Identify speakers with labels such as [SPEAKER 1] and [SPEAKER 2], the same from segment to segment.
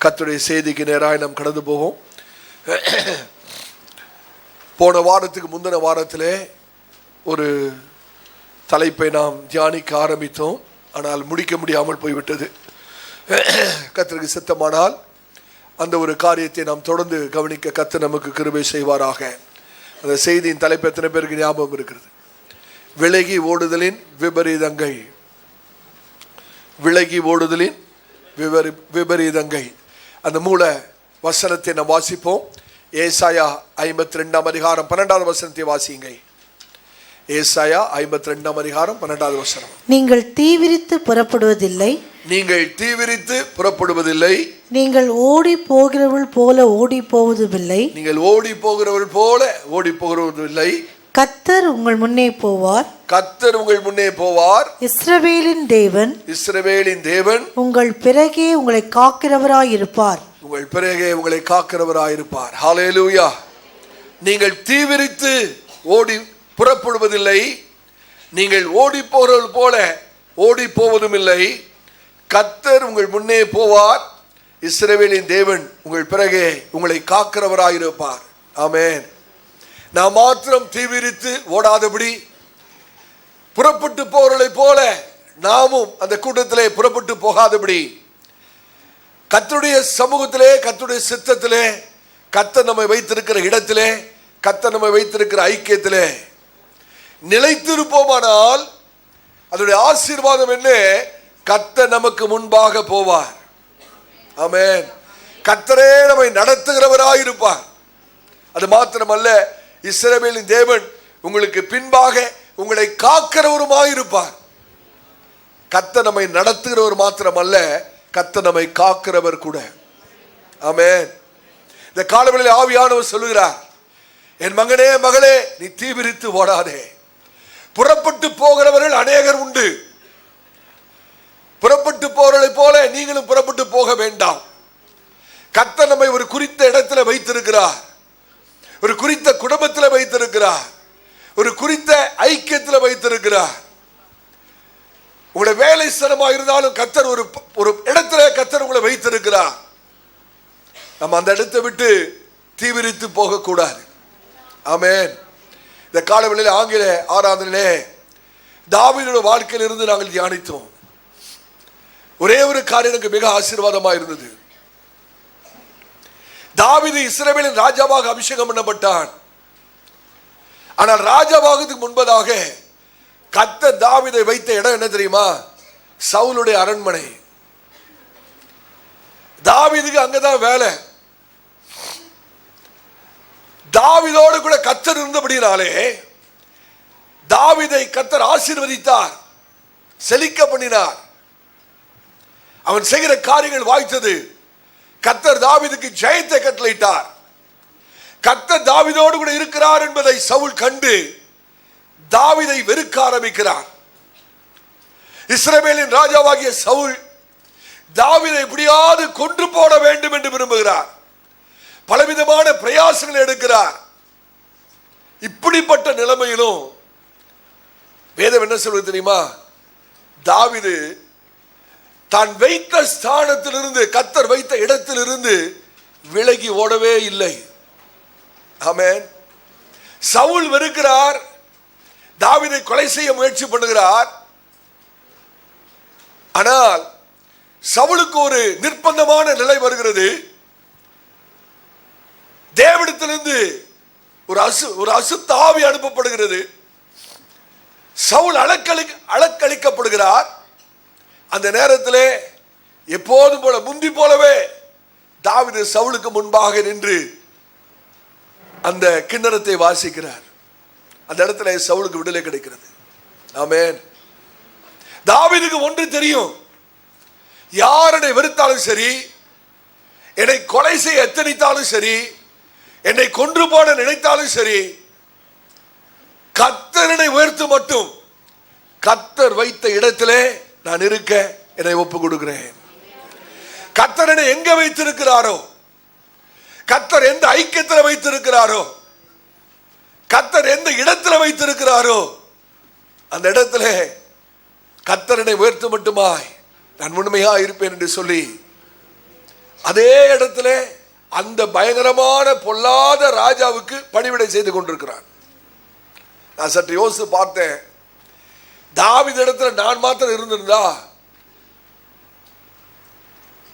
[SPEAKER 1] கர்த்தருடைய செய்திக்கு நேராக நாம் கடந்து போவோம். போன வாரத்துக்கு முந்தின வாரத்திலே ஒரு தலைப்பை நாம் தியானிக்க ஆரம்பித்தோம். ஆனால் முடிக்க முடியாமல் போய்விட்டது. கர்த்தருக்கு சித்தமானால் அந்த ஒரு காரியத்தை நாம் தொடர்ந்து கவனிக்க கர்த்தர் நமக்கு கிருபை செய்வாராக. அந்த செய்தியின் தலைப்பு எத்தனை பேருக்கு ஞாபகம் இருக்கிறது? விலகி ஓடுதலின் விபரீதங்கள். விலகி ஓடுதலின் விபரீதங்கள். அந்த மூல வசனத்தை நாம் வாசிப்போம். ஏசாயா 52 அதிகாரம் 12வது வசனத்தை வாசியுங்கள். ஏசாயா 52 அதிகாரம் 12வது வசனம்.
[SPEAKER 2] நீங்கள் தீவிரித்து புறப்படுவதில்லை,
[SPEAKER 1] நீங்கள் தீவிரித்து புறப்படுவதில்லை,
[SPEAKER 2] நீங்கள் ஓடி போகிறவர்கள் போல ஓடி போவதுமில்லை,
[SPEAKER 1] நீங்கள் ஓடி போகிறவர்கள் போல ஓடி போகிறவதில்லை.
[SPEAKER 2] கர்த்தர் உங்கள் முன்னே போவார்,
[SPEAKER 1] கர்த்தர் உங்கள் முன்னே போவார்.
[SPEAKER 2] இஸ்ரவேலின் தேவன்,
[SPEAKER 1] இஸ்ரவேலின் தேவன்
[SPEAKER 2] உங்கள் பிறகே உங்களை காக்கிறவராயிருப்பார்,
[SPEAKER 1] உங்கள் பிறகே உங்களை காக்கிறவராயிருப்பார். ஹல்லேலூயா. நீங்கள் தீவிரித்து ஓடி புறப்படுவதில்லை, நீங்கள் ஓடி போகிறவர்கள் போல ஓடி போவதும் இல்லை. கர்த்தர் உங்கள் முன்னே போவார், இஸ்ரவேலின் தேவன் உங்கள் பிறகே உங்களை காக்கிறவராயிருப்பார். ஆமென். நாம் மாத்திரம் தீவிரித்து ஓடாதபடி புறப்பட்டு போறவர்களை போல நாமும் அந்த கூட்டத்திலே புறப்பட்டு போகாதபடி கர்த்தருடைய சமூகத்திலே, கர்த்தருடைய சித்தத்திலே, கர்த்தர் நம்மை வைத்திருக்கிற இடத்திலே, கர்த்தர் நம்மை வைத்திருக்கிற ஐக்கியத்திலே நிலைத்திருப்போமானால் அதனுடைய ஆசீர்வாதம் என்ன? கர்த்தர் நமக்கு முன்பாக போவார். ஆமென். கர்த்தரே நம்மை நடத்துகிறவராயிருப்பார். அது மாத்திரமல்ல, இஸ்ரவேலின் தேவன் உங்களுக்கு பின்பாக உங்களை காக்கிறவருமாயிருப்பார். கர்த்தர் நம்மை நடத்துகிறவர் மாத்திரமல்ல, கர்த்தர் நம்மை காக்கிறவர் கூட. ஆமென். இந்த காலவெளியில் ஆவியானவர் சொல்லுகிறார், என் மகனே மகளே, நீ தீவிரித்து ஓடாதே. புறப்பட்டு போகிறவர்கள் அநேகர் உண்டு. புறப்பட்டு போறவர்களை போல நீங்களும் புறப்பட்டு போக வேண்டாம். கர்த்தர் நம்மை ஒரு குறித்த இடத்துல வைத்திருக்கிறார், ஒரு குறித்த குடும்பத்தில் வைத்திருக்கிறார், ஒரு குறித்த ஐக்கியத்தில் வைத்திருக்கிறார். உங்களுடைய வேலை ஸ்தலமாக இருந்தாலும் கர்த்தர் ஒரு இடத்துல கர்த்தர் உங்களை வைத்திருக்கிறார். நம்ம அந்த இடத்தை விட்டு தீவிரித்து போகக்கூடாது. ஆமென். இந்த காலவெளியில் ஆங்கில ஆராதனையிலே தாவீதுடைய வாழ்க்கையில் இருந்து நாங்கள் தியானித்தோம். ஒரே ஒரு காரியம் எனக்கு மிக ஆசீர்வாதமாக இருந்தது. தாவீது இஸ்ரவேலின் ராஜாவாக அபிஷேகம் பண்ணப்பட்டான். ஆனால் ராஜாவாகிறதுக்கு முன்பதாக கர்த்தர் தாவீதை வைத்த இடம் என்ன தெரியுமா? சவுலுடைய அரண்மனை. தாவீதுக்கு அங்கதான் வேலை. தாவீதோடு கூட கர்த்தர் இருந்தபடினாலே தாவீதை கர்த்தர் ஆசீர்வதித்தார், செழிக்க பண்ணினார். அவன் செய்கிற காரியங்கள் வாய்த்தது. கர்த்தர் தாவீதுக்கு ஜெயத்தை கட்டளையிட்டார். கர்த்தர் தாவீதோடு கூட இருக்கிறார் என்பதை சவுல் கண்டு தாவீதை வெறுக்க ஆரம்பிக்கிறார். இஸ்ரவேலின் ராஜாவாகிய சவுல் தாவீதை எப்படியாவது கொன்று போட வேண்டும் என்று விரும்புகிறார். பலவிதமான பிரயாசங்களை எடுக்கிறார். இப்படிப்பட்ட நிலைமையிலும் வேதம் என்ன சொல்வது தெரியுமா? தாவீது தான் வைத்த ஸ்தானத்திலிருந்து, கர்த்தர் வைத்த இடத்திலிருந்து விலகி ஓடவே இல்லை. ஆமென். சவுல் வெறுக்கிறார், தாவீதை கொலை செய்ய முயற்சி பண்ணுகிறார். ஆனால் சவுலுக்கு ஒரு நிர்பந்தமான நிலை வருகிறது. தேவனிடத்திலிருந்து ஒரு அசுத்த ஆவி அனுப்பப்படுகிறது. சவுல் அலக்களிக்கப்படுகிறார். அந்த நேரத்தில் எப்போதும் போல, முந்தி போலவே தாவீது சவுலுக்கு முன்பாக நின்று அந்த கிண்ணறத்தை வாசிக்கிறார். அந்த இடத்துல சவுலுக்கு விடுதலை கிடைக்கிறது. ஆமென். தாவீதுக்கு ஒன்று தெரியும், யார் என்னை வெறுத்தாலும் சரி, என்னை கொலை செய்ய எத்தனித்தாலும் சரி, என்னை கொன்று போட நினைத்தாலும் சரி, கர்த்தர் உயர்த்து மட்டும் கர்த்தர் வைத்த இடத்திலே நான் இருக்க என்னை ஒப்பு கொடுக்கிறேன். கர்த்தர் என்னை எங்க வைத்திருக்கிறாரோ, கர்த்தர் எந்த ஐக்கியத்தில் வைத்திருக்கிறாரோ, கர்த்தர் எந்த இடத்துல வைத்திருக்கிறாரோ, அந்த இடத்துல கர்த்தர் என்னை உயர்த்து மட்டுமாய் நான் உண்மையா இருப்பேன் என்று சொல்லி அதே இடத்துல அந்த பயங்கரமான பொல்லாத ராஜாவுக்கு பணிவிடை செய்து கொண்டிருக்கிறான். நான் சற்று யோசித்து பார்த்தேன், தாவீது இடத்துல நான் மாத்திரம் இருந்திருந்தா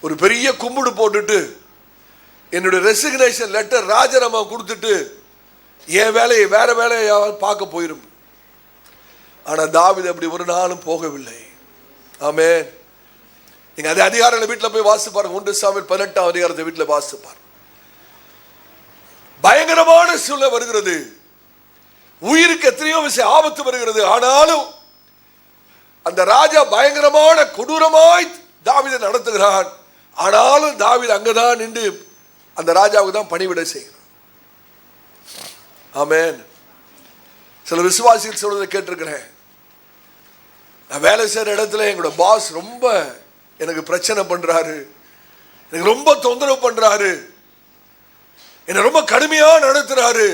[SPEAKER 1] ஒரு பெரிய கும்பிடு போட்டுட்டு என்னுடைய ரெசிக்னேஷன் லெட்டர் ராஜினாமா கொடுத்துட்டு என் வேலையை வேற வேலையை பார்க்க போயிரும். ஆனா தாவீது அப்படி ஒரு நாளும் போகவில்லை. ஆமென். நீங்க அதே அதிகாரங்களை வீட்டில் போய் வாசித்து பாருங்க. 1 சாமுவேல் 18ஆம் அதிகாரத்தை வீட்டில் வாசித்து பாருங்க. பயங்கரமான சூழ்நிலை வருகிறது, உயிருக்கு எத்தனையோ விஷயம் ஆபத்து வருகிறது. ஆனாலும் அந்த ராஜா பயங்கரமான கொடூரமாய் தாவீதை நடத்துகிறான். ஆனாலும் தாவீது அங்கதான் நின்று அந்த ராஜாவுக்கு தான் பணிவிடை செய்கிறான். ஆமென். சில விசுவாசிகள் சொல்றதை கேட்டிருக்கிறேன். நான் வேலை செய்யற இடத்துல எங்களோட பாஸ் ரொம்ப எனக்கு பிரச்சனை பண்றாரு, எனக்கு ரொம்ப தொந்தரவு பண்றாரு, என்னை ரொம்ப கடுமையா நடத்துறாரு,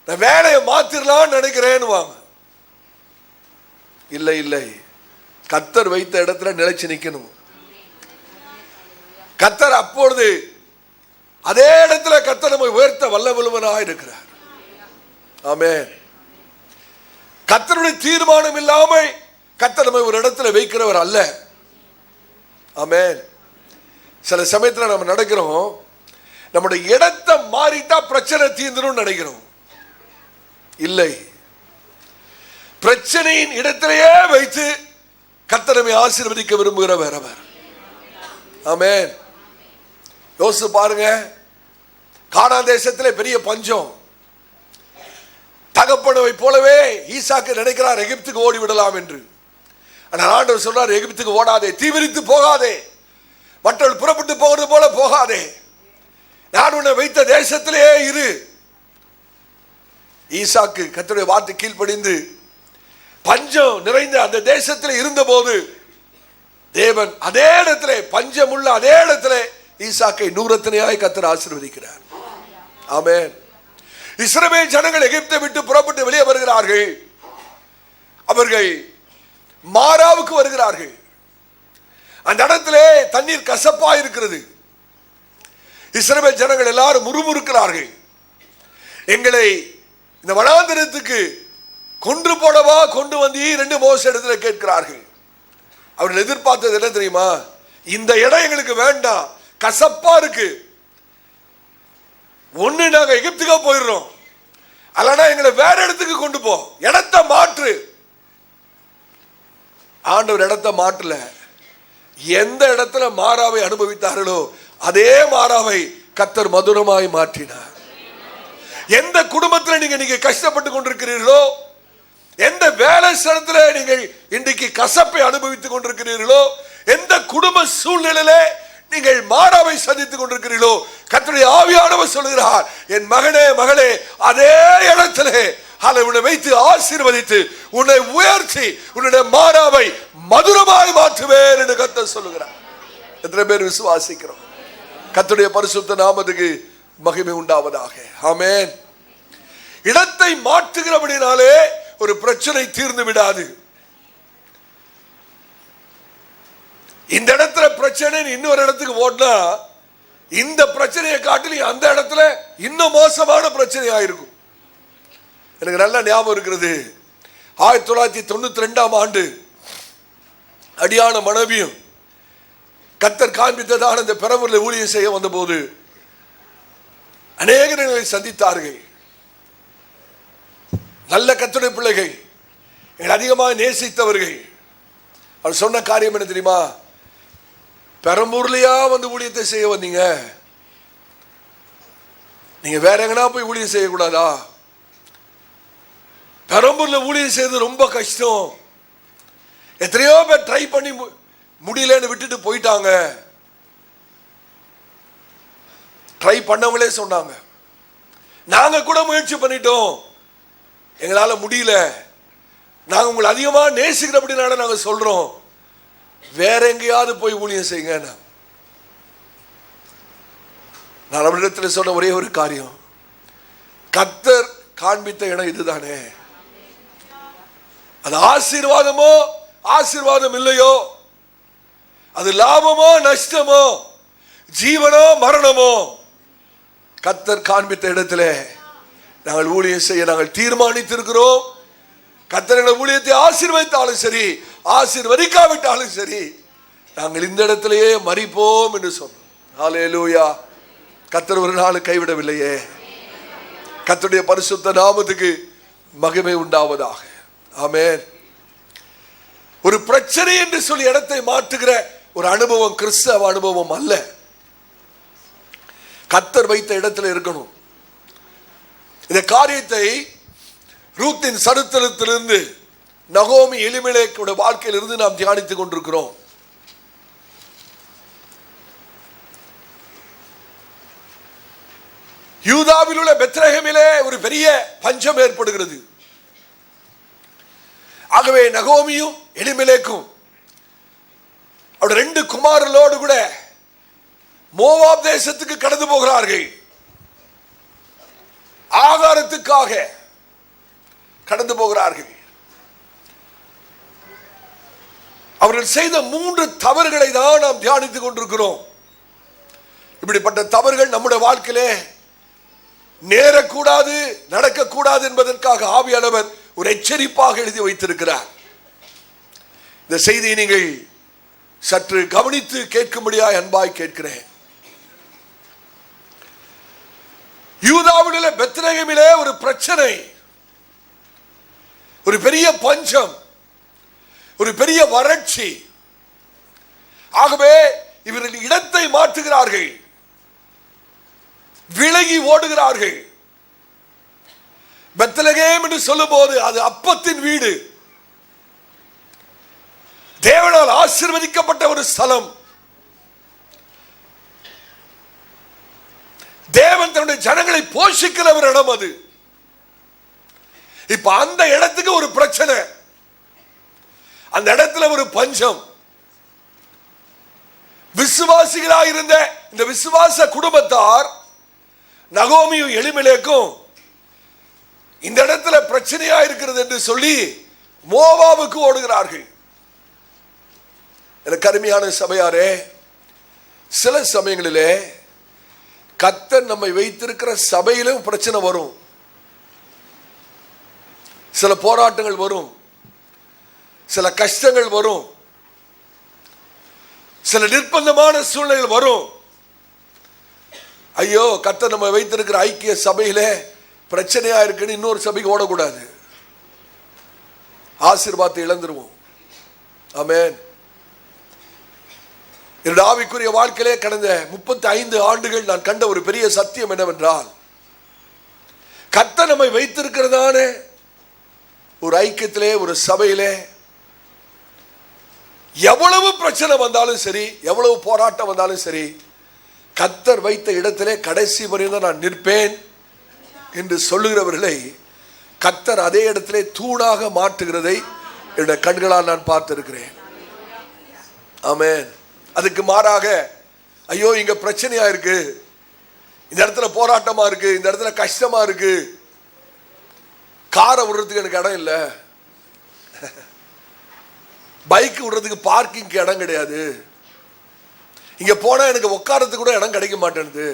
[SPEAKER 1] நான் வேலையை மாத்திரலாம்னு நினைக்கிறேன்னு வாங்க. இல்லை இல்லை, கர்த்தர் வைத்த இடத்துல நிலைச்சு நிக்கணும். கர்த்தர் அப்பொழுது அதே இடத்துல கர்த்தர் நம்மை உயர்த்த வல்லவல்லவனாக இருக்கிறார். ஆமென். கர்த்தருடைய தீர்மானம் இல்லாமல் கர்த்தர் நம்மை ஒரு இடத்துல வைக்கிறவர் அல்ல. ஆமென். சில சமயத்தில் நம்ம நடக்கிறோம், நம்முடைய இடத்தை மாறிட்டா பிரச்சனை தீர்ந்துடும் நினைக்கிறோம். இல்லை, பிரச்சனையின் இடத்திலேயே வைத்து கர்த்தர் நம்மை ஆசீர்வதிக்க விரும்புகிறவர் அவர். ஆமென். யோசிச்சு பாருங்க, கானான் தேசத்திலே பெரிய பஞ்சம். தகப்பனை போலவே ஈசாக்கு நினைக்கிறார் எகிப்துக்கு ஓடி விடலாம் என்று. ஆனால் ஆண்டவர் சொல்றார், எகிப்துக்கு ஓடாதே, தீவிரித்து போகாதே, மற்றவர்கள் புறப்பட்டு போகிறது போல போகாதே, நான் உன்னை வைத்த தேசத்திலேயே இரு. ஈசாக்கு கர்த்தருடைய வார்த்தை கீழ்ப்படிந்து பஞ்சம் நிறைந்த அந்த தேசத்தில் இருந்த போது தேவன் அதே இடத்துல, பஞ்சம் உள்ள அதே இடத்துல ஈசாக்கை நூறத்தனையாய் கர்த்தர் ஆசீர்வதிக்கிறார். ஆமென். இஸ்ரவேல் ஜனங்கள் எகிப்தை விட்டு புறப்பட்டு வெளியே வருகிறார்கள். அவர்கள் மாராவுக்கு வருகிறார்கள். அந்த இடத்துல தண்ணீர் கசப்பா இருக்கிறது. இஸ்ரவேல் ஜனங்கள் எல்லாரும் முறுமுறுக்கிறார்கள். எங்களை இந்த வனாந்திரத்துக்கு கொன்று போடவா கொண்டு வந்தீர் என்று மோசே இடத்துல கேட்கிறார்கள். அவர்கள் எதிர்பார்த்தது என்ன தெரியுமா? இந்த இடம் எங்களுக்கு வேண்டாம், கசப்பா இருக்கு, ஒண்ணு நாங்க எகிப்துக்கா போயிடுறோம், அல்லனா எங்களை வேற இடத்துக்கு கொண்டு போ, இடத்தை மாற்று. ஆண்டவர் இடத்தை மாற்றல. எந்த இடத்துல மாறாவை அனுபவித்தார்களோ அதே மாறாவை கர்த்தர் மதுரமாய் மாற்றினார். எந்த குடும்பத்தில் நீங்க கஷ்டப்பட்டு கொண்டிருக்கிறீர்களோ, எந்த வேலை ஸ்தலத்தில் நீங்கள் இன்றைக்கு கசப்பை அனுபவித்துக் கொண்டிருக்கிறீர்களோ, எந்த குடும்ப சூழ்நிலையில நீங்கள் மாறாவை சந்தித்துக் கொண்டிருக்கிறீர்களோ, கர்த்தருடைய ஆவியானவர் சொல்கிறார், என் மகனே மகளே, அதே இடத்திலே உன்னை வைத்து ஆசீர்வதித்து உன்னை உயர்த்தி உன்னுடைய மாறாவை மதுரமாய் மாற்றுவேன் என்று கர்த்தர் சொல்லுகிறார். எத்தனை பேர் விசுவாசிக்கிறோம்? கர்த்தருடைய பரிசுத்த நாமத்துக்கு மகிமை உண்டாவதாக. ஆமென். இடத்தை மாற்றுகிறபடினாலே ஒரு பிரச்சனை தீர்ந்து விடாது. இந்த இடத்துல பிரச்சனை இன்னொரு இடத்துக்கு ஓடினா இந்த பிரச்சனையை காட்டிலும் அந்த இடத்துல இன்னும் மோசமான பிரச்சனையா இருக்கும். எனக்கு நல்ல ஞாபகம் இருக்கிறது, 1992ஆம் ஆண்டு அடியான மனைவியும் கர்த்தர் காண்பித்ததான இந்த பெரம்பூரில் ஊழியம் செய்ய வந்த போது அநேகர்களை சந்தித்தார்கள். நல்ல கர்த்தருடைய பிள்ளைகள், எங்களை அதிகமாக நேசித்தவர்கள். அவர் சொன்ன காரியம் என்ன தெரியுமா? பெரம்பூர்லயா வந்து ஊழியத்தை செய்ய வந்தீங்க, நீங்க வேற எங்கனா போய் ஊழியம் செய்யக்கூடாதா? பெரம்பூர்ல ஊழியம் செய்யறது ரொம்ப கஷ்டம், எத்தனையோ பேர் ட்ரை பண்ணி முடியலன்னு விட்டுட்டு போயிட்டாங்க. ட்ரை பண்ணவங்களே சொன்னாங்க, நாங்க கூட முயற்சி பண்ணிட்டோம், எங்களால முடியல, நாங்க உங்களை அதிகமா நேசிக்கிறபடினால நாங்க சொல்றோம், வேற எங்கேயாவது போய் ஊழியம் செய்யுங்க. நான் அவரிடத்தில் சொன்ன ஒரே ஒரு காரியம், கர்த்தர் காண்பித்த இடம் இதுதானே, அது ஆசீர்வாதமோ ஆசீர்வாதம் இல்லையோ, அது லாபமோ நஷ்டமோ, ஜீவனோ மரணமோ கர்த்தர் காண்பித்த இடத்திலே நாங்கள் ஊழியம் செய்ய நாங்கள் தீர்மானித்திருக்கிறோம். கர்த்தர் எங்கள் ஊழியத்தை ஆசீர்வதித்தாலும் சரி, ஆசீர்வதிக்காவிட்டாலும் சரி, நாங்கள் இந்த இடத்திலேயே மரிப்போம் என்று சொன்னோம். ஹல்லேலூயா. கர்த்தர் ஒரு நாள் கைவிடவில்லையே. கர்த்தருடைய பரிசுத்த நாமத்துக்கு மகிமை உண்டாவதாக. ஆமென். ஒரு பிரச்சனை என்று சொல்லி இடத்தை மாற்றுகிற ஒரு அனுபவம் கிறிஸ்தவ அனுபவம் அல்ல. கர்த்தர் வைத்த இடத்துல இருக்கணும். இந்த காரியத்தை ரூத்தின் சரித்திரத்திலிருந்து நகோமி எலிமெலேக்குடைய வாழ்க்கையிலிருந்து நாம் தியானித்துக் கொண்டிருக்கிறோம். யூதாவில் உள்ள பெத்லகேமிலே ஒரு பெரிய பஞ்சம் ஏற்படுகிறது. ஆகவே நகோமியும் எலிமெலேக்கும் அவருடைய 2 குமாரர்களோடு கூட மோவாப் தேசத்துக்கு கடந்து போகிறார்கள். ஆகாரத்துக்காக கடந்து போகிறார்கள். அவர்கள் செய்த 3 தவறுகளை தான் நாம் தியானித்துக் கொண்டிருக்கிறோம். இப்படிப்பட்ட தவறுகள் நம்முடைய வாழ்க்கையிலே நேரக்கூடாது, நடக்கக்கூடாது என்பதற்காக ஆவியானவர் ஒரு எச்சரிப்பாக எழுதி வைத்திருக்கிறார். இந்த செய்தியை நீங்கள் சற்று கவனித்து கேட்கும்படியாய் அன்பாய் கேட்கிறேன். யூதாவிலே பெத்லகேமிலே ஒரு பிரச்சனை, ஒரு பெரிய பஞ்சம், ஒரு பெரிய வறட்சி. ஆகவே இவர்கள் இடத்தை மாற்றுகிறார்கள், விலகி ஓடுகிறார்கள். பெத்லகேம் என்று சொல்லும் போது அது அப்பத்தின் வீடு, தேவனால் ஆசீர்வதிக்கப்பட்ட ஒரு ஸ்தலம். தேவன் தன்னுடைய ஜனங்களை போஷிக்கிற ஒரு இடம் அது. இப்ப அந்த இடத்துக்கு ஒரு பிரச்சனை, அந்த இடத்துல ஒரு பஞ்சம். விசுவாசிகளாக இருந்த இந்த விசுவாச குடும்பத்தார் நகோமியும் எலிமெலேக்கும் இந்த இடத்துல பிரச்சனையா இருக்கிறது என்று சொல்லி மோவாபுக்கு ஓடுகிறார்கள். எனக்கு அருமையான சபையாரே, சில சமயங்களிலே கர்த்தர் நம்மை வைத்திருக்கிற சபையிலும் பிரச்சனை வரும், சில போராட்டங்கள் வரும், சில கஷ்டங்கள் வரும், சில நிர்பந்தமான சூழ்நிலைகள் வரும். ஐயோ, கர்த்தர் நம்ம வைத்திருக்கிற ஐக்கிய சபையிலே பிரச்சனையா இருக்குன்னு இன்னொரு சபைக்கு ஓடக்கூடாது, ஆசீர்வாதத்தை இழந்துருவோம். ஆமென். என்னுடைய ஆவிக்குரிய வாழ்க்கையிலே கடந்த 35 ஆண்டுகள் நான் கண்ட ஒரு பெரிய சத்தியம் என்னவென்றால், கர்த்தர் நம்மை வைத்திருக்கிறதான ஒரு ஐக்கியத்திலே, ஒரு சபையிலே எவ்வளவு பிரச்சனை வந்தாலும் சரி, எவ்வளவு போராட்டம் வந்தாலும் சரி, கர்த்தர் வைத்த இடத்திலே கடைசி வரையும் நான் நிற்பேன் என்று சொல்லுகிறவர்களை கர்த்தர் அதே இடத்திலே தூணாக மாற்றுகிறதை என்னுடைய கண்களால் நான் பார்த்திருக்கிறேன். ஆமென். அதுக்கு மாறாக, ஐயோ இங்க பிரச்சனையா இருக்கு, இந்த இடத்துல போராட்டமா இருக்கு, இந்த இடத்துல கஷ்டமா இருக்கு, காரை விடுறதுக்கு எனக்கு இடம் இல்லை, பைக் விடுறதுக்கு பார்க்கிங்க்கு இடம் கிடையாது, இங்க போனா எனக்கு உட்காரத்துக்கு கூட இடம் கிடைக்க மாட்டேங்குது,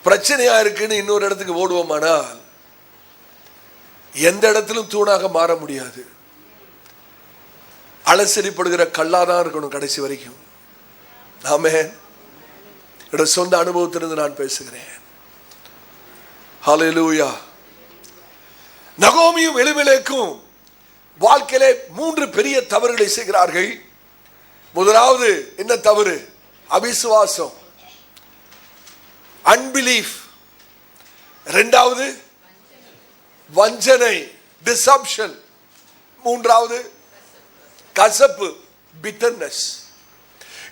[SPEAKER 1] பிரச்சனையா இருக்குன்னு இன்னொரு இடத்துக்கு ஓடுவோமானால் எந்த இடத்திலும் தூணாக மாற முடியாது. அலசரிப்படுகிற கல்லாதான் இருக்கணும் கடைசி வரைக்கும். ஆமென். என்னோட சொந்த அனுபவத்திலிருந்து நான் பேசுகிறேன். ஹல்லேலூயா. நகோமியும் எலிமெலேக்கும் வாழ்க்கையிலே 3 பெரிய தவறுகளை செய்கிறார்கள். முதலாவது என்ன தவறு? அவிசுவாசம், அன்பிலீஃப். இரண்டாவது வஞ்சனை, டிசப்ஷன். மூன்றாவது கசப்பு, பிட்டர்னஸ்.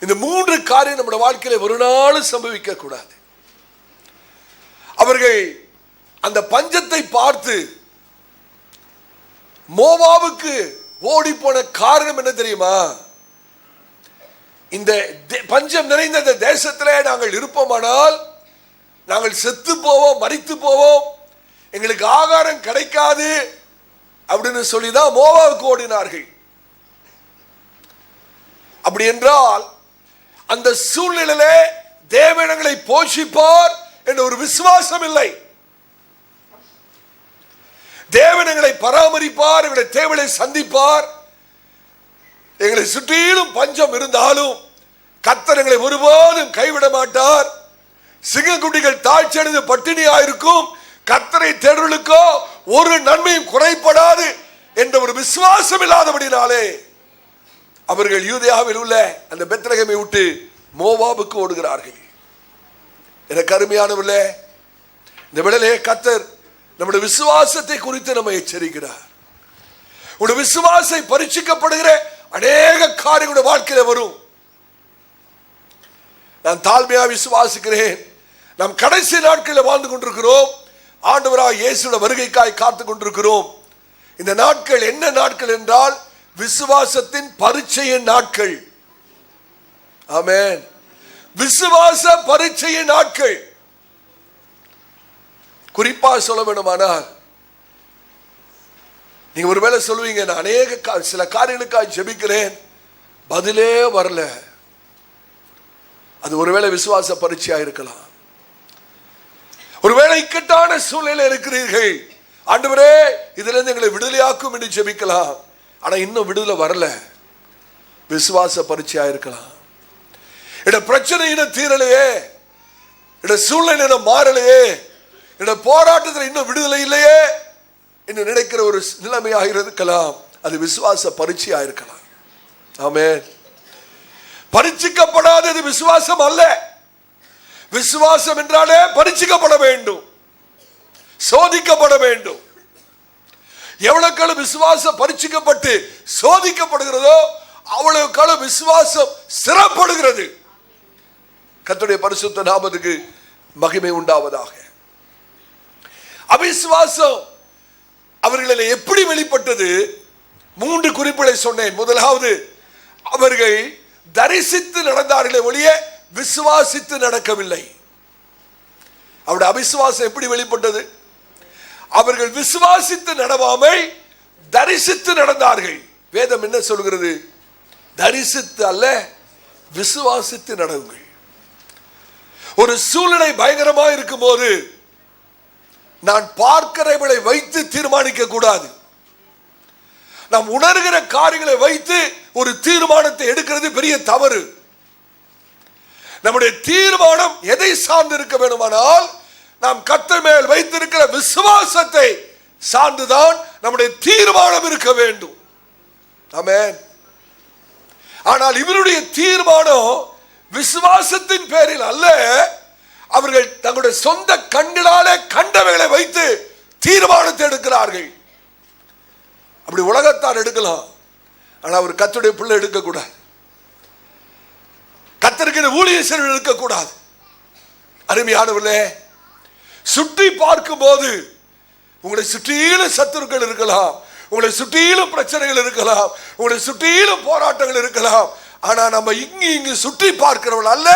[SPEAKER 1] இந்த 3 காரியம் நம்முடைய வாழ்க்கையில ஒரு நாள் சம்பவிக்க கூடாது. அவர்கள் அந்த பஞ்சத்தை பார்த்து மோவாவுக்கு ஓடி போன காரணம் என்ன தெரியுமா? இந்த பஞ்சம் நிறைந்த இந்த தேசத்திலே நாங்கள் இருப்போமானால் நாங்கள் செத்து போவோம், மரித்து போவோம், எங்களுக்கு ஆகாரம் கிடைக்காது அப்படின்னு சொல்லிதான் மோவாவுக்கு ஓடினார்கள். அப்படி என்றால் அந்த சூழ்நிலையிலே தேவனங்களை போஷிப்பார் என்ற ஒரு விசுவாசம் இல்லை. தேவனங்களை பராமரிப்பார், எங்களை தேவனை சந்திப்பார், எங்களை சுற்றிலும் பஞ்சம் இருந்தாலும் கர்த்தர் எங்களை ஒருபோதும் கைவிட மாட்டார். சிங்கக்குட்டிகள் தாழ்ச்சியடைந்து பட்டினியாயிருக்கும், கர்த்தரை தேடுவதற்கோ ஒரு நன்மையும் குறைபடாது என்ற ஒரு விசுவாசம் இல்லாதபடினாலே அவர்கள் யூதேயாவில் உள்ள அந்த பெத்லகேமை விட்டு மோவாபுக்கு ஓடுகிறார்கள். எனக்கு அருமையானவர்களே, இந்த வேளையிலே கர்த்தர் நம்முடைய விசுவாசத்தை குறித்து நம்ம எச்சரிக்கிறார். உங்களுடைய விசுவாசம் பரீட்சிக்கப்படுகிற அநேக காரியங்களுடைய வாழ்க்கையில வரும். நான் தாழ்மையாக விசுவாசிக்கிறேன். நாம் கடைசி நாட்களில் வாழ்ந்து கொண்டிருக்கிறோம். ஆண்டவராகிய இயேசுவின் வருகைக்காய் காத்துக் கொண்டிருக்கிறோம். இந்த நாட்கள் என்ன நாட்கள் என்றால் விசுவாசத்தின் பரீட்சையின் நாட்கள். ஆமென். விசுவாச பரீட்சையின் நாட்கள். குறிப்பாக சொல்ல வேண்டுமானால், நீங்க ஒருவேளை சொல்லுவீங்க, நான் அநேக சில காரியங்களுக்காக ஜெபிக்கிறேன், பதிலே வரல. அது ஒருவேளை விசுவாச பரீட்சையா இருக்கலாம். ஒருவேளை இக்கட்டான சூழ்நிலை இருக்கிறீர்கள், ஆண்டவரே இதுல இருந்து எங்களை விடுதலையாக்கும் என்று ஜெபிக்கலாம். ஆனா இன்னும் விடுதலை வரல, விசுவாச பரீட்சையா இருக்கலாம். இட பிரச்சனை இன்னும் தீரலையே, இட சூழ்நிலை மாறலையே, இட போராட்டத்தில் இன்னும் விடுதலை இல்லையே என்று நினைக்கிற ஒரு நிலைமையாக இருக்கலாம். அது விசுவாச பரீட்சையா இருக்கலாம். ஆமென். பரீட்சிக்கப்படாதது விசுவாசம் அல்ல. விசுவாசம் என்றாலே பரீட்சிக்கப்பட வேண்டும், சோதிக்கப்பட வேண்டும். எவ்வளவு விசுவாச பரீட்சிக்கப்பட்டு சோதிக்கப்படுகிறதோ அவ்வளவு விசுவாசம் சிறப்படுகிறது. கர்த்தருடைய பரிசுத்த நாமத்துக்கு மகிமை உண்டாவதாக. அவிசுவாசம் அவர்களில் எப்படி வெளிப்பட்டது? 3 குறிப்புகளை சொன்னேன். முதலாவது, அவர்கள் தரிசித்து நடந்தார்களே ஒழிய விசுவாசித்து நடக்கவில்லை. அவருடைய அவிசுவாசம் எப்படி வெளிப்பட்டது? அவர்கள் விசுவாசித்து நடவாமை தரிசித்து நடந்தார்கள். வேதம் என்ன சொல்கிறது? தரிசித்து அல்ல, விசுவாசித்து நடவுங்கள். ஒரு சூழ்நிலை பயங்கரமாக இருக்கும் போது நான் பார்க்கிறவர்களை வைத்து தீர்மானிக்க கூடாது. நாம் உணர்கிற காரியங்களை வைத்து ஒரு தீர்மானத்தை எடுக்கிறது பெரிய தவறு. நம்முடைய தீர்மானம் எதை சார்ந்து இருக்க வேண்டுமானால், நாம் கர்த்தர் மேல் வைத்திருக்கிற விசுவாசத்தை சார்ந்துதான் நம்முடைய தீர்மானம் இருக்க வேண்டும். ஆமென். ஆனால் இவருடைய தீர்மானம் விசுவாசத்தின் பேரில் அல்ல, அவர்கள் தங்களுடைய சொந்த கண்களாலே கண்டவைகளை வைத்து தீர்மானத்தை எடுக்கிறார்கள். அப்படி உலகத்தார் எடுக்கலாம், ஆனால் அவர் கர்த்தருடைய பிள்ளை எடுக்கக்கூடாது. கர்த்தருக்கு ஊழியர்கள் எடுக்கக்கூடாது. அருமையானவர்களே, சுற்றி பார்க்கும் போது உங்களை சுற்றிலும் சத்துருக்கள் இருக்கலாம், உங்களை சுற்றிலும் பிரச்சனைகள் இருக்கலாம், உங்களை சுற்றிலும் போராட்டங்கள் இருக்கலாம். ஆனா நம்ம இங்கு சுற்றி பார்க்கிறவர்கள் அல்ல,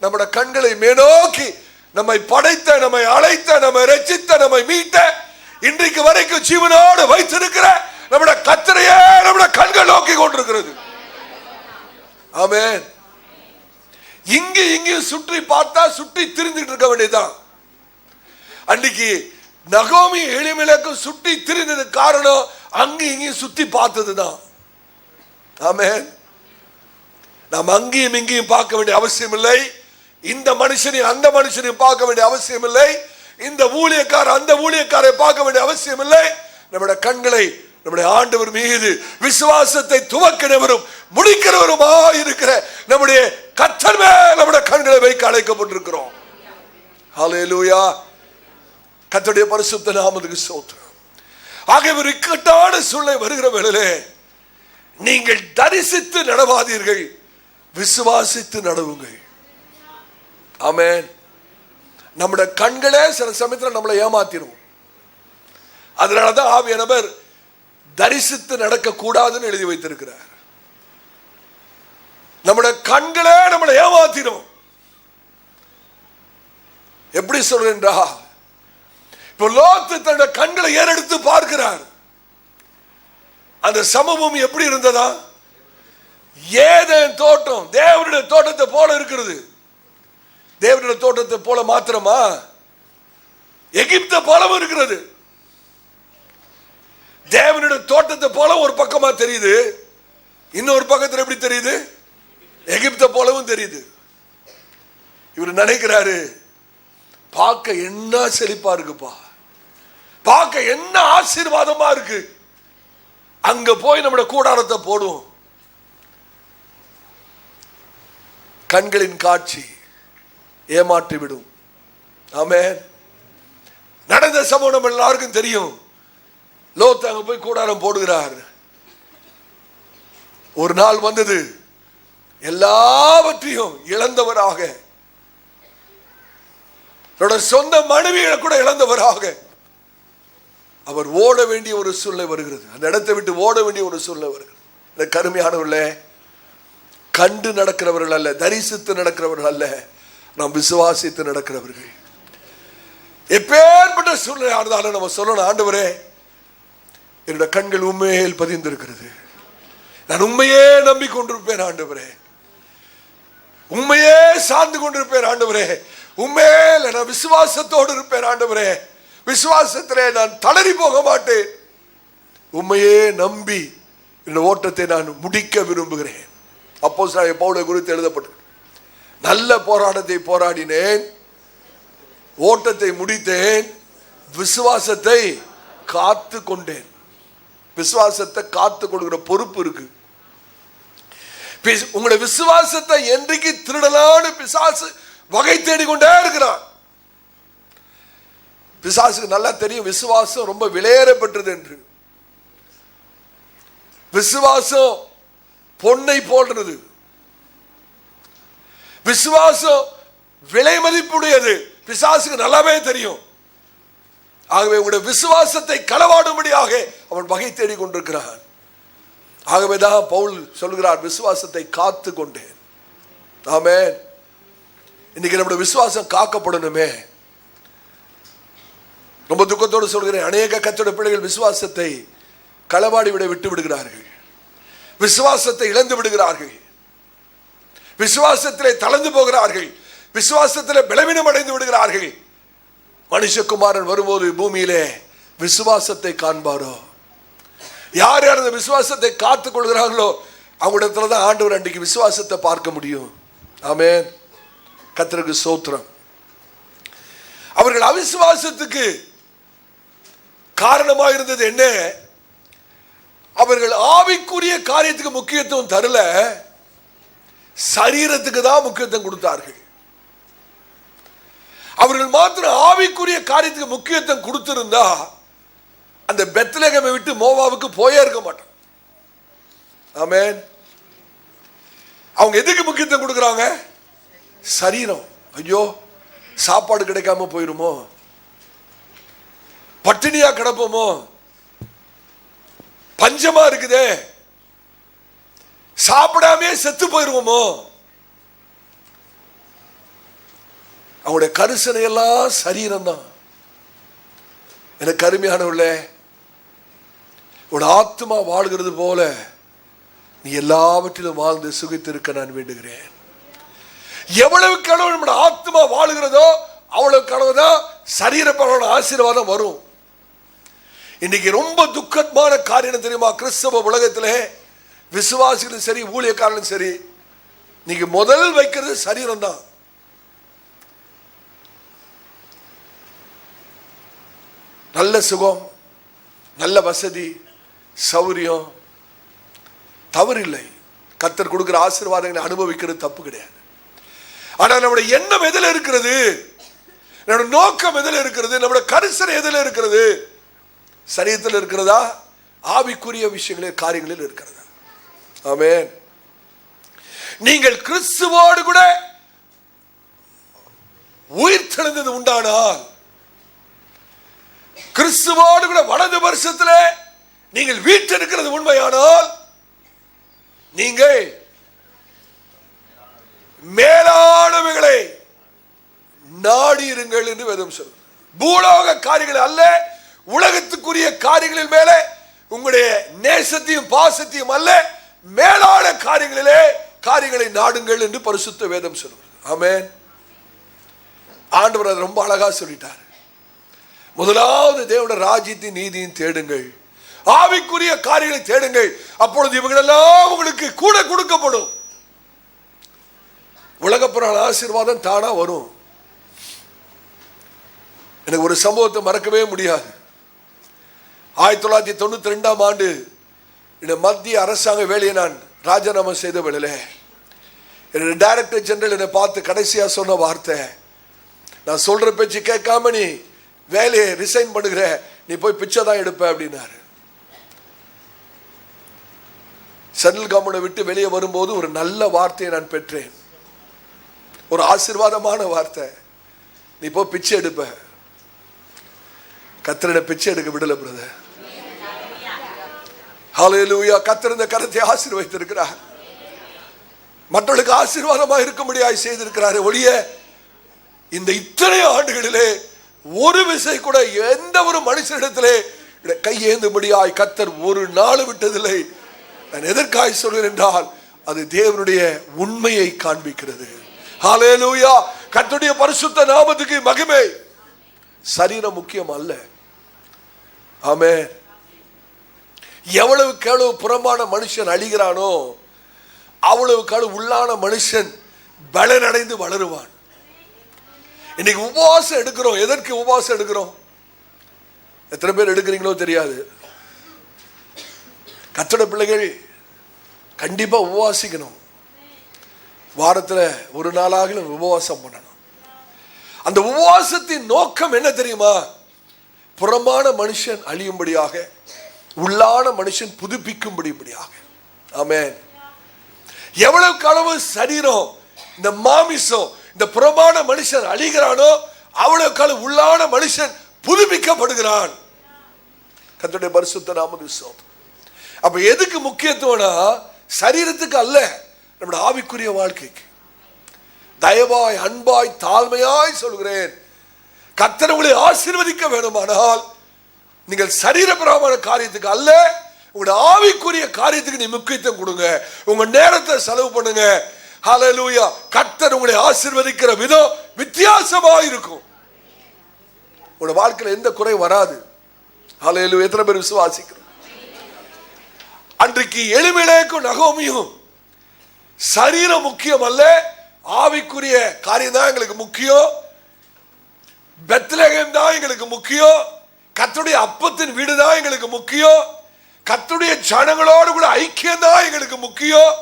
[SPEAKER 1] நம்முடைய கண்களை மேலோக்கி நம்மை படைத்த, நம்மை அழைத்த, நம்மை ரட்சித்த, நம்மை மீட்ட, இன்றைக்கு வரைக்கும் ஜீவனோடு வைத்திருக்கிற நம்முடைய கர்த்தரையே நம்முடைய கண்கள் நோக்கி கொண்டிருக்கிறது. ஆமென். இங்கு சுற்றி பார்த்தா சுற்றி திரிந்துட்டு இருக்க வேண்டியதுதான். அன்னைக்கு நகோமி எலிமெலேக்கு சுற்றி திரிந்தது காரணம் அங்கு இங்கேயும் சுற்றி பார்த்ததுதான். ஆமென். நாம் அங்கேயும் இங்கேயும் பார்க்க வேண்டிய அவசியம் இல்லை. இந்த மனுஷனையும் அந்த மனுஷனையும் பார்க்க வேண்டிய அவசியம் இல்லை. இந்த ஊழியக்காரர் அந்த ஊழியக்காரை பார்க்க வேண்டிய அவசியம் இல்லை. நம்முடைய கண்களை நம்முடைய ஆண்டவர் மீது விசுவாசத்தை துவக்கினவரும் முடிக்கிறவருமாய் இருக்கிற நம்முடைய கர்த்தர் மேல் நம்முடைய கண்களை வைக்க அழைக்கப்பட்டிருக்கிறோம். ஹல்லேலூயா. கர்த்தருடைய பரிசுத்த நாமத்துக்கு ஸ்தோத்திரம். ஆகவே ஒரு இக்கட்டான சூழ்நிலை வருகிற வேளையிலே நீங்கள் தரிசித்து நடவாதீர்கள், விசுவாசித்து நடவுங்கள். ஆமென். நம்முடைய கண்களே சில சமயத்தில் நம்மளை ஏமாத்திரும். அதனாலதான் ஆவியானவர் தரிசித்து நடக்க கூடாதுன்னு எழுதி வைத்திருக்கிறார். நம்முடைய கண்களே நம்மளை ஏமாத்திரும். எப்படி சொல்றேன்றா, இப்போ லோத்து தன்னுடைய கண்களை ஏறெடுத்து பார்க்கிறார். அந்த சமபூமி எப்படி இருந்ததா? ஏதேன் தோட்டம் தேவனுடைய தோட்டத்தை போல இருக்கிறது. தேவனுடைய தோட்டத்தை போல மாத்திரமா, எகிப்த போலவும் இருக்கிறது. தேவனுடைய தோட்டத்தை போல ஒரு பக்கமா தெரியுது, இன்னொரு பக்கத்தில் எப்படி தெரியுது? எகிப்த போலவும் தெரியுது. இவர் நினைக்கிறாரு, பார்க்க என்ன செழிப்பா இருக்குப்பா, பார்க்க என்ன ஆசீர்வாதமா இருக்கு, அங்க போய் நம்முடைய கூடாரத்தை போடுவோம். கண்களின் காட்சி ஏமாற்றி விடும். ஆமென். நடந்த சம்பவம் எல்லாருக்கும் தெரியும். லோத் அங்க போய் கூடாரம் போடுகிறார். ஒரு நாள் வந்தது, எல்லாவற்றையும் இழந்தவராக, சொந்த மனைவியை கூட இழந்தவராக அவர் ஓட வேண்டிய ஒரு சூழ்நிலை வருகிறது. அந்த இடத்தை விட்டு ஓட வேண்டிய ஒரு சூழ்நிலை வருகிறது. இந்த கருமையானவர்களே, கண்டு நடக்கிறவர்கள் அல்ல, தரிசித்து நடக்கிறவர்கள் அல்ல, நாம் விசுவாசித்து நடக்கிறவர்கள். எப்பேற்பட்ட சூழ்நிலை ஆனாலும் நம்ம சொல்லணும், ஆண்டவரே என்னுடைய கண்கள் உண்மையில் பதிந்திருக்கிறது, நான் உண்மையே நம்பிக்கொண்டிருப்பேன் ஆண்டவரே, உண்மையே சார்ந்து கொண்டிருப்பேன் ஆண்டவரே, உண்மையில நான் விசுவாசத்தோடு இருப்பேன் ஆண்டவரே, விசுவாசத்திலே நான் தளறி போக மாட்டேன், உண்மையே நம்பி இந்த ஓட்டத்தை நான் முடிக்க விரும்புகிறேன். அப்போஸ்தலனாகிய பவுலை குறித்து எழுதப்பட்டது, நல்ல போராட்டத்தை போராடினேன், ஓட்டத்தை முடித்தேன், விசுவாசத்தை காத்து கொண்டேன். விசுவாசத்தை காத்து கொடுக்கிற பொறுப்பு இருக்கு. உங்களுடைய விசுவாசத்தை என்றைக்கு திருடலான்னு பிசாசு வகை தேடிக்கொண்டே இருக்கிறான். பிசாசுக்கு நல்லா தெரியும் விசுவாசம் ரொம்ப விலையேறப்பட்டது என்று. விசுவாசம் பொன்னை போன்றது, விசுவாசம் விலை மதிப்புடையது, பிசாசுக்கு நல்லாவே தெரியும். ஆகவே உங்களுடைய விசுவாசத்தை களவாடும்படியாக அவன் வகை தேடிக் கொண்டிருக்கிறான். ஆகவேதான் பவுல் சொல்கிறார், விசுவாசத்தை காத்து கொண்டேன். ஆமென். இன்னைக்கு நம்முடைய விசுவாசம் காக்கப்படணுமே. ரொம்ப துக்கத்தோடு சொல்கிறேன், அநேக கர்த்தருடைய பிள்ளைகள் விசுவாசத்தை களவாடி விட்டு விடுகிறார்கள், விசுவாசத்தை இழந்து விடுகிறார்கள், விசுவாசத்திலே தளர்ந்து போகிறார்கள், விசுவாசத்திலே பலவீனம் அடைந்து விடுகிறார்கள். மனுஷகுமாரன் வரும்போது பூமியிலே விசுவாசத்தை காண்பாரோ? யார் யார் அந்த விசுவாசத்தை காத்துக் கொள்கிறார்களோ அவங்களிடத்துல தான் ஆண்டவர் அன்றைக்கு விசுவாசத்தை பார்க்க முடியும். ஆமென். கர்த்தருக்கு ஸ்தோத்திரம். அவர்கள் அவிசுவாசத்துக்கு காரணமாக இருந்தது என்ன? அவர்கள் ஆவிக்குரிய காரியத்துக்கு முக்கியத்துவம் தரல, சரீரத்துக்கு தான் முக்கியத்துவம் கொடுத்தார்கள். அவர்கள் மாத்திரம் ஆவிக்குரிய காரியத்துக்கு முக்கியத்துவம் கொடுத்திருந்தா அந்த பெத்லகேமை விட்டு மோவாவுக்கு போயே இருக்க மாட்டான். ஆமென். அவங்க எதுக்கு முக்கியத்துவம் கொடுக்கறாங்க? சரீரம். ஐயோ சாப்பாடு கிடைக்காம போயிருமோ, பட்டினியா கிடப்போமோ, பஞ்சமா இருக்குதே, சாப்பிடாமே செத்து போயிருவோமோ. அவங்களுடைய கரிசனை எல்லாம் சரீரம் தான். எனக்கு அருமையானவர்களே, உன் ஆத்மா வாழ்கிறது போல நீ எல்லாவற்றிலும் வாழ்ந்து சுகித்திருக்க நான் வேண்டுகிறேன். எவ்வளவுக்கு அளவு நம்முடைய ஆத்மா வாழுகிறதோ அவ்வளவுக்கு அளவுதான் சரீரப்பரவான ஆசீர்வாதம் வரும். இன்னைக்கு ரொம்ப துக்கமான காரியம் தெரியுமா? கிறிஸ்தவ உலகத்திலே விசுவாசிகளும் சரி ஊழியக்காரர்களும் சரி, நீங்க முதல் வைக்கிறது சரீரம் தான். நல்ல சுகம், நல்ல வசதி, சௌரியம் தவறில்லை. கர்த்தர் கொடுக்கிற ஆசீர்வாதங்களை அனுபவிக்கிறது தப்பு கிடையாது. ஆனா நம்முடைய எண்ணம் எதில் இருக்கிறது? நம்முடைய நோக்கம் எதில் இருக்கிறது? நம்முடைய கரிசனை எதில் இருக்கிறது? சரீரத்தில் இருக்கிறதா? ஆவிக்குரிய விஷயங்களில் காரியங்களில் இருக்கிறதா? ஆமென். நீங்கள் கிறிஸ்துவோடு கூட உயிர் தெழுந்தது உண்டானால், கிறிஸ்துவோடு கூட வலது வருஷத்தில் நீங்கள் வீட்டில் இருக்கிறது உண்மையானால், நீங்கள் மேலானவைகளை நாடி இருங்கள் என்று வேதம் சொல்லும். பூலோக காரியங்கள் அல்ல, உலகத்துக்குரிய காரியங்களின் மேலே உங்களுடைய நேசத்தையும் பாசத்தையும் அல்ல, மேலான காரியங்களை நாடுங்கள் என்று பரிசுத்த வேதம் சொல்கிறது. ஆமென். ஆண்டவர் அதை ரொம்ப அழகா சொல்லிட்டார். முதலாவது தேவனுடைய ராஜ்யத்தின் நீதியின் தேடுங்கள், ஆவிக்குரிய காரியங்களை தேடுங்கள், அப்பொழுது இவங்களெல்லாம் உங்களுக்கு கூட கொடுக்கப்படும். உலகப்புற ஆசீர்வாதம் தானா வரும். எனக்கு ஒரு சம்பவத்தை மறக்கவே முடியாது. 1992ஆம் ஆண்டு இந்த மத்திய அரசாங்க வேலையை நான் ராஜினாமா செய்த வேளையிலே என்னுடைய டைரக்டர் ஜெனரல் என்னை பார்த்து கடைசியா சொன்ன வார்த்தை, நான் சொல்ற பேச்சு கேட்காம நீ வேலையை ரிசைன் பண்ணுகிற, நீ போய் பிச்சை தான் எடுப்ப அப்படின்னாரு. சென்ட்ரல் கவர்மெண்ட் விட்டு வெளியே வரும்போது ஒரு நல்ல வார்த்தையை நான் பெற்றேன், ஒரு ஆசீர்வாதமான வார்த்தை, நீ போய் பிச்சை எடுப்ப. கர்த்தர் பிச்சை எடுக்க விடல பிரதர். ஹல்லேலூயா. கர்த்தர் இந்த கரத்தை ஆசீர்வதித்திருக்கிறார், மற்றவர்களுக்கு ஆசீர்வாதமா இருக்கும்படியாய் செய்திருக்கிறார். ஒழிய இந்த இத்தனை ஆண்டுகளிலே ஒரு விசை கூட எந்த ஒரு மனுஷனிடத்திலே கையேந்தும்படியாய் கர்த்தர் ஒரு நாள் விட்டதில்லை. நான் எதற்காய் சொல்கிறேன் என்றால் அது தேவனுடைய உண்மையை காண்பிக்கிறது. ஹல்லேலூயா. கர்த்தருடைய பரிசுத்த நாமத்துக்கு மகிமை. சரீரம் முக்கியம் அல்ல. ஆமென். எவ்வளவுக்கு எவ்வளவு புறம்பான மனுஷன் அழிகிறானோ அவ்வளவுக்கு அவ்வளவு உள்ளான மனுஷன் பலனடைந்து வளருவான். இன்னைக்கு உபவாசம் எடுக்கிறோம். எதற்கு உபவாசம் எடுக்கிறோம்? எத்தனை பேர் எடுக்கிறீங்களோ தெரியாது. கர்த்தருடைய பிள்ளைகள் கண்டிப்பா உபவாசிக்கணும். வாரத்தில் ஒரு நாளாக உபவாசம் பண்ணணும். அந்த உபவாசத்தின் நோக்கம் என்ன தெரியுமா? புறமான மனுஷன் அழியும்படியாக, உள்ளான மனுஷன் புதுப்பிக்கும்படியாக. ஆமென். எவ்வளவு அளவு சரீரம், இந்த மாமிசம், இந்த புறமான மனுஷன் அழிகிறானோ அவ்வளவு அளவு உள்ளான மனுஷன் புதுப்பிக்கப்படுகிறான். கர்த்தருடைய பரிசுத்த நாமத்துக்கு ஸ்தோத்திரம். அப்ப எதுக்கு முக்கியத்துவம்னா சரீரத்துக்கு அல்ல, நம்முடைய ஆவிக்குரிய வாழ்க்கைக்கு. தயவாய் அன்பாய் தாழ்மையாய் சொல்கிறேன், கர்த்தர் உங்களை ஆசீர்வதிக்க வேண்டுமானால் நீங்கள் சரீரபரமான காரியத்துக்கு அல்ல, உங்களுடைய ஆவிக்குரிய காரியத்துக்கு நீ முக்கியத்துவம் கொடுங்க. உங்க நேரத்தை செலவு பண்ணுங்க. ஹல்லேலூயா. கர்த்தர் உங்களை ஆசீர்வதிக்கிற விதம் வித்தியாசமா இருக்கும். உங்களுடைய வாழ்க்கையில் எந்த குறை வராது. ஹல்லேலூயா. எத்தனை பேர் விசுவாசிக்கிறோம்? அன்றைக்கு எலிமெலேக்கும் நகோமியும் சரீரம் முக்கியம் அல்ல, ஆவிக்குரிய காரியம் தான் எங்களுக்கு முக்கியம், பெத்லகேம் தான் எங்களுக்கு முக்கியம், கர்த்தருடைய அப்பத்தின் வீடு தான் எங்களுக்கு முக்கியம், கர்த்தருடைய ஜனங்களோடு கூட ஐக்கியம் தான் எங்களுக்கு முக்கியம்,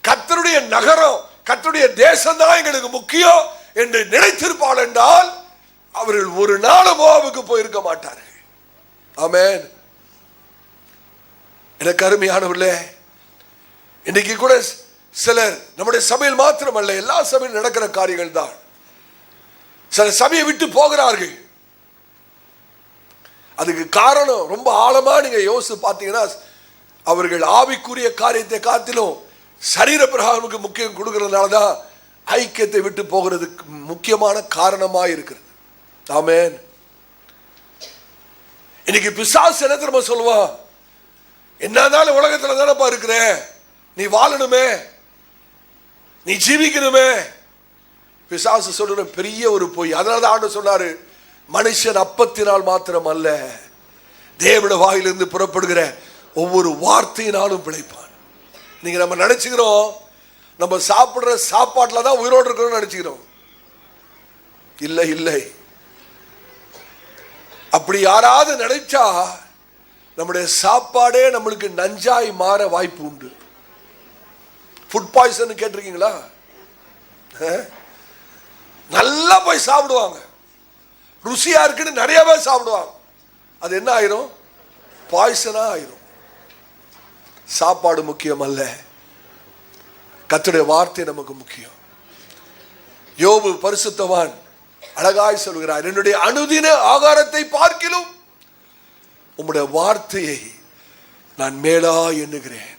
[SPEAKER 1] கர்த்தருடைய நகரம், கர்த்தருடைய தேசம் தான் எங்களுக்கு முக்கியம் என்று நினைத்திருப்பாள் என்றால் அவர்கள் ஒரு நாள் மோவாவுக்கு போயிருக்க மாட்டார்கள். ஆமென். எனக்கு அருமையானவர்களே, இன்னைக்கு கூட சிலர் நம்முடைய சபையில் மாத்திரமல்ல, எல்லா சபையில் நடக்கிற காரியங்கள் தான். சில சபையை விட்டு போகிறார்கள். அதுக்கு காரணம் ரொம்ப ஆழமா நீங்க யோசிச்சு பார்த்தீங்கன்னா, அவர்கள் ஆவிக்குரிய காரியத்தை காட்டிலும் சரீர பிரகாரமுக்கு முக்கியம் கொடுக்கறதுனால தான் ஐக்கியத்தை விட்டு போகிறதுக்கு முக்கியமான காரணமா இருக்கிறது. ஆமென். இன்னைக்கு பிசாசு என்ன தெரியுமா சொல்லுவான்? என்னதாலும் உலகத்துல தானப்பா இருக்கிற, நீ வாழணுமே, நீ ஜீவிக்கணுமே. பிசாசு சொல்ற பெரிய ஒரு பொய். அதனாலதான் ஆண்டவர் சொன்னாரு, மனுஷன் அப்பத்தினால் மாத்திரம் அல்ல, தேவனுடைய வாயிலிருந்து புறப்படுகிற ஒவ்வொரு வார்த்தையினாலும் பிழைப்பான். நீங்க நம்ம நினைச்சுக்கிறோம் நம்ம சாப்பிடுற சாப்பாட்டுல தான் உயிரோடு இருக்கிறோம் நினைச்சுக்கிறோம். இல்லை இல்லை, அப்படி யாராவது நினைச்சா நம்முடைய சாப்பாடே நம்மளுக்கு நஞ்சாய் மாற வாய்ப்பு உண்டு. ஃபுட் பாய்சன் கேட்டிருக்கீங்களா? நல்லா போய் சாப்பிடுவாங்க, ருசியா இருக்குன்னு நிறைய பேர் சாப்பிடுவாங்க, அது என்ன ஆயிரும்? பாய்சனா ஆயிரும். சாப்பாடு முக்கியம் அல்ல, கர்த்தருடைய வார்த்தை நமக்கு முக்கியம். யோபு பரிசுத்தவான் அழகாய் சொல்கிறார், என்னுடைய அனுதின ஆகாரத்தை பார்க்கிலும் உம்முடைய வார்த்தையை நான் மேலா எண்ணுகிறேன்.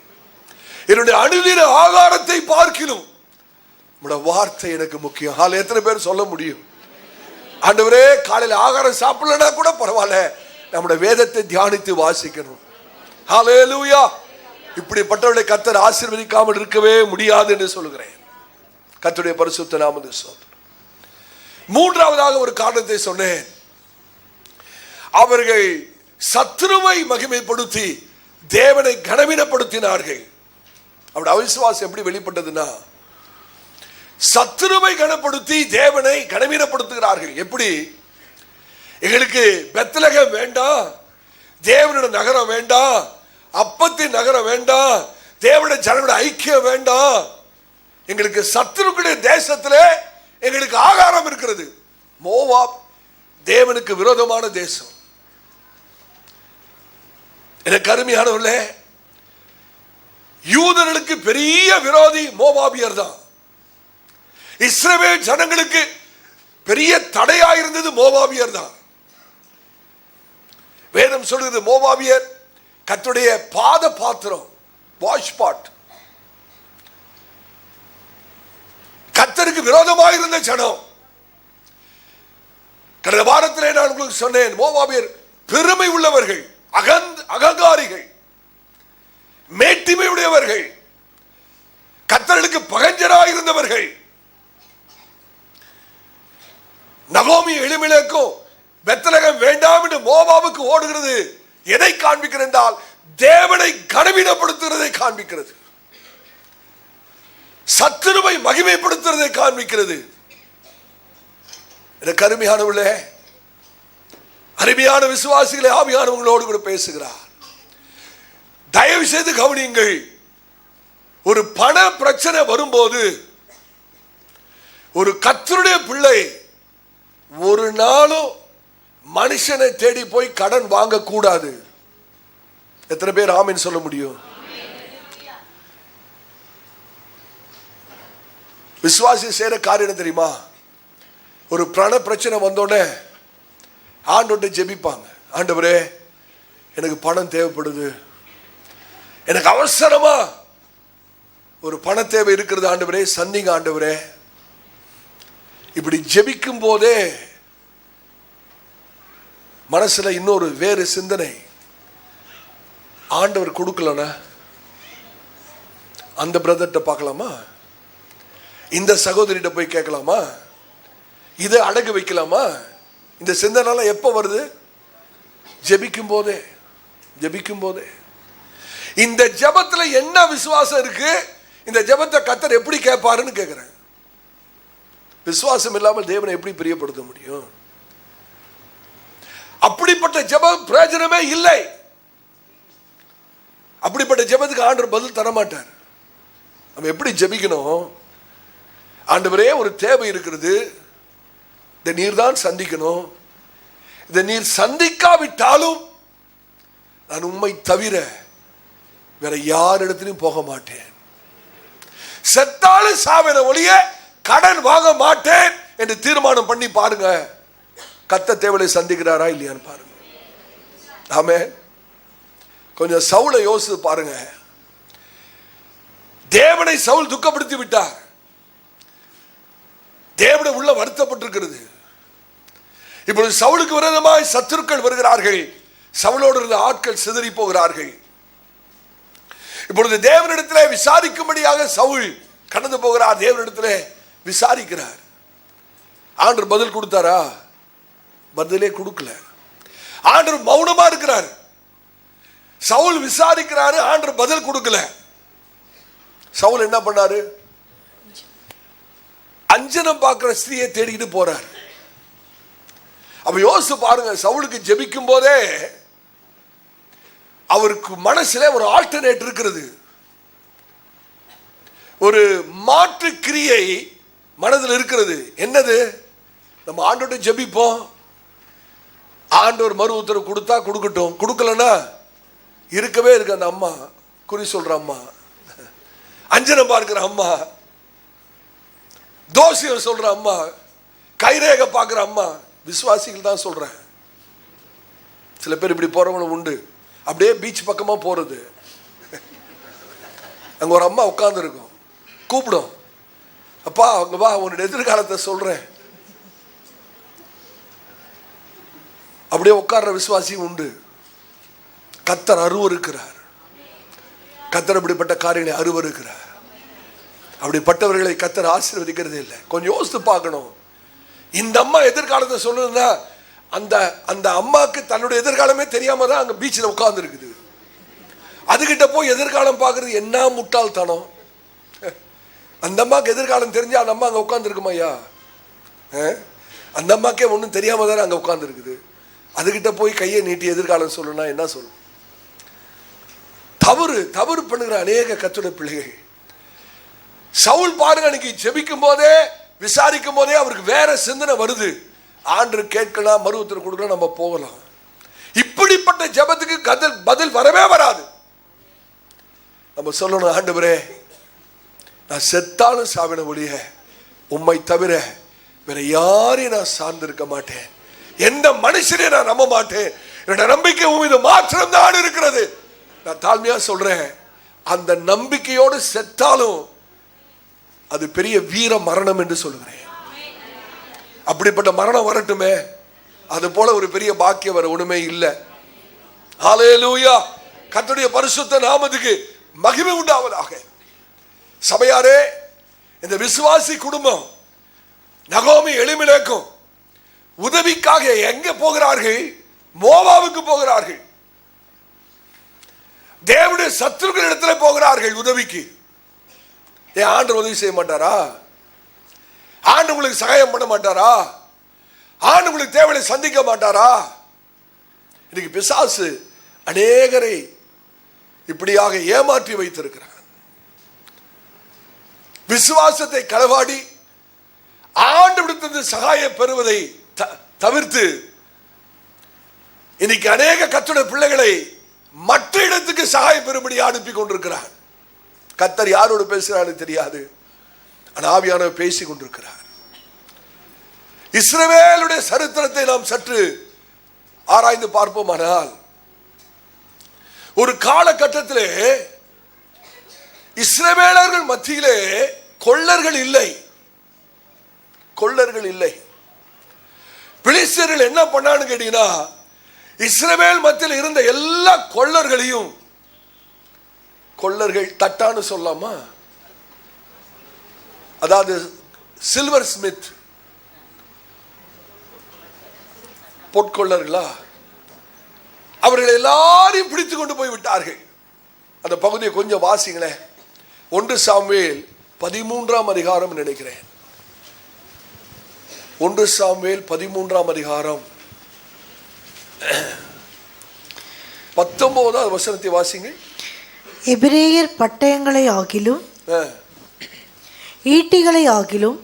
[SPEAKER 1] என்னுடைய அனுதின ஆகாரத்தை பார்க்கிலும் உம்முடைய வார்த்தை எனக்கு முக்கியம். ஹால எத்தனை பேர் சொல்ல முடியும்? ஆண்டவரே, காலையில் ஆகாரம் சாப்பிடலனா கூட பரவாயில்ல, நம்முடைய வேதத்தை தியானித்து வாசிக்கணும். ஹல்லேலூயா. இப்படிப்பட்டவர்களை கர்த்தர் ஆசீர்வதிக்காமல் இருக்கவே முடியாது என்று சொல்கிறேன். கர்த்தருடைய பரிசுத்த நாமத்துக்கு ஸ்தோத்திரம். மூன்றாவதாக ஒரு காரணத்தை சொன்னேன். அவர்கள் சத்துருவை மகிமைப்படுத்தி தேவனை கனவீனப்படுத்தினார்கள். அவருடைய அவிசுவாசம் எப்படி வெளிப்பட்டதுன்னா, சத்துருவை கனப்படுத்தி தேவனை கனவீனப்படுத்துகிறார்கள். எப்படி? எங்களுக்கு பெத்லகேம் வேண்டாம், தேவனுடைய நகரம் வேண்டாம், அப்பத்தின் நகரம் வேண்டாம், தேவனுடைய ஜனங்களுடைய ஐக்கியம் வேண்டாம், எங்களுக்கு சத்துருக்குடைய தேசத்திலே எங்களுக்கு ஆகாரம் இருக்கிறது. மோவாப் தேவனுக்கு விரோதமான தேசம். எனக்கு அருமையானவர்களே, யூதர்களுக்கு பெரிய விரோதி மோவாபியர் தான். இஸ்ரவேல் ஜனங்களுக்கு பெரிய தடையா இருந்தது மோவாபியர் தான். வேதம் சொல்லுது, மோவாபியர் கர்த்தருடைய பாத பாத்திரம், வாஷ் பாட். கர்த்தருக்கு விரோதமாக இருந்த ஜனம். கடந்த வாரத்திலே நான் உங்களுக்கு சொன்னேன், மோவாபியர் பெருமை உள்ளவர்கள், அகங்காரிகள், மேட்டிமை உடையவர்கள், கர்த்தருக்கு பகஞ்சராக இருந்தவர்கள். நகோமி எளிமிலேக்கும் பெத்லகேம் வேண்டாம் என்று மோவாபுக்கு ஓடுகிறது. எதை காண்பிக்கிறது என்றால், தேவனை கனவீனப்படுத்துகிறதை காண்பிக்கிறது, சத்துருவை மகிமைப்படுத்துகிறதை காண்பிக்கிறது. எனக்கு அருமையானவர்களே, அருமையான விசுவாசிகளை ஆவியானவங்களோடு கூட பேசுகிறார். தயவு செய்து கவனியுங்கள். ஒரு பண பிரச்சனை வரும்போது ஒரு கர்த்தருடைய பிள்ளை ஒரு நாளும் மனுஷனை தேடி போய் கடன் வாங்க கூடாது. எத்தனை பேர் ஆமென் சொல்ல முடியும்? விசுவாசி செய்யற காரியம் தெரியுமா? ஒரு பிராண பிரச்சனை வந்தோடனே ஆண்டவர்கிட்ட ஜெபிப்பாங்க. ஆண்டவரே, எனக்கு பணம் தேவைப்படுது, எனக்கு அவசரமா ஒரு பண தேவை இருக்கிறது, ஆண்டவரே சந்திங்க ஆண்டவரே. இப்படி ஜெபிக்கும் போதே மனசுல இன்னொரு வேறு சிந்தனை, ஆண்டவர் கொடுக்கலனா அந்த பிரதர்கிட்ட பார்க்கலாமா, இந்த சகோதரிட்ட போய் கேட்கலாமா, இதை அடகு வைக்கலாமா. இந்த சிந்தனை எப்ப வருது? ஜெபிக்கும் போதே. ஜெபிக்கும் போதே. இந்த ஜெபத்துல என்ன விசுவாசம் இருக்கு? இந்த ஜெபத்தை கர்த்தர் எப்படி கேட்பாருன்னு கேட்கிறேன். விசுவாசம் இல்லாமல் தேவனை எப்படி பிரியப்படுத்த முடியும்? அப்படிப்பட்ட ஜெபம் பிரயோஜனமே இல்லை. அப்படிப்பட்ட ஜெபத்துக்கு ஆண்டவர் பதில் தர மாட்டார். நம்ம எப்படி ஜெபிக்கணும்? ஆண்டவரே, ஒரு தேவை இருக்கிறது, இதை நீர் தான் சந்திக்கணும், இதை நீர் சந்திக்காவிட்டாலும் நான் உம்மை தவிர வேற யாரிடத்திலும் போக மாட்டேன், செத்தாலும் சாவேன ஒழிய கடன் வாங்க மாட்டேன் என்று தீர்மானம் பண்ணி பாருங்க. கர்த்தர் தேவனை சந்திக்கிறாரா இல்லையான்னு பாருங்க. ஆமென். கொஞ்சம் சவுலை யோசித்து பாருங்க. தேவனை சவுல் துக்கப்படுத்தி விட்டார். தேவனை உள்ள வருத்தப்பட்டிருக்கிறது. இப்பொழுது சவுலுக்கு விரோதமாய் சத்துருக்கள் வருகிறார்கள். சவுலோடு இருந்த ஆட்கள் சிதறி போகிறார்கள். இப்பொழுது தேவனிடத்திலே விசாரிக்கும்படியாக சவுல் கடந்து போகிறார். தேவனிடத்திலே விசாரிக்கிறார். ஆண்டவர் பதில் கொடுத்தாரா? பதிலே கொடுக்கல. ஆண்டவர் மௌனமா இருக்கிறார். சவுல் விசாரிக்கிறாரு, ஆண்டவர் பதில் கொடுக்கல. சவுல் என்ன பண்ணாரு? அஞ்சனம் பார்க்கிற ஸ்திரியை தேடிட்டு போறார். அப்ப யோசிச்சு பாருங்க, சவுலுக்கு ஜெபிக்கும் போதே அவருக்கு மனசுல ஒரு ஆல்டர்னேட் இருக்கிறது, ஒரு மாற்று கிரியை மனதில் இருக்கிறது. என்னது? நம்ம ஆண்டவர்கிட்ட ஜெபிப்போம், ஆண்டவர் மறு உத்தரவு கொடுத்தா கொடுக்கட்டும், கொடுக்கலன்னா இருக்கவே இருக்கு அந்த அம்மா, குறி சொல்ற அம்மா, அஞ்சனம் பார்க்கிற அம்மா, தோஷியம் சொல்ற அம்மா, கைரேக பார்க்கிற அம்மா. விசுவாசிகள் தான் சொல்றேன். சில பேர் இப்படி போறவங்களும் உண்டு. அப்படியே பீச் பக்கமா போறது, அங்க ஒரு அம்மா உட்கார்ந்து இருக்கும், கூப்பிடும், அப்பா அங்க வா, உன்னோட எதிர்காலத்தை சொல்றேன். அப்படியே உட்கார்ற விசுவாசியும் உண்டு. கர்த்தர் அருவருக்கிறார். கர்த்தர் அப்படிப்பட்ட காரியங்களை அருவருக்கிறார். அப்படிப்பட்டவர்களை கர்த்தர் ஆசீர்வதிக்கிறது இல்லை. கொஞ்சம் யோசித்து பார்க்கணும். இந்த அம்மா எதிர்காலத்தை சொல்லணும்னா அந்த அந்த அம்மாவுக்கு தன்னுடைய எதிர்காலமே தெரியாம தான் அங்க பீச்சில் உட்கார்ந்து இருக்குது. அதுகிட்ட போய் எதிர்காலம் பார்க்கறது என்ன முட்டாள்தனம். அந்த அம்மாவுக்கு எதிர்காலம் தெரிஞ்சா அந்த அம்மா அங்க உட்கார்ந்து இருக்குமா ஐயா? அந்த அம்மாக்கே ஒன்றும் தெரியாம தானே அங்க உட்கார்ந்து இருக்குது. அதுகிட்ட போய் கையை நீட்டி எதிர்காலம் சொல்லணும்னா என்ன சொல்லும்? தவறு பண்ணுகிற அநேக கர்த்தருடைய பிள்ளைகள். சவுல் பாருங்க, அன்னைக்கு ஜெபிக்கும் போதே விசாரிக்கும் போதே அவருக்கு வேற சிந்தனை வருது. ஆண்டு கேட்கலாம், மறு உத்தரவு கொடுக்கலாம், நம்ம போகலாம். இப்படிப்பட்ட ஜெபத்துக்கு பதில் வரவே வராது. நம்ம சொல்லணும், ஆண்டவரே நான் செத்தாலும் சாவின ஒழிய உம்மை தவிர வேற யாரையும் நான் சார்ந்திருக்க மாட்டேன். எந்த மனுஷனையும் நான் நம்ப மாட்டேன். என்னோட நம்பிக்கை உன் மீது மாத்திரம் தான் இருக்கிறது. நான் தாழ்மையா சொல்றேன், அந்த நம்பிக்கையோடு செத்தாலும் அது பெரிய வீர மரணம் என்று சொல்லுகிறேன். அப்படிப்பட்ட மரணம் வரட்டுமே. அது போல ஒரு பெரிய பாக்கியம் வர ஒண்ணுமே இல்லை. ஹல்லேலூயா. கர்த்தருடைய பரிசுத்த நாமத்துக்கு மகிமை உண்டாவதாக. சபையாரே, இந்த விசுவாசி குடும்பம் நகோமி எலிமெலேக்கும் உதவிக்காக எங்க போகிறார்கள்? மோவாவுக்கு போகிறார்கள். தேவனுடைய சத்துருக்கள் இடத்துல போகிறார்கள் உதவிக்கு. ஏன் ஆண்டவர் உதவி செய்ய மாட்டாரா? ஆண்டு உங்களுக்கு சகாயம் பண்ண மாட்டாரா? ஆண்டு உங்களுக்கு தேவையை சந்திக்க மாட்டாரா? இன்னைக்கு பிசாசு அநேகரை இப்படியாக ஏமாற்றி வைத்திருக்கிறார். விசுவாசத்தை களவாடி ஆண்டவரிடத்திலிருந்து சகாயம் பெறுவதை தவிர்த்து இன்னைக்கு அநேக கர்த்தருடைய பிள்ளைகளை மற்ற இடத்துக்கு சகாயம் பெறும்படி அனுப்பி கொண்டிருக்கிறார். கர்த்தர் யாரோடு பேசுகிறாரு தெரியாது, ஆனால் ஆவியானவர் பேசிக் கொண்டிருக்கிறார். இஸ்ரவேலுடைய சரித்திரத்தை நாம் சற்று ஆராய்ந்து பார்ப்போமானால், ஒரு காலகட்டத்திலே இஸ்ரவேலர்கள் மத்தியிலே கொள்ளர்கள் இல்லை. பெலிஸ்தர்கள் என்ன பண்ணான்னு கேட்டீங்கன்னா, இஸ்ரவேல் மத்தியில் இருந்த எல்லா கொள்ளர்களையும், கொள்ளர்கள் தட்டான்னு சொல்லலாமா, அதாவது சில்வர் ஸ்மித் பொற்கொள்ளர்களா, அவர்கள் எல்லாரையும் பிடித்து கொண்டு போய் விட்டார்கள். அந்த பகுதியை கொஞ்சம் வாசிங்களேன். 1 சாமுவேல் 13ஆம் அதிகாரம் நினைக்கிறேன். 1 சாமுவேல் 13ஆம் அதிகாரம் 19வது வசனத்தை வாசிங்க.
[SPEAKER 2] எபிரேயர் பட்டயங்களை ஆகிலும் ஈட்டிகளை ஆகிலும்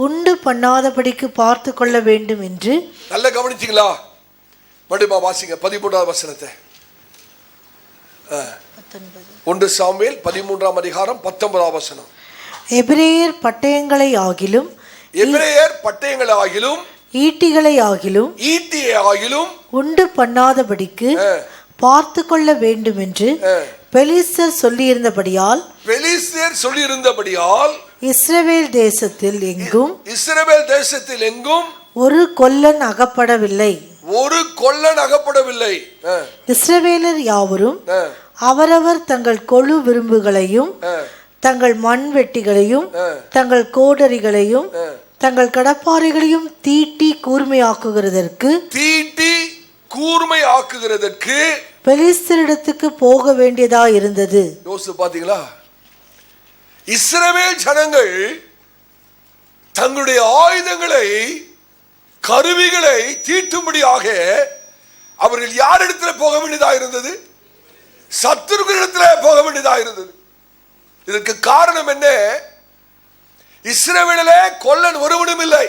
[SPEAKER 2] உண்டு பண்ணாதபடிக்கு பார்த்து கொள்ள வேண்டும் என்று.
[SPEAKER 1] நல்ல கவனிச்சிங்களா? மறுபடியும் வாசிங்க 13வது வசனத்தை. 1 சாமுவேல் 13ஆம் அதிகாரம் 19வது வசனம்.
[SPEAKER 2] எபிரேயர் பட்டயங்களை ஆகிலும் ஈட்டிகளை ஆகிலும் உண்டு பண்ணாதபடிக்கு பார்த்து கொள்ள வேண்டும் என்று பெலிஸ்தர் சொல்லியிருந்தபடியால் இஸ்ரவேல் தேசத்தில் எங்கும் ஒரு கொல்லன் அகப்படவில்லை. இஸ்ரவேலர் யாவரும் அவரவர் தங்கள் கொழு விரும்புகளையும் தங்கள் மண்வெட்டிகளையும் தங்கள் கோடரிகளையும் தங்கள் கடப்பாறைகளையும் தீட்டி கூர்மையாக்குகிறதற்கு பெலிஸ்தரிடத்துக்கு போக வேண்டியதா இருந்தது.
[SPEAKER 1] யோசித்து பாத்தீங்களா? இஸ்ரவேல் ஜனங்கள் தங்களுடைய ஆயுதங்களை, கருவிகளை தீட்டும்படியாக அவர்கள் யாரிடத்துல போக வேண்டியதா இருந்தது? சத்துருக்களிடத்துல போக வேண்டியதா இருந்தது. இதற்கு காரணம் என்ன? இஸ்ரவேலிலே கொல்லன் ஒருவனும் இல்லை.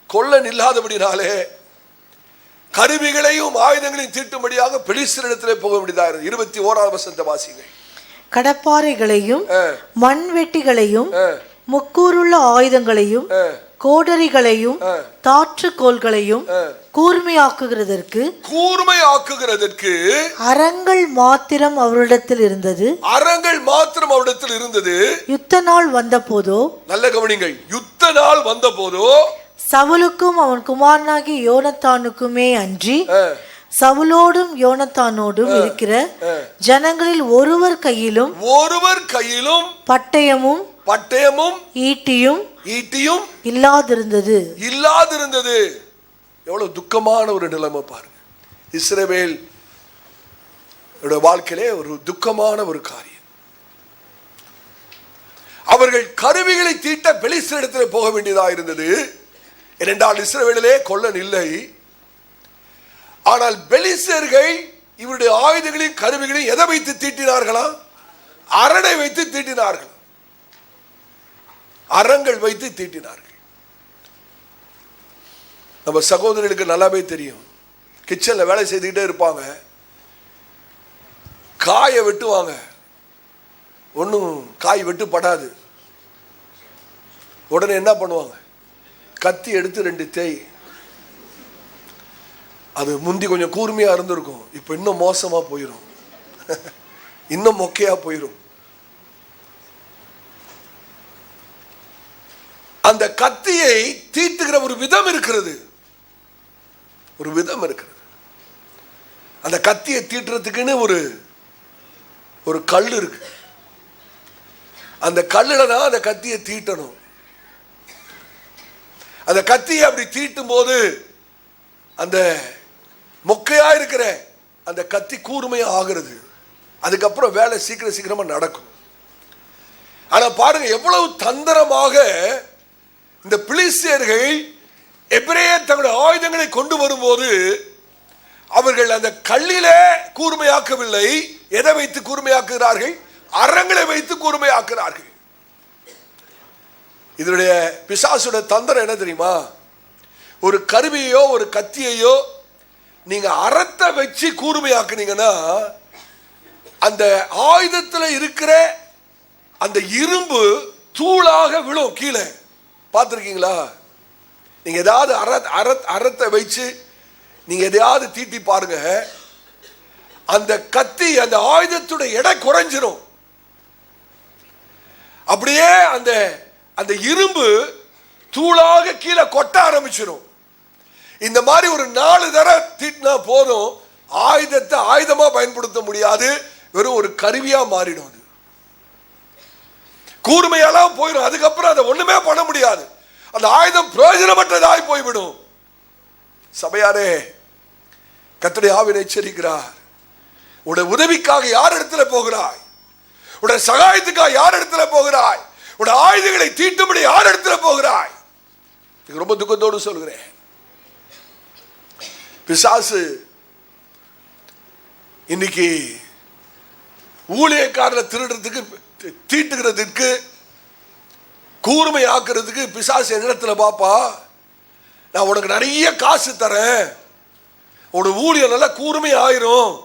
[SPEAKER 1] கொல்லன் இல்லாதபடினாலே கருவிகளையும் ஆயுதங்களையும் தீட்டும்படியாக பெலிஸ்தரிடத்திலே போக வேண்டியதா இருந்தது. 21வது வசனத்தை வாசிங்க.
[SPEAKER 2] கடப்பாறைகளையும் மண்வெட்டிகளையும் முக்கூறுள்ள ஆயுதங்களையும் கோடரிகளையும் தாற்றுக்கோள்களையும் கூர்மையாக்குகிறதற்கு அரங்கள் மாத்திரம் அவரிடத்தில் இருந்தது. யுத்த நாள் வந்த போதோ,
[SPEAKER 1] நல்ல கவனிங்கள், யுத்த நாள் வந்த போதோ
[SPEAKER 2] சவுலுக்கும் அவன் குமாரனாகிய யோனத்தானுக்குமே அன்றி சவுலோடும் யோனத்தானோடும் இருக்கிற ஜனங்களில் ஒருவர் கையிலும் பட்டயமும் ஈட்டியும் இல்லாதிருந்தது.
[SPEAKER 1] எவ்வளவு துக்கமான ஒரு நிலைமை பாருங்க. இஸ்ரவேல் வாழ்க்கையிலே ஒரு துக்கமான ஒரு காரியம். அவர்கள் கருவிகளை தீட்ட பெலிஸ்தரிடத்தில் போக வேண்டியதாக இருந்தது. ஏனென்றால் இஸ்ரவேலிலே கொல்லன் இல்லை. ஆனால் பெலிஸ்தர்கள் இவருடைய ஆயுதங்களையும் கருவிகளையும் எதை வைத்து தீட்டினார்களா? அரணை வைத்து தீட்டினார்கள். அரங்கள் வைத்து தீட்டினார்கள். நம்ம சகோதரர்களுக்கு நல்லாவே தெரியும். கிச்சன்ல வேலை செய்துக்கிட்டே இருப்பாங்க, காயை வெட்டுவாங்க, ஒன்றும் காய் வெட்டுப்படாது. உடனே என்ன பண்ணுவாங்க? கத்தி எடுத்து 2 தேய். அது முந்தி கொஞ்சம் கூர்மையா இருந்திருக்கும், இப்ப இன்னும் மோசமா போயிடும், இன்னும் மொக்கையா போயிடும். அந்த கத்தியை தீட்டுகிற ஒரு விதம் இருக்கிறது, ஒரு விதம் இருக்கிறது. அந்த கத்தியை தீட்டுறதுக்குன்னு ஒரு கல் இருக்கு. அந்த கல்லுல தான் அந்த கத்தியை தீட்டணும். அந்த கத்தியை அப்படி தீட்டும் போது அந்த மொக்கையா இருக்கிற அந்த கத்தி கூர்மையா ஆகிறது. அதுக்கப்புறம் வேலை சீக்கிரமா நடக்கும். ஆனா பாருங்க எவ்வளவு தந்திரமாக இந்த பிலிஸ்தியர்கள் எபிரேயர் தங்களுடைய ஆயுதங்களை கொண்டு வரும்போது அவர்கள் அந்த கல்லிலே கூர்மையாக்கவில்லை. எதை வைத்து கூர்மையாக்குகிறார்கள்? அரங்களை வைத்து கூர்மையாக்குகிறார்கள். இதனுடைய பிசாசுடைய தந்திரம் என்ன தெரியுமா? ஒரு கருவியோ ஒரு கத்தியையோ நீங்க அறத்தை வச்சு கூர்மையாக்குனீங்கன்னா அந்த ஆயுதத்தில் இருக்கிற அந்த இரும்பு தூளாக விழும் கீழே. பார்த்துருக்கீங்களா? நீங்க ஏதாவது அறத்தை வச்சு நீங்க எதையாவது தீட்டி பாருங்க, அந்த கத்தி அந்த ஆயுதத்துடைய எடை குறைஞ்சிரும். அப்படியே அந்த அந்த இரும்பு தூளாக கீழே கொட்ட ஆரம்பிச்சிடும். இந்த மாதிரி ஒரு 4 தடவை தீட்டினா போதும், ஆயுதத்தை ஆயுதமா பயன்படுத்த முடியாது, வெறும் ஒரு கருவியா மாறிடும். அது கூர்மையெல்லாம் போயிடும். அதுக்கப்புறம் அதை ஒண்ணுமே பண்ண முடியாது. அந்த ஆயுதம் பிரயோஜனமற்றதாய் போய்விடும். சபையாரே, கர்த்தருடைய ஆவியை எச்சரிக்கிறார். உடைய உதவிக்காக யார் இடத்துல போகிறாய்? உடைய சகாயத்துக்காக யார் இடத்துல போகிறாய்? உடைய ஆயுதங்களை தீட்டும்படி யார் இடத்துல போகிறாய்? ரொம்ப துக்கத்தோடு சொல்கிறேன். பிசாசு இன்னைக்கு ஊழியக்காரரை திருடுறதுக்கு, தீட்டுகிறதுக்கு, கூர்மை ஆக்குறதுக்கு பிசாசு இடத்துல பாப்பா, நான் உனக்கு நிறைய காசு தரேன், உன்னோட ஊழியம் நல்லா கூர்மை ஆயிரும்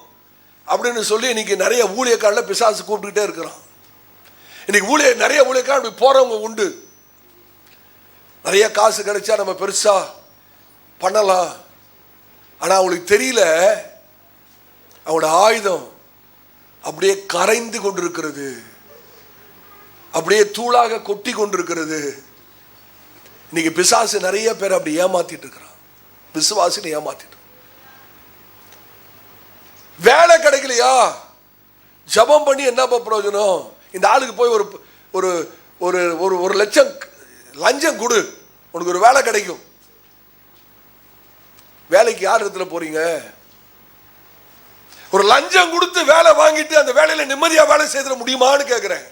[SPEAKER 1] அப்படின்னு சொல்லி இன்னைக்கு நிறைய ஊழியக்காரர்ல பிசாசு கூப்பிட்டுக்கிட்டே இருக்கிறான். இன்னைக்கு நிறைய ஊழியக்காரர் போறவங்க உண்டு. நிறைய காசு கிடைச்சா நம்ம பெருசா பண்ணலாம். ஆனா அவங்களுக்கு தெரியல, அவனோட ஆயுதம் அப்படியே கரைந்து கொண்டிருக்கிறது, அப்படியே தூளாக கொட்டி கொண்டிருக்கிறது. இன்னைக்கு பிசாசு நிறைய பேர் அப்படி ஏமாத்திட்டு இருக்கிறான். விசுவாசின்னு ஏமாத்திட்டு. வேலை கிடைக்கலையா? ஜபம் பண்ணி என்ன பிரயோஜனம்? இந்த ஆளுக்கு போய் ஒரு ஒரு ஒரு ஒரு லட்சம் லஞ்சம் கொடு, உனக்கு ஒரு வேலை கிடைக்கும். வேலைக்கு யார் இடத்துல போறீங்க? ஒரு லஞ்சம் கொடுத்து வேலை வாங்கிட்டு அந்த வேலையில நிம்மதியா வேலை செய்ய முடியுமான்னு கேட்கிறேன்.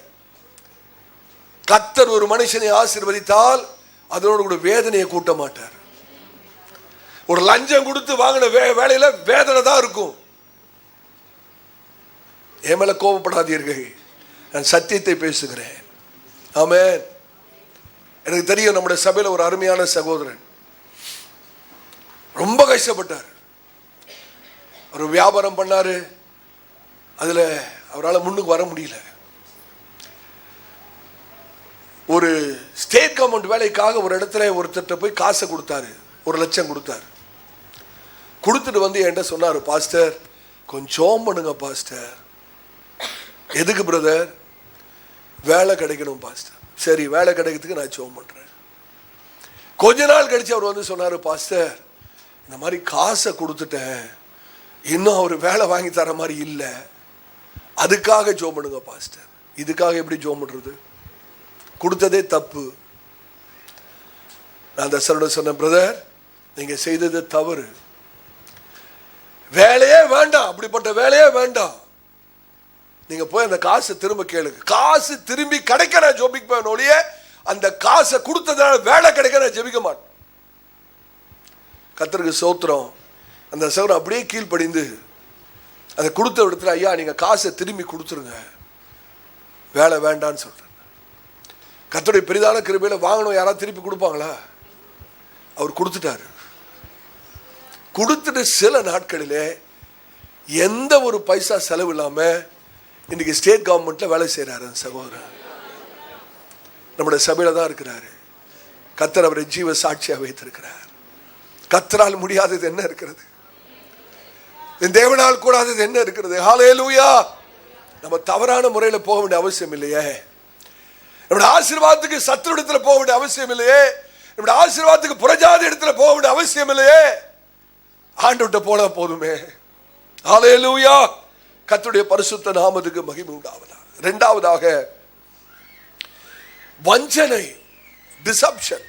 [SPEAKER 1] கர்த்தர் ஒரு மனுஷனை ஆசீர்வதித்தால் அதனோட கூட வேதனையை கூட்ட மாட்டார். ஒரு லஞ்சம் கொடுத்து வாங்கின வேலையில வேதனை தான் இருக்கும். என் மேல கோபப்படாதீர்கள், நான் சத்தியத்தை பேசுகிறேன். ஆமென். எனக்கு தெரியும், நம்முடைய சபையில ஒரு அருமையான சகோதரன் ரொம்ப கஷ்டப்பட்டார். ஒரு வியாபாரம் பண்ணாரு, அதுல அவரால் முன்னுக்கு வர முடியல. ஒரு ஸ்டேட் கவர்மெண்ட் வேலைக்காக ஒரு இடத்துல ஒருத்தர் போய் காசை கொடுத்தாரு, 1 லட்சம் கொடுத்தாரு. கொடுத்துட்டு வந்து என்கிட்ட சொன்னாரு, பாஸ்டர் கொஞ்சம் பண்ணுங்க பாஸ்டர். எதுக்கு பிரதர்? வேலை கிடைக்கணும் பாஸ்டர். சரி, வேலை கிடைக்கிறதுக்கு நான் ஜெபம் பண்றேன். கொஞ்ச நாள் கழிச்சு அவர் வந்து சொன்னாரு, பாஸ்டர் இந்த மாதிரி காசை கொடுத்துட்டேன், இன்னும் அவர் வேலை வாங்கி தர மாதிரி இல்லை, அதுக்காக ஜெபம் பண்ணுங்க பாஸ்டர். இதுக்காக எப்படி ஜெபம் பண்றது? கொடுத்ததே தப்பு. நான் அந்த சொன்ன பிரதர், நீங்க செய்தது தவறு, வேலையே வேண்டாம், அப்படிப்பட்ட வேலையே வேண்டாம், நீங்க போய் அந்த காசை திரும்ப கேளுங்க. காசு திரும்பி கிடைக்க நான் ஜெபிப்பேன் ஒழிய அந்த காசை கொடுத்ததால வேலை கிடைக்க நான் ஜெபிக்க மாட்டேன். கர்த்தருக்கு ஸ்தோத்திரம். அந்த சகோதரன் அப்படியே கீழ்ப்படிந்து அதை கொடுத்த இடத்துல, ஐயா நீங்க காசை திரும்பி கொடுத்துருங்க, வேலை வேண்டான்னு சொல்றேன். கர்த்தருடைய பெரிதான கிருபையில வாங்கணும், யாராவது திருப்பி கொடுப்பாங்களா? அவர் கொடுத்துட்டாரு. கொடுத்துட்டு சில நாட்களிலே எந்த ஒரு பைசா செலவு இல்லாம இன்னைக்கு ஸ்டேட் கவர்மெண்ட்ல வேலை செய்யறாரு. அந்த சகோதரன் நம்முடைய சபையில தான் இருக்கிறாரு. கர்த்தர் அவரை ஜீவ சாட்சியா வைத்திருக்கிறார். கர்த்தரால் முடியாதது என்ன இருக்கிறது? தேவனால் கூடாதது என்ன இருக்கிறது? ஹல்லேலூயா. நம்ம தவறான முறையில போக வேண்டிய அவசியம் இல்லையே. நம்முடைய ஆசீர்வாதத்துக்கு சத்துருடத்துல போக வேண்டிய அவசியம் இல்லையே. நம்முடைய ஆசீர்வாதத்துக்கு புறஜாதி இடத்துல போக வேண்டிய அவசியம் இல்லையே. ஆண்டவர்ட்ட போனா போதுமே. ஹல்லேலூயா. கர்த்தருடைய பரிசுத்த நாமத்துக்கு மகிமை உண்டாவதாக. இரண்டாவதாக வஞ்சனை, டிசப்ஷன்.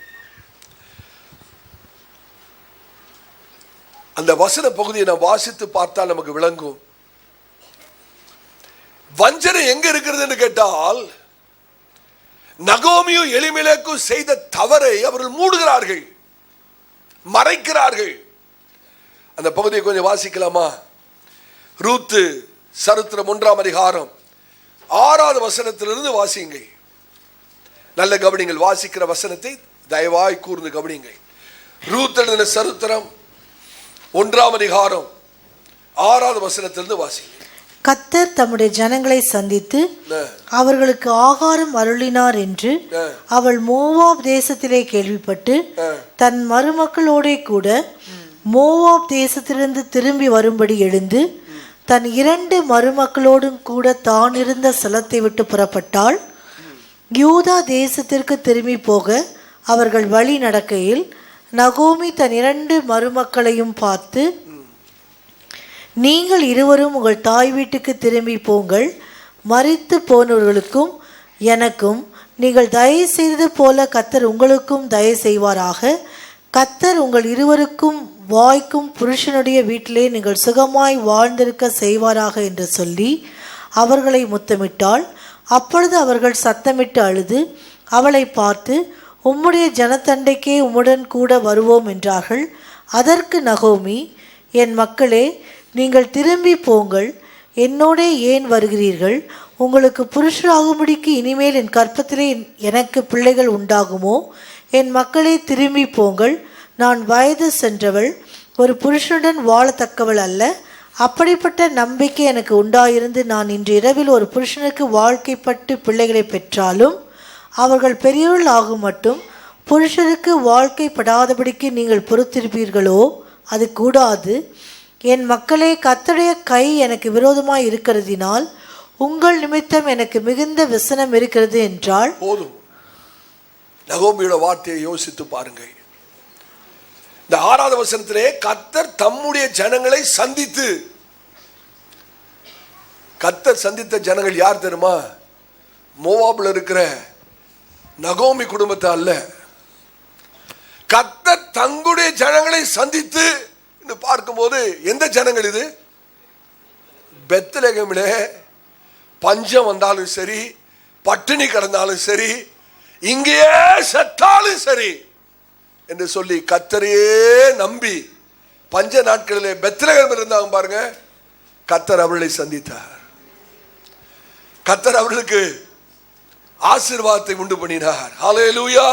[SPEAKER 1] அந்த வசன பகுதியை நாம் வாசித்து பார்த்தால் நமக்கு விளங்கும். வஞ்சனை எங்க இருக்கிறது கேட்டால், நகோமியும் எலிமெலேக்கும் செய்த தவறை அவர்கள் மூடுகிறார்கள், மறைக்கிறார்கள். அந்த பகுதியை கொஞ்சம் வாசிக்கலாமா? ரூத்து சரித்திரம் 1ஆம் அதிகாரம் 6வது வசனத்திலிருந்து வாசிங்க. நல்ல கவனிங்கள். வாசிக்கிற வசனத்தை தயவாய் கூர்ந்து கவனிங்கள். ரூத் எழுதின சரித்திரம் 1ஆம் அதிகாரம் 6வது வசனத்திலிருந்து வாசிங்க.
[SPEAKER 2] கர்த்தர் தம்முடைய ஜனங்களை சந்தித்து அவர்களுக்கு ஆகாரம் அருளினார் என்று அவள் மோவாப் தேசத்திலே கேள்விப்பட்டு தன் மருமக்களோட கூட மோவாப் தேசத்திலிருந்து திரும்பி வரும்படி எழுந்து தன் 2 மருமக்களோடும் கூட தான் இருந்த ஸ்தலத்தை விட்டு புறப்பட்டாள். யூதா தேசத்திற்கு திரும்பி போக அவர்கள் வழி நடக்கையில் நகோமி தன் 2 மருமக்களையும் பார்த்து, நீங்கள் இருவரும் உங்கள் தாய் வீட்டுக்கு திரும்பி போங்கள், மரித்து போனவர்களுக்கும் எனக்கும் நீங்கள் தயவு செய்தது போல கர்த்தர் உங்களுக்கும் தயவு செய்வாராக. கர்த்தர் உங்கள் இருவருக்கும் வாய்க்கும் புருஷனுடைய வீட்டிலே நீங்கள் சுகமாய் வாழ்ந்திருக்க செய்வாராக என்று சொல்லி அவர்களை முத்தமிட்டாள். அப்பொழுது அவர்கள் சத்தமிட்டு அழுது அவளை பார்த்து, உம்முடைய ஜனத்தண்டைக்கே உம்முடன் கூட வருவோம் என்றார்கள். அதற்கு நகோமி, என் மக்களே, நீங்கள் திரும்பி போங்கள், என்னோடே ஏன் வருகிறீர்கள்? உங்களுக்கு புருஷராகும்படிக்கு இனிமேல் என் கற்பத்திலே எனக்கு பிள்ளைகள் உண்டாகுமோ? என் மக்களே, திரும்பி போங்கள். நான் வயது சென்றவள், ஒரு புருஷனுடன் வாழத்தக்கவள் அல்ல. அப்படிப்பட்ட நம்பிக்கை எனக்கு உண்டாயிருந்து நான் இன்று இரவில் ஒரு புருஷனுக்கு வாழ்க்கைப்பட்டு பிள்ளைகளை பெற்றாலும் அவர்கள் பெரியவர்கள் ஆகும் மட்டும் புருஷருக்கு வாழ்க்கைப்படாதபடிக்கு நீங்கள் பொறுத்திருப்பீர்களோ? அது கூடாது. என் மக்களே, கர்த்தருடைய கை எனக்கு விரோதமாய் இருக்கிறதினால் உங்கள் நிமித்தம் எனக்கு மிகுந்த விசனம் இருக்கிறது என்றால்.
[SPEAKER 1] போதும். நகோமியோட வார்த்தையை யோசித்து பாருங்கள். இந்த 6வது வசனத்திலே கர்த்தர் தம்முடைய ஜனங்களை சந்தித்து, கர்த்தர் சந்தித்த ஜனங்கள் யார் தெரியுமா? மோவாபில் இருக்கிற நகோமி குடும்பத்தை அல்ல. கர்த்தர் தங்களுடைய ஜனங்களை சந்தித்து பார்க்கும்போது எந்த ஜனங்கள் இது? பெத்லகேமிலே பஞ்சம் வந்தாலும் சரி, பட்டினி கிடந்தாலும் சரி, இங்கேயே செத்தாலும் சரி என்று சொல்லி கர்த்தரையே நம்பி பஞ்ச நாட்களிலே பெத்லகேமில் இருந்தாங்க பாருங்க. கர்த்தர் அவர்களை சந்தித்தார். கர்த்தர் அவர்களுக்கு ஆசீர்வாதத்தை உண்டு பண்ணினார். ஹல்லேலூயா.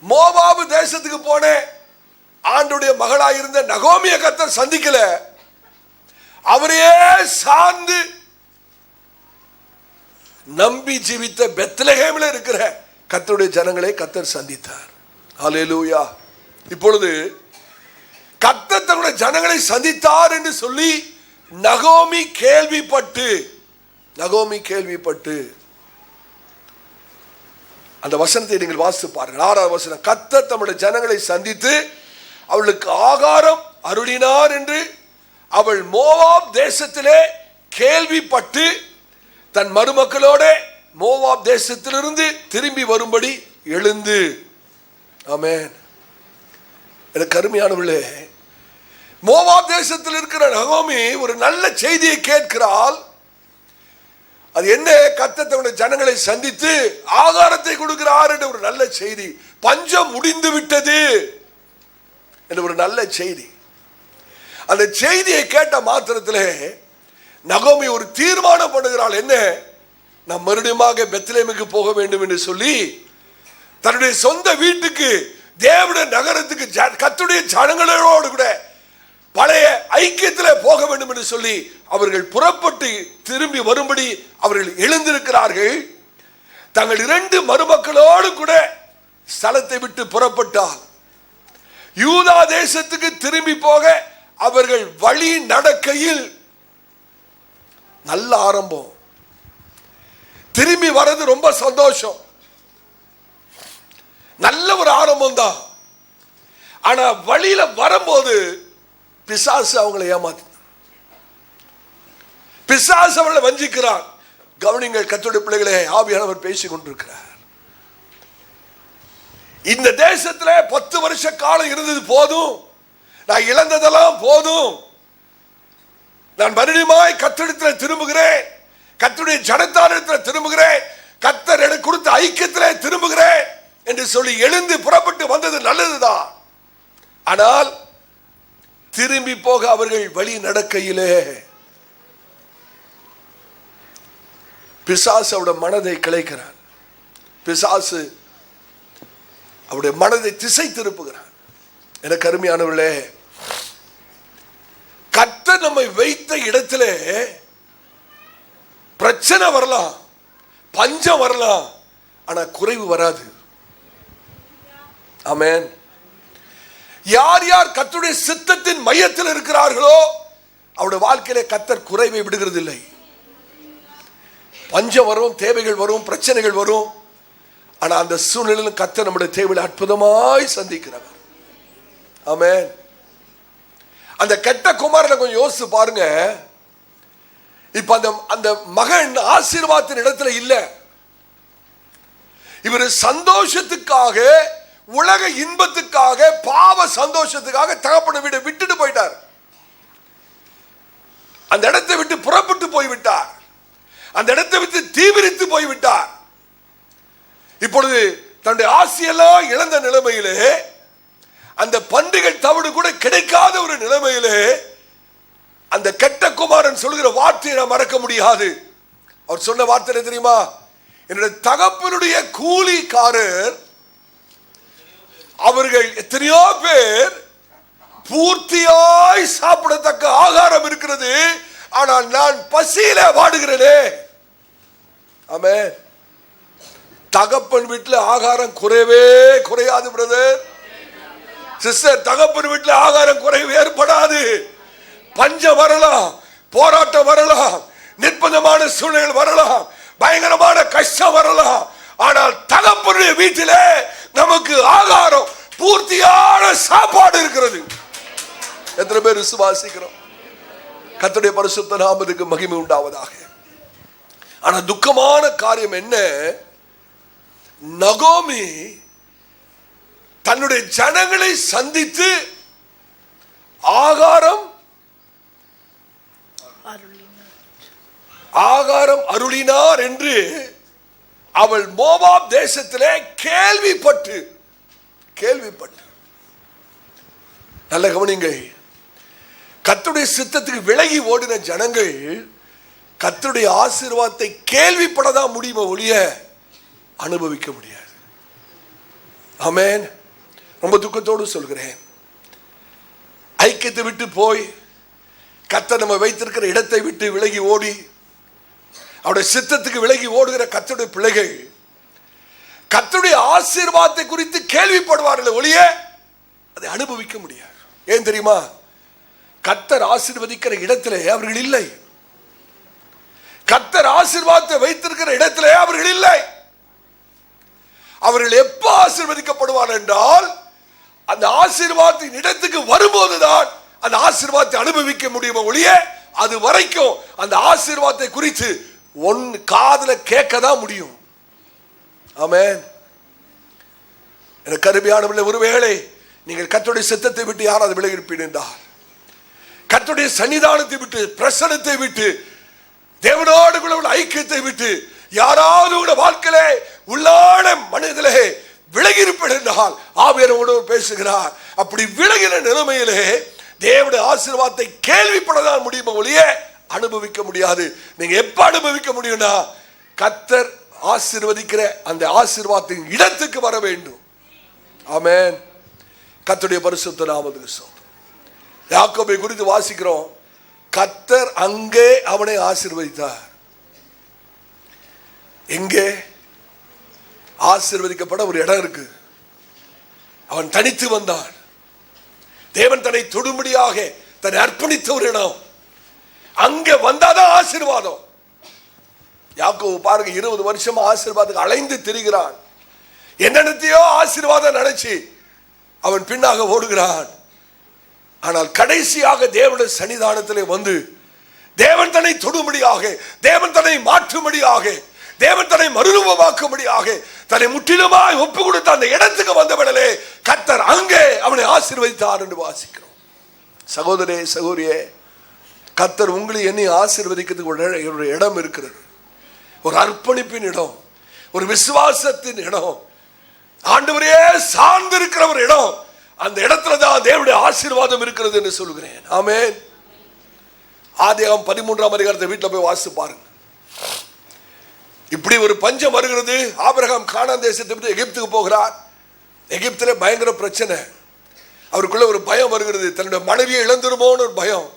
[SPEAKER 1] மோவாபு தேசத்துக்கு போன ஆண்டுடைய மகளாயிருந்த நகோமியை கர்த்தர் சந்திக்கல, அவரையே சார்ந்து நம்பி ஜீவித்த பெத்லகேமில் இருக்கிற கர்த்தருடைய ஜனங்களை கர்த்தர் சந்தித்தார். ஹல்லேலூயா. இப்பொழுது கர்த்தர் தன்னுடைய ஜனங்களை சந்தித்தார் என்று சொல்லி நகோமி கேள்விப்பட்டு அந்த வசனத்தை நீங்கள் வாசித்து பாருங்கள். 6வது வசனம், கர்த்தர் தம்முடைய ஜனங்களை சந்தித்து அவர்களுக்கு ஆகாரம் அருளினார் என்று அவள் மோவாப் தேசத்திலே கேள்விப்பட்டு தன் மருமக்களோட மோவாப் தேசத்திலிருந்து திரும்பி வரும்படி எழுந்து. ஆமென். எனக்கு அருமையானவர்களே, மோவாப் தேசத்தில் இருக்கிற நகோமி ஒரு நல்ல செய்தியை கேட்கிறாள். அது என்ன? கர்த்தர் தன்னுடைய ஜனங்களை சந்தித்து ஆகாரத்தை கொடுக்கிறார் என்ற ஒரு நல்ல செய்தி. பஞ்சம் முடிந்து விட்டது என்ற ஒரு நல்ல செய்தி. அந்த செய்தியை கேட்ட மாத்திரத்திலே நகோமி ஒரு தீர்மானம் பண்ணுகிறாள். என்ன? நாம் மறுபடியும் பெத்லெஹேமுக்கு போக வேண்டும் என்று சொல்லி தன்னுடைய சொந்த வீட்டுக்கு, தேவனுடைய நகரத்துக்கு, கர்த்தருடைய ஜனங்களோடு கூட பழைய ஐக்கியத்தில் போக வேண்டும் என்று சொல்லி அவர்கள் புறப்பட்டு திரும்பி வரும்படி அவர்கள் எழுந்திருக்கிறார்கள். தங்கள் 2 மருமக்களோடு கூட ஸ்தலத்தை விட்டு புறப்பட்டால் யூதா தேசத்துக்கு திரும்பி போக அவர்கள் வழி நடக்கையில் நல்ல ஆரம்பம். திரும்பி வர்றது ரொம்ப சந்தோஷம், நல்ல ஒரு ஆரம்பம் தான். ஆனா வழியில வரும்போது பிசாசு அவங்களை ஏமாத்து, பிசாசு அவர்களை வஞ்சிக்கிறான். கவனிங்கள் கர்த்தருடைய பிள்ளைகளே, ஆவியானவர் பேசிக் கொண்டிருக்கிறார். இந்த தேசத்துல 10 வருஷ காலம் இருந்தது போதும், நான் இழந்ததெல்லாம் போதும், நான் மறுபடியும் கர்த்தரிடத்தில் திரும்புகிறேன், கர்த்தருடைய ஜனத்தாரிடத்தில் திரும்புகிறேன், கர்த்தர் எனக்கு கொடுத்த ஐக்கியத்தில் திரும்புகிறேன் என்று சொல்லி எழுந்து புறப்பட்டு வந்தது நல்லதுதான். ஆனால் திரும்பி போக அவர்கள் வழி நடக்கையிலே பிசாசு அவருடைய மனதை கிளைக்கிறான். பிசாசு அவருடைய மனதை திசை திருப்புகிறான். எனக்கு அருமையானவர்களே, கர்த்தர் நம்மை வைத்த இடத்திலே பிரச்சனை வரலாம், பஞ்சம் வரலாம், ஆனா குறைவு வராது. ஆமென். யார் யார் கர்த்தருடைய சித்தத்தின் மையத்தில் இருக்கிறார்களோ அவருடைய வாழ்க்கையிலே கர்த்தர் குறைவை விடுகிறது இல்லை. பஞ்சம் வரும், தேவைகள் வரும், பிரச்சனைகள் வரும், ஆனா அந்த சூழ்நிலையில் கர்த்தர் நம்முடைய தேவையை அற்புதமாய் சந்திக்கிறவர். ஆமென். அந்த கெட்ட குமாரனை கொஞ்சம் யோசிச்சு பாருங்க. இப்ப அந்த மகன் ஆசீர்வாதத்தின் இடத்துல இல்ல. இவர் சந்தோஷத்துக்காக, உலக இன்பத்துக்காக, பாவ சந்தோஷத்துக்காக தகப்பனை வீட்டை விட்டுட்டு போயிட்டார். அந்த இடத்தை விட்டு புறப்பட்டு போய்விட்டார். அந்த இடத்தை விட்டு தீவிரித்து போய்விட்டார். இப்பொழுது தன்னுடைய ஆசையெல்லாம் இழந்த நிலைமையிலே, அந்த பண்டிகள் தவிடு கூட கிடைக்காத ஒரு நிலைமையிலே அந்த கெட்ட குமாரன் சொல்கிற வார்த்தையை நான் மறக்க முடியாது. அவர் சொன்ன வார்த்தை தெரியுமா? என்னுடைய தகப்பனுடைய கூலிக்காரர் அவர்கள் எத்தனையோ பேர் பூர்த்தியாய் சாப்பிடத்தக்க ஆகாரம் இருக்கிறது, ஆனால் நான் பசியில வாடுகிறேனே. ஆமென். தகப்பன் வீட்டில் ஆகாரம் குறையவே குறையாது பிரதர், சிஸ்டர். தகப்பன் வீட்டில் ஆகாரம் குறைவு ஏற்படாது. பஞ்சம் வரலாம், போராட்டம் வரலாம், நிர்பந்தமான சூழ்நிலை வரலாம், பயங்கரமான கஷ்டம் வரலாம், ஆனால் தகப்பனுடைய வீட்டிலே நமக்கு ஆகாரம், பூர்த்தியான சாப்பாடு இருக்கிறது. எத்தனை பேர் விசுவாசிக்கிறோம்? கர்த்தருடைய பரிசுத்த நாமத்துக்கு மகிமை உண்டாவதாக. ஆனா துக்கமான காரியம் என்ன? நகோமி தன்னுடைய ஜனங்களை சந்தித்து ஆகாரம் அருளினார் என்று அவள் மோவாப் தேசத்திலே கேள்விப்பட்டு நல்ல கவனிங்கள். கர்த்தருடைய சித்தத்துக்கு விலகி ஓடின ஜனங்கள் கர்த்தருடைய ஆசீர்வாதத்தை கேள்விப்படதான் முடியுமோ ஒழிய அனுபவிக்க முடியாது. ஆமென். ரொம்ப துக்கத்தோடு சொல்கிறேன். ஐக்கியத்தை விட்டு போய் கர்த்தர் நம்ம வைத்திருக்கிற இடத்தை விட்டு விலகி ஓடி அவருடைய சித்தத்துக்கு விலகி ஓடுகிற கர்த்தருடைய பிள்ளைகள் கர்த்தருடைய ஆசீர்வாதத்தை குறித்து கேள்விப்படுவார்கள் ஒழிய அதை அனுபவிக்க முடியாது. ஏன் தெரியுமா? கர்த்தர் ஆசீர்வதிக்கிற இடத்திலே அவர்கள் இல்லை. கர்த்தர் ஆசீர்வாதத்தை வைத்திருக்கிற இடத்திலே அவர்கள் இல்லை. அவர்கள் எப்ப ஆசீர்வதிக்கப்படுவார் என்றால் அந்த ஆசீர்வாதத்தின் இடத்துக்கு வரும்போதுதான் அந்த ஆசீர்வாதத்தை அனுபவிக்க முடியுமோ ஒழிய அது வரைக்கும் அந்த ஆசீர்வாதத்தை குறித்து ஒன்னு காதுல கேட்க தான் முடியும். ஆமென். எனக்கு அருமையானவர்களே, ஒருவேளை நீங்கள் கர்த்தருடைய சித்தத்தை விட்டு யாராவது விலகி இருப்பீர்கள் என்றால், கர்த்தருடைய சன்னிதானத்தை விட்டு, பிரசன்னத்தை விட்டு, தேவனோடு கூட உள்ள ஐக்கியத்தை விட்டு யாராவது கூட வாழ்க்கையிலே உள்ளான மனதிலே விலகி இருப்பீர்கள் என்றால் ஆவியானவரோடு பேசுகிறார். அப்படி விலகின நிலைமையிலே தேவனுடைய ஆசீர்வாதத்தை கேள்விப்படதான் முடியுமோ ஒழிய அனுபவிக்க முடியாது. நீங்க எப்ப அனுபவிக்க முடியும்னா, கர்த்தர் ஆசீர்வதிக்கிற அந்த ஆசீர்வாதத்தின் இடத்துக்கு வர வேண்டும். ஆமென். கர்த்தருடைய பரிசுத்த நாமத்துக்கு ஸ்தோத்திரம். யாக்கோபை குறித்து வாசிக்கிறோம். கர்த்தர் அங்கே அவனை ஆசீர்வதித்தார். எங்கே ஆசீர்வதிக்கப்பட ஒரு இடம் இருக்கு. அவன் தனித்து வந்தான். தேவன் தன்னை தொடும்படியாக தன்னை அர்ப்பணித்த ஒரு இடம். அங்க வந்தாதான் ஆசீர்வாதம். யாக்கோபு பாருங்க, 20 வருஷம் ஆசீர்வாதத்துக்கு அலைந்து திரிகிறான். என்னென்னத்தையோ ஆசீர்வாதம் நினைச்சு அவன் பின்னாக ஓடுகிறான். ஆனால் கடைசியாக தேவனுடைய சன்னிதானத்திலே வந்து தேவன் தன்னை தொடும்படியாக, தேவன் தன்னை மாற்றும்படியாக, தேவன் தன்னை மறுரூபமாக்கும்படியாக தன்னை முற்றிலுமாய் ஒப்பு கொடுத்த அந்த இடத்துக்கு வந்தவனே கர்த்தர் அங்கே அவனை ஆசீர்வதித்தார் என்று வாசிக்கிறோம். சகோதரே, சகோதரியே, கர்த்தர் உங்களை என்னை ஆசீர்வதிக்கிறதுக்கு ஒரு இடம் இருக்கிறது. ஒரு அர்ப்பணிப்பின் இடம், ஒரு விசுவாசத்தின் இடம், ஆண்டவரே சார்ந்து இருக்கிற ஒரு இடம். அந்த இடத்துல தான் தேவனுடைய ஆசீர்வாதம் இருக்கிறது என்று சொல்கிறேன். ஆமென். ஆதியாகமம் 13ஆம் அதிகாரத்தை வீட்டில் போய் வாசித்து பாருங்க. இப்படி ஒரு பஞ்சம் வருகிறது. ஆபிரகாம் கானான் தேசத்தை விட்டு எகிப்துக்கு போகிறார். எகிப்திலே பயங்கர பிரச்சனை. அவருக்குள்ள ஒரு பயம் வருகிறது. தன்னுடைய மனைவியை இழந்துருமோன்னு ஒரு பயம்.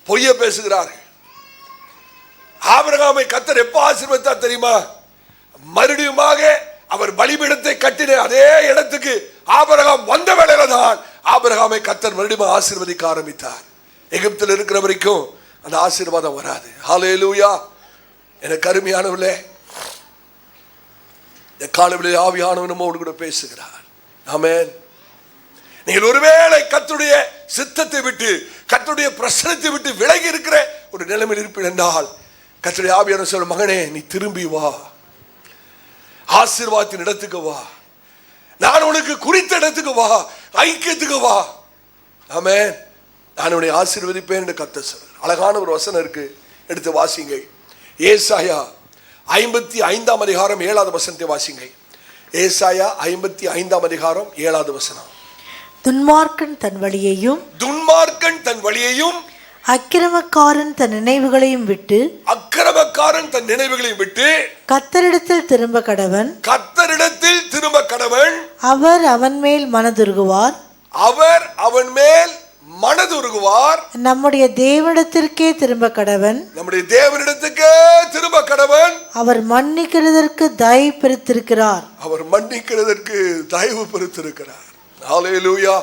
[SPEAKER 1] பொய்ய பேசுகிறார். ஆபிரகாமை கர்த்தர் எப்ப ஆசீர்வதித்தார் தெரியுமா? மறுபடியுமாக அவர் பலிபீடத்தை கட்டின அதே இடத்துக்கு ஆபிரகாம் வந்த வேளையில தான் ஆபிரகாமை கர்த்தர் மறுபடியும் ஆசீர்வதிக்க ஆரம்பித்தார். எகிப்தில் இருக்கிற வரைக்கும் அந்த ஆசீர்வாதம் வராது. ஹல்லேலூயா. எனக்கு அருமையானவர்களே, இந்த காலவெளியில் ஆவியானவர் நம்மோடு கூட பேசுகிறார். ஆமென். நீங்கள் ஒருவேளை கர்த்தருடைய சித்தத்தை விட்டு, கர்த்தருடைய பிரசன்னத்தை விட்டு விலகி இருக்கிற ஒரு நிலைமையில் இருப்பீர்கள் என்றால் கர்த்தருடைய ஆவியானவர் சொல்ற, மகனே நீ திரும்பி வா, ஆசீர்வாதத்தின் இடத்துக்கு வா, நான் உனக்கு குறித்த இடத்துக்கு வா, ஐக்கியத்துக்கு வா. ஆமென். நான் உன்னை ஆசீர்வதிப்பேன் என்று கர்த்தர் சொல்றார். அழகான ஒரு வசனம் இருக்கு, எடுத்து வாசிங்க. ஏசாயா 55ஆம் அதிகாரம் 7வது வசனத்தை வாசிங்க. ஏசாயா 55ஆம் அதிகாரம் 7வது வசனம்.
[SPEAKER 2] துன்மார்க்கன் தன் வழியையும்,
[SPEAKER 1] துன்மார்க்கன் தன் வழியையும்,
[SPEAKER 2] அக்கிரமக்காரன் தன் நினைவுகளையும் விட்டு,
[SPEAKER 1] அக்கிரமக்காரன் தன் நினைவுகளையும் விட்டு
[SPEAKER 2] கர்த்தரிடத்தில் திரும்ப கடவன்,
[SPEAKER 1] கர்த்தரிடத்தில் திரும்ப கடவன்,
[SPEAKER 2] அவர் அவன் மேல் மனதுருகுவார்,
[SPEAKER 1] அவர் அவன் மேல் மனதுருகுவார்.
[SPEAKER 2] நம்முடைய தேவனிடத்திற்கே திரும்ப கடவன்,
[SPEAKER 1] நம்முடைய தேவனிடத்துக்கே திரும்ப கடவன்.
[SPEAKER 2] அவர் மன்னிக்கிறதற்கு தயவு பெருத்திருக்கிறார்,
[SPEAKER 1] அவர் மன்னிக்கிறதற்கு தயவு பெருத்திருக்கிறார். ஹல்லேலூயா.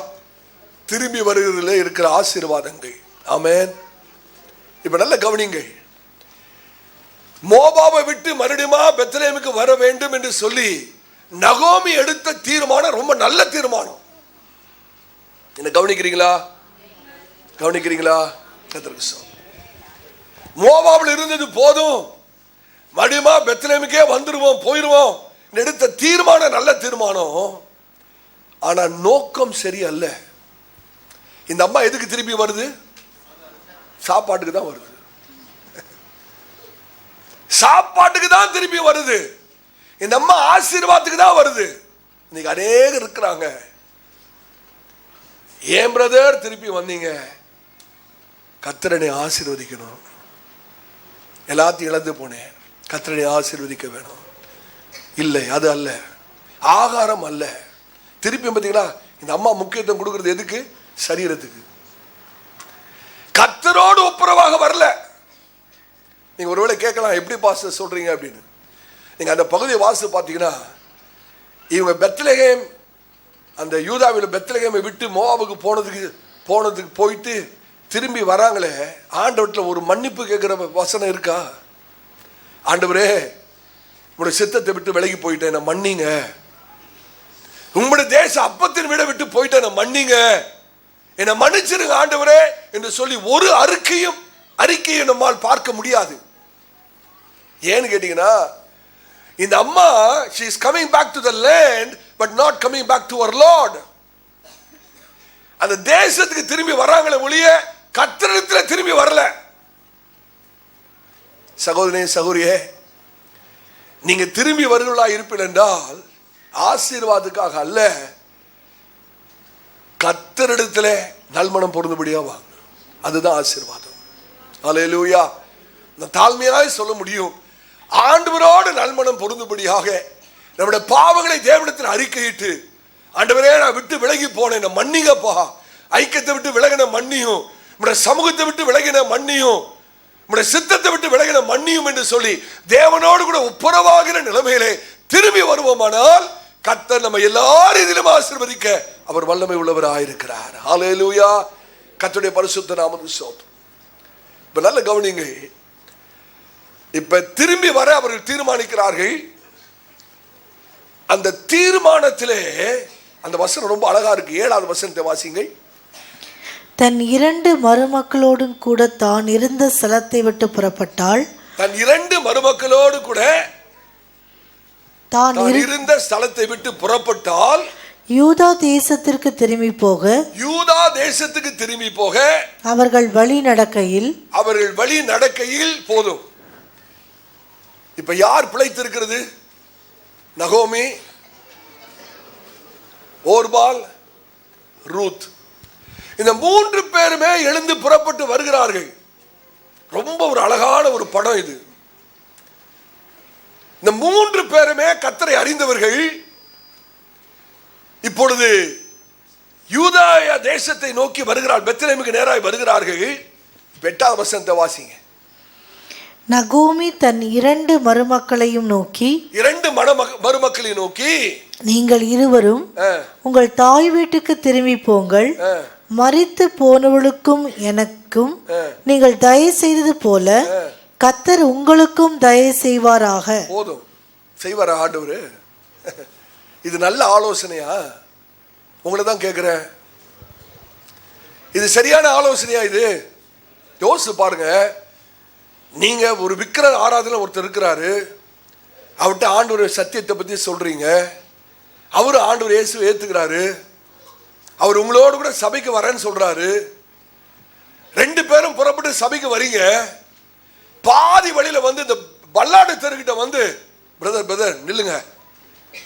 [SPEAKER 1] திரும்பி வருகிறதிலே இருக்கிற ஆசீர்வாதங்கள். ஆமென். இப்ப நல்ல கவனிங்க. மோபாவை விட்டு மறுபடியும் பெத்லகேமுக்கு வர வேண்டும் என்று சொல்லி நகோமி எடுத்த தீர்மானம் ரொம்ப நல்ல தீர்மானம். என்ன கவனிக்கிறீங்களா? கவனிக்கிறீங்களா? மோபாவில் இருந்தது போதும், மறுபடியும் பெத்லகேமுக்கே வந்துருவோம், போயிருவோம் எடுத்த தீர்மானம் நல்ல தீர்மானம். ஆனா நோக்கம் சரியல்ல. இந்த அம்மா எதுக்கு திரும்பி வருது? சாப்பாட்டுக்கு தான் வருது. சாப்பாட்டுக்கு தான் திரும்பி வருது. இந்த அம்மா ஆசீர்வாதத்துக்கு தான் வருது. இன்னைக்கு அநேகர் இருக்கிறாங்க. ஏன் பிரதர் திருப்பி வந்தீங்க? கர்த்தரை ஆசீர்வதிக்கணும். எல்லாத்தையும் இழந்து போனேன், கர்த்தரை ஆசீர்வதிக்க வேணும். இல்லை, அது அல்ல, ஆகாரம் அல்ல. திருப்பி பார்த்தீங்களா, இந்த அம்மா முக்கியத்துவம் கொடுக்கிறது எதுக்கு? சரீரத்துக்கு. கர்த்தரோடு ஒப்புரவாக வரல. நீங்க ஒருவேளை கேட்கலாம், எப்படி பாஸ்டர் சொல்றீங்க அப்படின்னு. நீங்க அந்த பகுதியை வாசித்து பார்த்தீங்கன்னா, இவங்க பெத்லகேம், அந்த யூதாவில் பெத்லகேமை விட்டு மோவாபுக்கு போனதுக்கு போயிட்டு திரும்பி வராங்களே, ஆண்டவர்கிட்ட ஒரு மன்னிப்பு கேட்கிற வசனம் இருக்கா? ஆண்டவரே, உங்களுடைய சித்தத்தை விட்டு விலகி போயிட்டேன், மன்னிங்க. உங்களுடைய தேச அப்பத்தின் வீடை விட்டு போயிட்டேன், மன்னிங்க என்னை மன்னிச்சிருங்க ஆண்டவரே என்று சொல்லி ஒரு அறிக்கையை நம்மால் பார்க்க முடியாது. ஏன்னு கேட்டீங்கன்னா, இந்த அம்மா she is coming back to the land but not coming back to her Lord. அந்த தேசத்துக்கு திரும்பி வராங்களே ஒழிய கர்த்தரிடத்தில் திரும்பி வரல. சகோதரனே சகோதரியே, நீங்க திரும்பி வருகிறவர்களா இருப்பீர்கள் என்றால் ஆசீர்வாதத்துக்காக அல்ல, கர்த்தரிடத்தில் நல்மனம் பொருந்தும்படியா வாங்க. அதுதான் ஆசீர்வாதம். அல்லேலூயா. நான் தாழ்மையாய் சொல்ல முடியும், ஆண்டவரோடு நல்மனம் பொருந்தும்படியாக நம்முடைய பாவங்களை தேவனிடத்தில் அறிக்கையிட்டு, ஆண்டவரே நான் விட்டு விலகி போனேன், மன்னிங்கப்பா, ஐக்கியத்தை விட்டு விலகின மன்னியும், நம்முடைய சமூகத்தை விட்டு விலகின மன்னியும், நம்முடைய சித்தத்தை விட்டு விலகின மன்னியும் என்று சொல்லி தேவனோடு கூட ஒப்புரவாகிற நிலைமையிலே திரும்பி வருவோமானால் கர்த்தர் நம்ம எல்லாரும் இதிலும் ஆசீர்வதிக்க அவர் வல்லமை உள்ளவராயிருக்கிறார். ஹல்லேலூயா. கர்த்தருடைய பரிசுத்த நாமத்துக்கு ஸ்தோத்திரம். இப்ப நல்ல கவனிங்க, இப்ப திரும்பி வர அவர்கள் தீர்மானிக்கிறார்கள். அந்த தீர்மானத்திலே அந்த வசனம் ரொம்ப அழகா இருக்கு. 7வது வசனத்தை வாசிங்க.
[SPEAKER 2] தன் 2 மருமக்களோடும் கூட தான் இருந்த ஸ்தலத்தை விட்டு புறப்பட்டாள்.
[SPEAKER 1] தன் 2 மருமக்களோடு கூட தான் இருந்த ஸ்தலத்தை விட்டு புறப்பட்டால்
[SPEAKER 2] யூதா தேசத்திற்கு திரும்பி போக அவர்கள் வழி நடக்கையில்
[SPEAKER 1] போதும். இப்ப யார் பிழைத்திருக்கிறது? நகோமி, ஓர்பால், ரூத். இந்த 3 பேருமே எழுந்து புறப்பட்டு வருகிறார்கள். ரொம்ப ஒரு அழகான ஒரு படம் இது. இந்த 3 பேருமே கர்த்தரை அறிந்தவர்கள். இப்பொழுது யூதாய தேசத்தை நோக்கி வருகிறார்கள், பெத்லெஹேமுக்கு நேராக வருகிறார்கள். 8வது வசனத்தை வாசிங்க.
[SPEAKER 2] நகோமி தன் 2 மருமக்களையும் நோக்கி, நீங்கள் இருவரும் உங்கள் தாய் வீட்டுக்கு திரும்பி போங்கள், மரித்து போனவளுக்கும் எனக்கும் நீங்கள் தயவு செய்தது போல கர்த்தர் உங்களுக்கும் தயவு செய்வாராக.
[SPEAKER 1] போதும், செய்வாரா ஆண்டவரு? இது நல்ல ஆலோசனையா? உங்களை தான் கேட்கிறேன், இது சரியான ஆலோசனையா? இது யோசிச்சு பாருங்க. நீங்க ஒரு விக்கிர ஆராதனை ஒருத்தர் இருக்கிறாரு, அவர்கிட்ட ஆண்டவர் சத்தியத்தை பத்தி சொல்றீங்க, அவரு ஆண்டவர் இயேசு ஏத்துக்கிறாரு, அவர் உங்களோடு கூட சபைக்கு வரேன்னு சொல்றாரு. 2 பேரும் புறப்பட்டு சபைக்கு வரீங்க. பாதி வழியில வந்து இந்த பல்லாடு தெருக்கிட்ட வந்து, பிரதர் நில்லுங்க,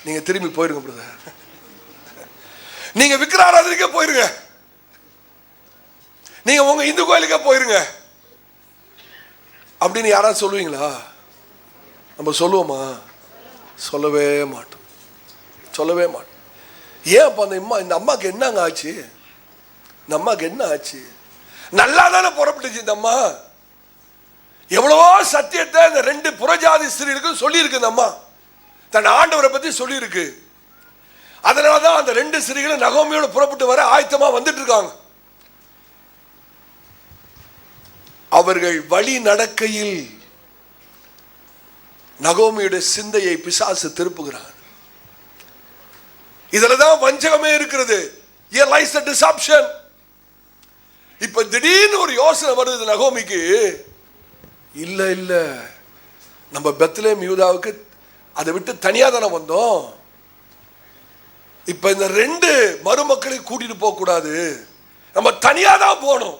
[SPEAKER 1] நீங்க திரும்பி போயிருங்க பிரதர், நீங்க விக்கிர ஆராதனைக்கே போயிருங்க, நீங்க உங்க இந்து கோயிலுக்கே போயிருங்க அப்படின்னு யாராவது சொல்லுவீங்களா? நம்ம சொல்லுவோமா? சொல்லவே மாட்டோம். ஏன் அப்ப இந்த அம்மாக்கு என்னங்க ஆச்சு? இந்த அம்மாக்கு என்ன ஆச்சு? நல்லா தானே புறப்பட்டுச்சு இந்த அம்மா. எவ்வளவோ சத்தியத்தை இந்த 2 புறஜாதி ஸ்திரீகளுக்கும் சொல்லி இருக்கு. இந்த அம்மா தன் ஆண்டவரை பத்தி சொல்லி இருக்கு. அதனாலதான் அந்த 2 ஸ்திரீகளும் நகோமியோட புறப்பட்டு வர ஆயத்தமா வந்துட்டு இருக்காங்க. அவர்கள் வழி நடக்கையில் நகோமியுடைய சிந்தையை பிசாசு திருப்புகிறான். இதுலதான் வஞ்சகமே இருக்கிறது. Here lies the deception. இப்ப திடீர்னு ஒரு யோசனை வருது நகோமிக்கு. இல்ல நம்ம பெத்லெஹேம் யூதாவுக்கு அதை விட்டு தனியா தானே வந்தோம், இப்ப இந்த 2 மருமக்களை கூட்டிட்டு போக கூடாது, நம்ம தனியா தான் போகணும்.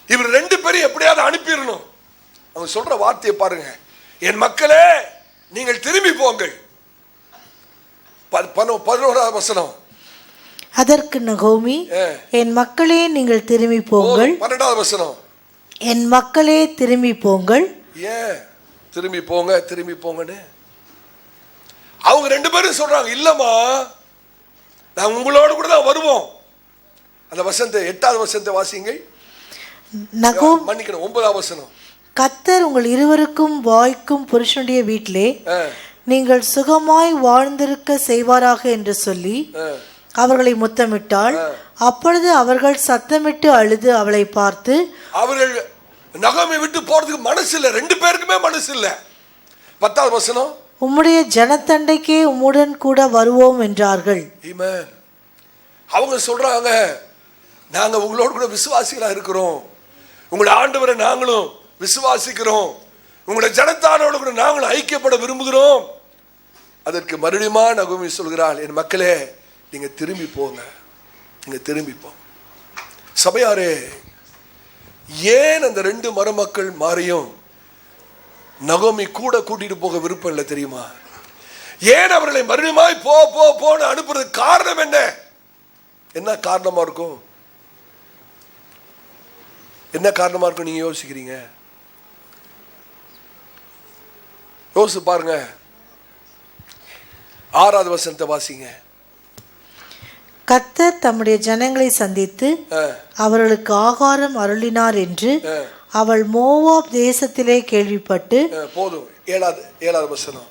[SPEAKER 1] இவர் 2 பேரும் எப்படியாவது அனுப்பிடணும். அவங்க சொல்ற வார்த்தையை பாருங்க, என் மக்களே நீங்கள் திரும்பி போங்கள். 11வது வசனம்.
[SPEAKER 2] அதற்கு நகோமி, என் மக்களே நீங்கள் திரும்பி போங்கள்.
[SPEAKER 1] 12வது வசனம்.
[SPEAKER 2] என் மக்களே திரும்பி போங்கள்.
[SPEAKER 1] ஏன் திரும்பி போங்கன்னு அவங்க 2 பேரும் சொல்றாங்க, இல்லம்மா நான் உங்களோட கூட தான் வருவோம். அந்த வசனத்தை 8வது வசனத்தை வாசிங்க. மன்னிக்கணும், 9வது வசனம்.
[SPEAKER 2] கர்த்தர் உங்கள் இருவருக்கும் வாய்க்கும் புருஷனுடைய வீட்டிலே நீங்கள் சுகமாய் வாழ்ந்திருக்க செய்வாராக என்று சொல்லி அவர்களை முத்தமிட்டாள். அப்பொழுது அவர்கள் சத்தமிட்டு அழுது அவளை பார்த்து, அவர்கள்
[SPEAKER 1] நகோமி விட்டு போறதுக்கு மனசு இல்ல, 2 பேருக்குமே மனசு இல்ல. 10வது வசனம்.
[SPEAKER 2] உம்முடைய ஜனத்தண்டைக்கே உம்முடன் கூட வருவோம் என்றார்கள்.
[SPEAKER 1] ஆமென். அவங்க சொல்றாங்க, நாங்க உங்களோடு கூட விசுவாசிகளா இருக்கிறோம், உங்களுடைய ஆண்டவரை நாங்களும் விசுவாசிக்கிறோம், உங்களுடைய ஜனத்தாரோடு கூட நாங்களும் ஐக்கியப்பட விரும்புகிறோம். அதற்கு மறுபடியுமா நகோமி சொல்கிறாள், என் மக்களே நீங்க திரும்பி போங்க, நீங்க திரும்பி போங்க. சபையாரே, ஏன் அந்த 2 மருமக்கள் மாறியும் நகோமி கூட கூட்டிட்டு போக விருப்பம் இல்லை தெரியுமா? ஏன் அவர்களை மறுபடியும் போ போ போன்னு அனுப்புறதுக்கு காரணம் என்ன? என்ன காரணமா இருக்கும்? என்ன காரணமா இருக்கும் நீங்க யோசிக்கிறீங்க? யோசிச்சு பாருங்க. 6வது வசனத்தை வாசிங்க.
[SPEAKER 2] கர்த்தர் தம்முடைய ஜனங்களை சந்தித்து அவர்களுக்கு ஆகாரம் அருளினார் என்று அவள் மோவாப் தேசத்திலே கேள்விப்பட்டு,
[SPEAKER 1] போதும் 7வது வசனம்,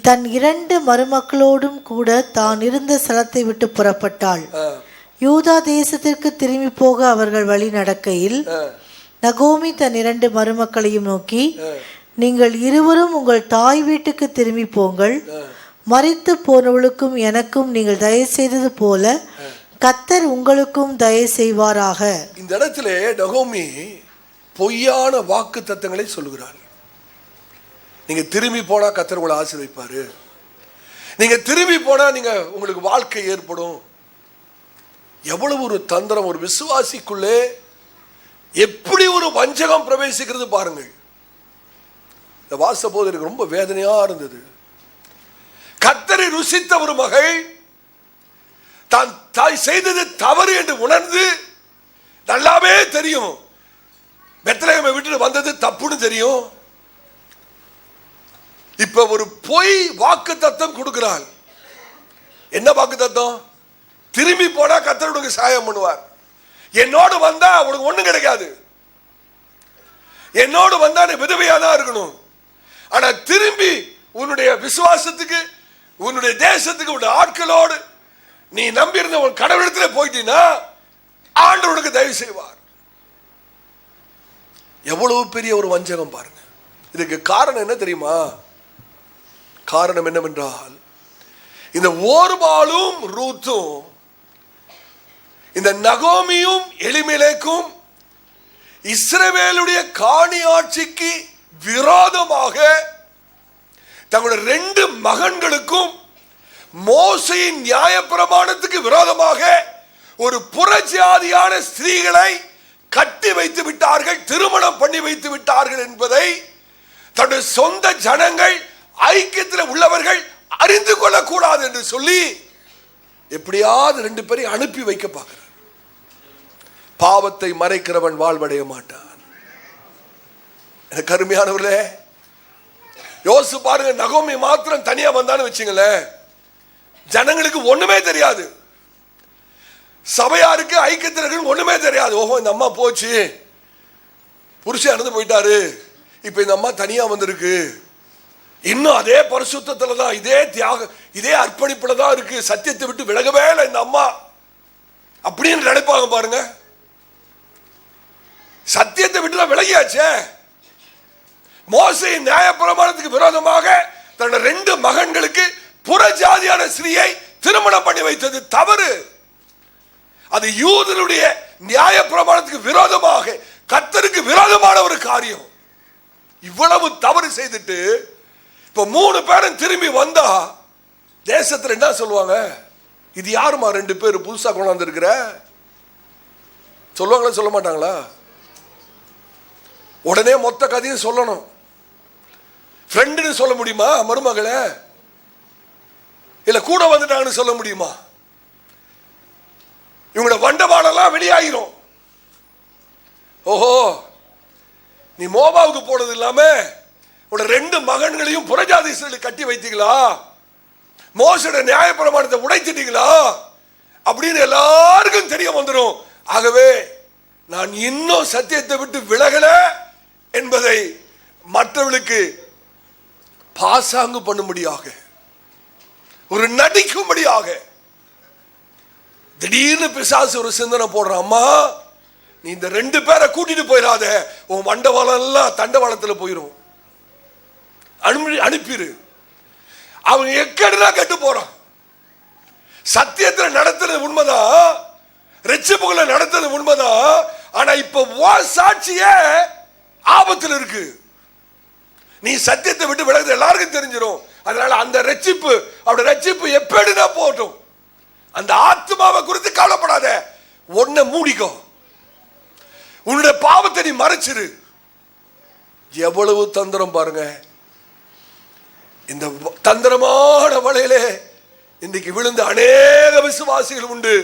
[SPEAKER 2] தன் 2 மருமக்களோடும் கூட தான் இருந்த ஸ்தலத்தை விட்டு புறப்பட்டாள். யூதா தேசத்திற்கு திரும்பி போக அவர்கள் வழி நடக்கையில் நகோமி தன் 2 மருமக்களையும் நோக்கி, நீங்கள் இருவரும் உங்கள் தாய் வீட்டுக்கு திரும்பி போங்கள், மரித்து போனவளுக்கும் எனக்கும் நீங்கள் தயவு செய்தது போல கர்த்தர் உங்களுக்கும் தயவு செய்வாராக.
[SPEAKER 1] இந்த இடத்துல நகோமி பொய்யான வாக்கு தத்தங்களை சொல்லுகிறாள். நீங்க திரும்பி போனா கர்த்தர் உங்களை ஆசீர்வதிப்பாரு, நீங்க திரும்பி போனா நீங்க உங்களுக்கு வாழ்க்கை ஏற்படும். எவ்வளவு ஒரு தந்திரம்! ஒரு விசுவாசிக்குள்ளே எப்படி ஒரு வஞ்சகம் பிரவேசிக்கிறது பாருங்கள். இந்த வாச போது எனக்கு ரொம்ப வேதனையா இருந்தது. கர்த்தரை ருசித்த ஒரு மகள் தான் தாய் செய்தது தவறு என்று உணர்ந்து, நல்லாவே தெரியும் பெத்லகேமை விட்டு வந்தது தப்புன்னு தெரியும், இப்ப ஒரு பொய் வாக்கு தத்தம் கொடுக்கிறாள். என்ன வாக்கு தத்தம்? திரும்பி போனா கர்த்தர் உனக்கு சகாயம் பண்ணுவார், என்னோடு வந்தா உனக்கு ஒண்ணும் கிடைக்காது, என்னோடு வந்தா நீ விதவையா தான் இருக்கணும், ஆனா திரும்பி உன்னுடைய விசுவாசத்துக்கு, உன்னுடைய தேசத்துக்கு, உன்னுடைய ஆட்களோடு நீ நம்பி இருந்த உன் கடவுளத்துல போயிட்டீன்னா ஆண்டவர் உனக்கு தயவு செய்வார். எவ்வளவு பெரிய ஒரு வஞ்சகம் பாருங்க. இதுக்கு காரணம் என்ன தெரியுமா? காரணம் என்னவென்றால், இந்த ஓர்பாலும் ரூத்தும், இந்த நகோமியும் எலிமெலேக்கும் இஸ்ரவேலுடைய காணி ஆட்சிக்கு விரோதமாக தங்களுடைய 2 மகன்களுக்கும் மோசையின் நியாயப்பிரமாணத்துக்கு விரோதமாக ஒரு புறஜாதியான ஸ்திரீகளை கட்டி வைத்து விட்டார்கள், திருமணம் பண்ணி வைத்து விட்டார்கள் என்பதை தன்னுடைய சொந்த ஜனங்கள், ஐக்கியத்தில் உள்ளவர்கள் அறிந்து கொள்ளக்கூடாது என்று சொல்லி எப்படியாவது 2 பேரை அனுப்பி வைக்க பார்க்கிறார். பாவத்தை மறைக்கிறவன் வாழ்வடைய மாட்டான். கருமையானவர்களே, யோசிச்சு பாருங்க. நகோமி மாத்திரம் தனியா வந்தான்னு வச்சுங்களேன், ஜனங்களுக்கு ஒண்ணுமே தெரியாது, சபையாருக்கு ஐக்கியத்திற்கு ஒண்ணுமே தெரியாது. ஓஹோ, இந்த அம்மா போச்சு, புருஷன் இறந்து போயிட்டாரு, இப்ப இந்த அம்மா தனியா வந்திருக்கு, இன்னும் அதே பரிசுத்தத்துல தான், இதே தியாகம், இதே அர்ப்பணிப்புல தான் இருக்கு, சத்தியத்தை விட்டு விலகவே இல்லை இந்த அம்மா அப்படின்னு நினைப்பாங்க பாருங்க. சத்தியத்தை விட்டு விலகியாச்சே. மோசையின் நியாயப்பிரமாணத்துக்கு விரோதமாக தன்னுடைய 2 மகன்களுக்கு புறஜாதியான ஸ்திரீயை திருமணம் பண்ணி வைத்தது தவறு. அது யூதருடைய நியாயப்பிரமாணத்துக்கு விரோதமாக, கர்த்தருக்கு விரோதமான ஒரு காரியம். இவ்வளவு தவறு செய்துட்டு இப்ப 3 பேரும் திரும்பி வந்தா தேசத்துல என்ன சொல்லுவாங்க? இது யாருமா 2 பேர் புதுசா கொண்டாந்து இருக்கிற? சொல்லுவாங்களா சொல்ல மாட்டாங்களா? உடனே மொத்த கதையும் சொல்லணும். ஃப்ரெண்டுன்னு சொல்ல முடியுமா மருமகளை? இல்ல கூட வந்துட்டாங்கன்னு சொல்ல முடியுமா? இவங்களோட வண்டவாளெல்லாம் வெளியாகிரும். ஓஹோ, நீ மோவாவுக்கு போனது இல்லாம உன்னோட 2 மகன்களையும் புறஜாதிகளை கட்டி வைத்தீங்களா, மோசோட நியாயப்பிரமாணத்தை உடைச்சிட்டீங்களா அப்படின்னு எல்லாருக்கும் தெரிய வந்துடும். ஆகவே நான் இன்னும் சத்தியத்தை விட்டு விலகல என்பதை மற்றவர்களுக்கு பாசாங்கு பண்ணும்படியாக, ஒரு நடிக்கும்படியாக திடீர்னு பிசாசு ஒரு சிந்தனை போடுறான். அம்மா, நீ இந்த 2 பேரை கூட்டிட்டு போயிடாத, உன் மண்டவாளம் எல்லாம் தண்டவாளத்துல போயிரும், அனுப்பிடு. அவங்க எக்கடுனா கெட்டு போறான். சத்தியத்துல நடத்துறது உண்மைதான், ரட்சிப்புகளை நடத்துறது உண்மைதான். ஆனா இப்ப சாட்சியே ஆபத்தில் இருக்கு. நீ சத்தியத்தை விட்டு விலகுது எல்லாருக்கும் தெரிஞ்சிடும். அதனால அந்த ரட்சிப்பு, அவருடைய ரட்சிப்பு எப்படினா போட்டும், அந்த ஆத்மாவை குறித்து கவலைப்படாத, ஒன்ன மூடிக்கோ, உன்னுடைய பாவத்தை நீ மறைச்சிரு. எவ்வளவு தந்திரம் பாருங்க. இந்த தந்திரமான வலையிலே இன்றைக்கு விழுந்த அநேக விசுவாசிகள் உண்டு,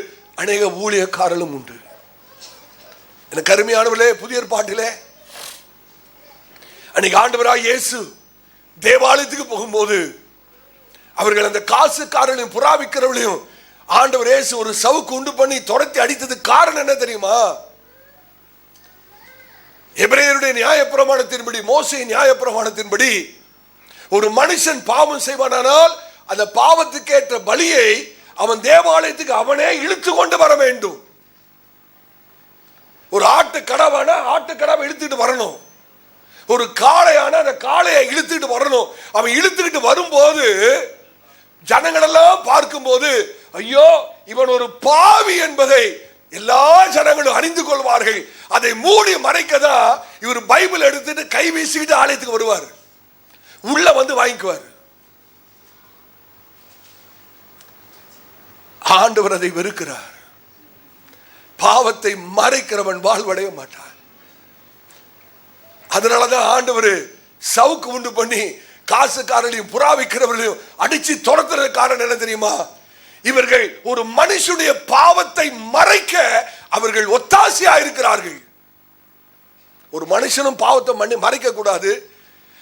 [SPEAKER 1] அநேக ஊழியக்காரர்களும் உண்டு. எனக்கு அருமையானவர்களே, புதிய ஏற்பாட்டிலே அன்னைக்கு ஆண்டவராகிய இயேசு தேவாலயத்துக்கு போகும்போது அவர்கள் அந்த காசுக்காரர்களையும் புறாவிக்கிறவர்களையும் ஆண்டவர் இயேசு ஒரு சவுக்கு உண்டு பண்ணி துரத்தி அடித்தது காரணம் என்ன தெரியுமா? எபிரேயருடைய நியாயப்பிரமாணத்தின்படி, மோசே நியாயப்பிரமாணத்தின்படி ஒரு மனுஷன் பாவம் செய்வானால் அந்த பாவத்துக்கு ஏற்ற பலியை அவன் தேவாலயத்துக்கு அவனே இழுத்து கொண்டு வர வேண்டும். ஒரு ஆட்டுக்கடாவான ஆட்டுக்கடாவை இழுத்துட்டு வரணும், ஒரு காளையான அந்த காளையை இழுத்துட்டு வரணும். அவன் இழுத்துக்கிட்டு வரும்போது ஜனங்கள் எல்லாம் பார்க்கும்போது, ஐயோ இவன் ஒரு பாவி என்பதை எல்லா ஜனங்களும் அறிந்து கொள்வார்கள். அதை மூடி மறைக்கதான் இவர் பைபிள் எடுத்துட்டு கை வீசிக்கிட்டு ஆலயத்துக்கு வருவார், உள்ள வந்து வாங்கிக்குவார். ஆண்டவர் அதை வெறுக்கிறார். பாவத்தை மறைக்கிறவன் வாழ்வடைய மாட்டான். அதனாலதான் ஆண்டவர் சவுக்கு உண்டு பண்ணி காசுக்காரர்களையும் புறாவிக்கிறவர்களையும் அடிச்சு துரத்துறது காரணம் என்ன தெரியுமா? இவர்கள் ஒரு மனுஷனுடைய பாவத்தை மறைக்க அவர்கள் ஒத்தாசையா இருக்கிறார்கள். ஒரு மனுஷனும் பாவத்தை மறைக்க கூடாது,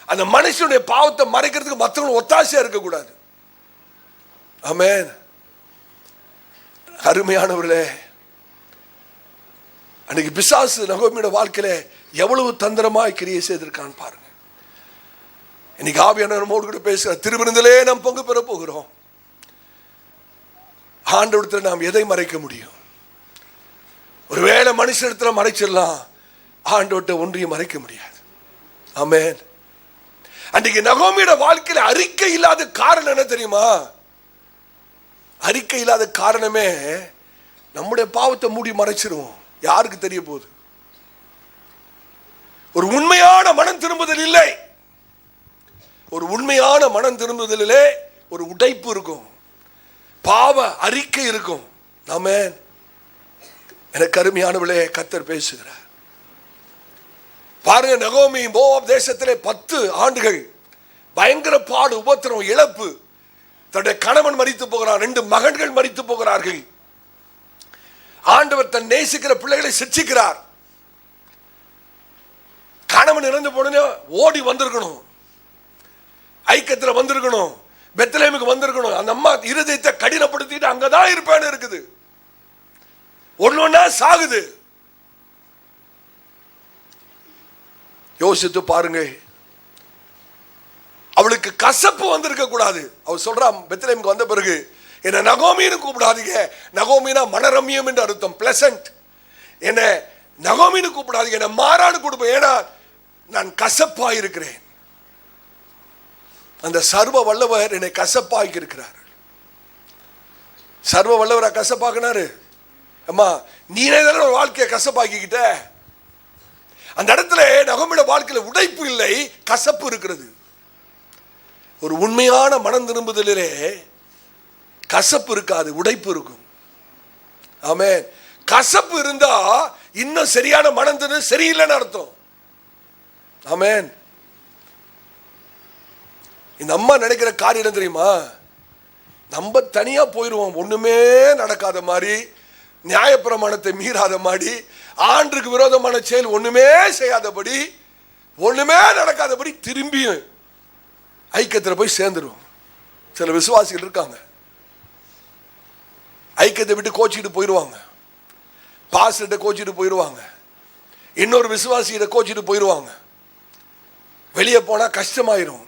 [SPEAKER 1] அந்த மனுஷனுடைய பாவத்தை மறைக்கிறதுக்கு மற்றவங்க ஒத்தாசையா இருக்க கூடாது. ஆமென். அருமையானவர்களே, அன்னைக்கு பிசாசு நகோமியோட வாழ்க்கையில எவ்வளவு தந்திரமாய் கிரியை செய்திருக்கான்னு பாருங்க. இன்னைக்கு ஆவியானவரோடு கூட பேசுற திருவிருந்திலே நாம் பங்கு பெற போகிறோம். ஆண்டவரிடத்தில் நாம் எதை மறைக்க முடியும்? ஒருவேளை மனுஷனிடத்தில் மறைச்சிடலாம், ஆண்டவர்கிட்ட ஒன்றையும் மறைக்க முடியாது. ஆமென். அன்றைக்கு நகோமியோட வாழ்க்கையில அறிக்கை இல்லாத காரணம் என்ன தெரியுமா? அறிக்கை இல்லாத காரணமே நம்முடைய பாவத்தை மூடி மறைச்சிருவோம். யாருக்கு தெரிய போகுது? ஒரு உண்மையான மனம் திரும்புதல் இல்லை. ஒரு உண்மையான மனம் திரும்புதலிலே ஒரு உடைப்பு இருக்கும், பாவ அறிக்கை இருக்கும். ஆமென். எனக்கு அருமையானவளே, கர்த்தர் பேசுகிறார். பாருங்க, நகோமி மோவாப் தேசத்திலே 10 ஆண்டுகள் பயங்கர பாடு, உபத்திரம், இழப்பு. தன்னுடைய கணவன் மரித்து போகிறான், 2 மகன்கள் மரித்து போகிறார்கள். ஆண்டவர் தன் நேசிக்கிற பிள்ளைகளை சிட்சிக்கிறார். கணவன் இறந்து போன ஓடி வந்திருக்கணும், ஐக்கியத்தில் வந்திருக்கணும், பெத்லகேமுக்கு வந்திருக்கணும். அந்த அம்மா இருதயத்தை கடினப்படுத்திட்டு அங்கதான் இருப்பேன்னு இருக்குது. ஒன்னொன்னா சாகுது. யோசித்து பாருங்க. அவளுக்கு கசப்பு வந்திருக்க கூடாது. அவள் சொல்றா, பெத்லகேமுக்கு வந்த பிறகு என்ன நகோமின்னு கூப்பிடாதீங்க. நகோமினா மனரம்யம் என்று அர்த்தம், பிளசன்ட். என்ன நகோமின்னு கூப்பிடாதீங்க, என்ன மாறான்னு கூப்பிடுவேன், ஏன்னா நான் கசப்பா இருக்கிறேன். அந்த சர்வ வல்லவர் என்னை கசப்பாக்கி இருக்கிறார். சர்வ வல்லவரா கசப்பாக்குனாரு? அம்மா நீனே தானே ஒரு வாழ்க்கையை கசப்பாக்கிக்கிட்ட. அந்த இடத்துல நகோமியோட வாழ்க்கையில உடைப்பு இல்லை, கசப்பு இருக்கிறது. ஒரு உண்மையான மனம் திரும்புதலிலே கசப்பு இருக்காது, உடைப்பு இருக்கும். ஆமென். கசப்பு இருந்தா இன்னும் சரியான மனம் திரும்ப சரியில்லைன்னு அர்த்தம். ஆமென். இந்த அம்மா நினைக்கிற காரியம் தெரியுமா? நம்ம தனியா போயிடுவோம், ஒண்ணுமே நடக்காத மாதிரி, நியாயப்பிரமாணத்தை மீறாத மாதிரி, ஆண்டுக்கு விரோதமான செயல் ஒண்ணுமே செய்யாதபடி, ஒண்ணுமே நடக்காதபடி திரும்பியும் ஐக்கியத்தில் போய் சேர்ந்துடும். சில விசுவாசிகள் இருக்காங்க, ஐக்கியத்தை விட்டு கோச்சிட்டு போயிடுவாங்க, பாஸ்டர்கிட்ட கோச்சிட்டு போயிடுவாங்க, இன்னொரு விசுவாசிகிட்ட கோச்சிட்டு போயிடுவாங்க. வெளியே போனா கஷ்டமாயிரும்.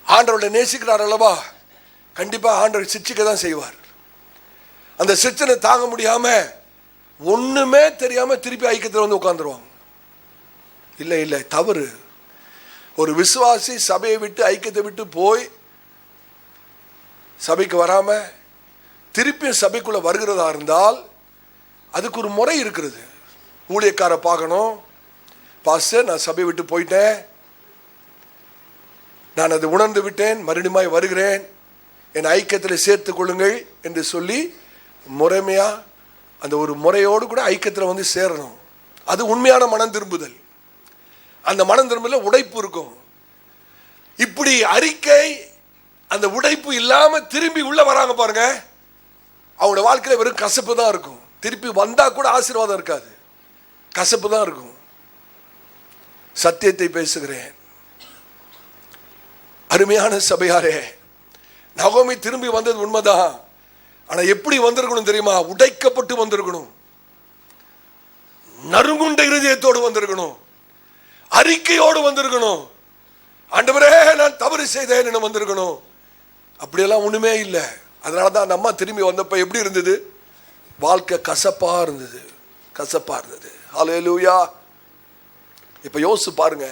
[SPEAKER 1] ஆண்டவரை நேசிக்கிறார் அல்லவா, கண்டிப்பா ஆண்டவர் சிட்சிக்க தான் செய்வார். அந்த சிச்சனை தாங்க முடியாம ஒண்ணுமே தெரியாம திருப்பி ஐக்கியத்தில் வந்து உட்கார்ந்துருவாங்க. இல்லை இல்லை, தவறு. ஒரு விசுவாசி சபையை விட்டு ஐக்கியத்தை விட்டு போய் சபைக்கு வராம திருப்பியும் சபைக்குள்ள வருகிறதா இருந்தால் அதுக்கு ஒரு முறை இருக்கிறது. ஊழியக்கார பார்க்கணும், பாஸ்டர் நான் சபை விட்டு போயிட்டேன், நான் அதை உணர்ந்து விட்டேன், மறுபடியும் வருகிறேன், என் ஐக்கியத்தில் சேர்த்துக் கொள்ளுங்கள் என்று சொல்லி முறைமையா அந்த ஒரு முறையோடு கூட ஐக்கியத்தில் வந்து சேரணும். அது உண்மையான மனம் திரும்புதல். அந்த மனம் திரும்புதல் உடைப்பு இருக்கும். இப்படி அறிக்கை அந்த உடைப்பு இல்லாம திரும்பி உள்ள வராங்க பாருங்க, அவங்களோட வாழ்க்கையில வெறும் கசப்பு தான் இருக்கும். திருப்பி வந்தா கூட ஆசீர்வாதம் இருக்காது, கசப்பு தான் இருக்கும். சத்தியத்தை பேசுகிறேன் அருமையான சபையாரே. நகோமி திரும்பி வந்தது உண்மைதான். ஆனா எப்படி வந்திருக்கணும் தெரியுமா? உடைக்கப்பட்டு வந்திருக்கணும், நறுங்குண்ட இருதயத்தோடு வந்திருக்கணும், அறிக்கையோடு வந்திருக்கணும். ஆண்டவரே நான் தவறு செய்தேன் வந்திருக்கணும். அப்படியெல்லாம் ஒண்ணுமே இல்லை. அதனாலதான் அந்த அம்மா திரும்பி வந்தப்ப எப்படி இருந்தது? வாழ்க்கை கசப்பா இருந்தது, கசப்பா இருந்தது. ஹல்லேலூயா. இப்ப யோசிச்சு பாருங்க,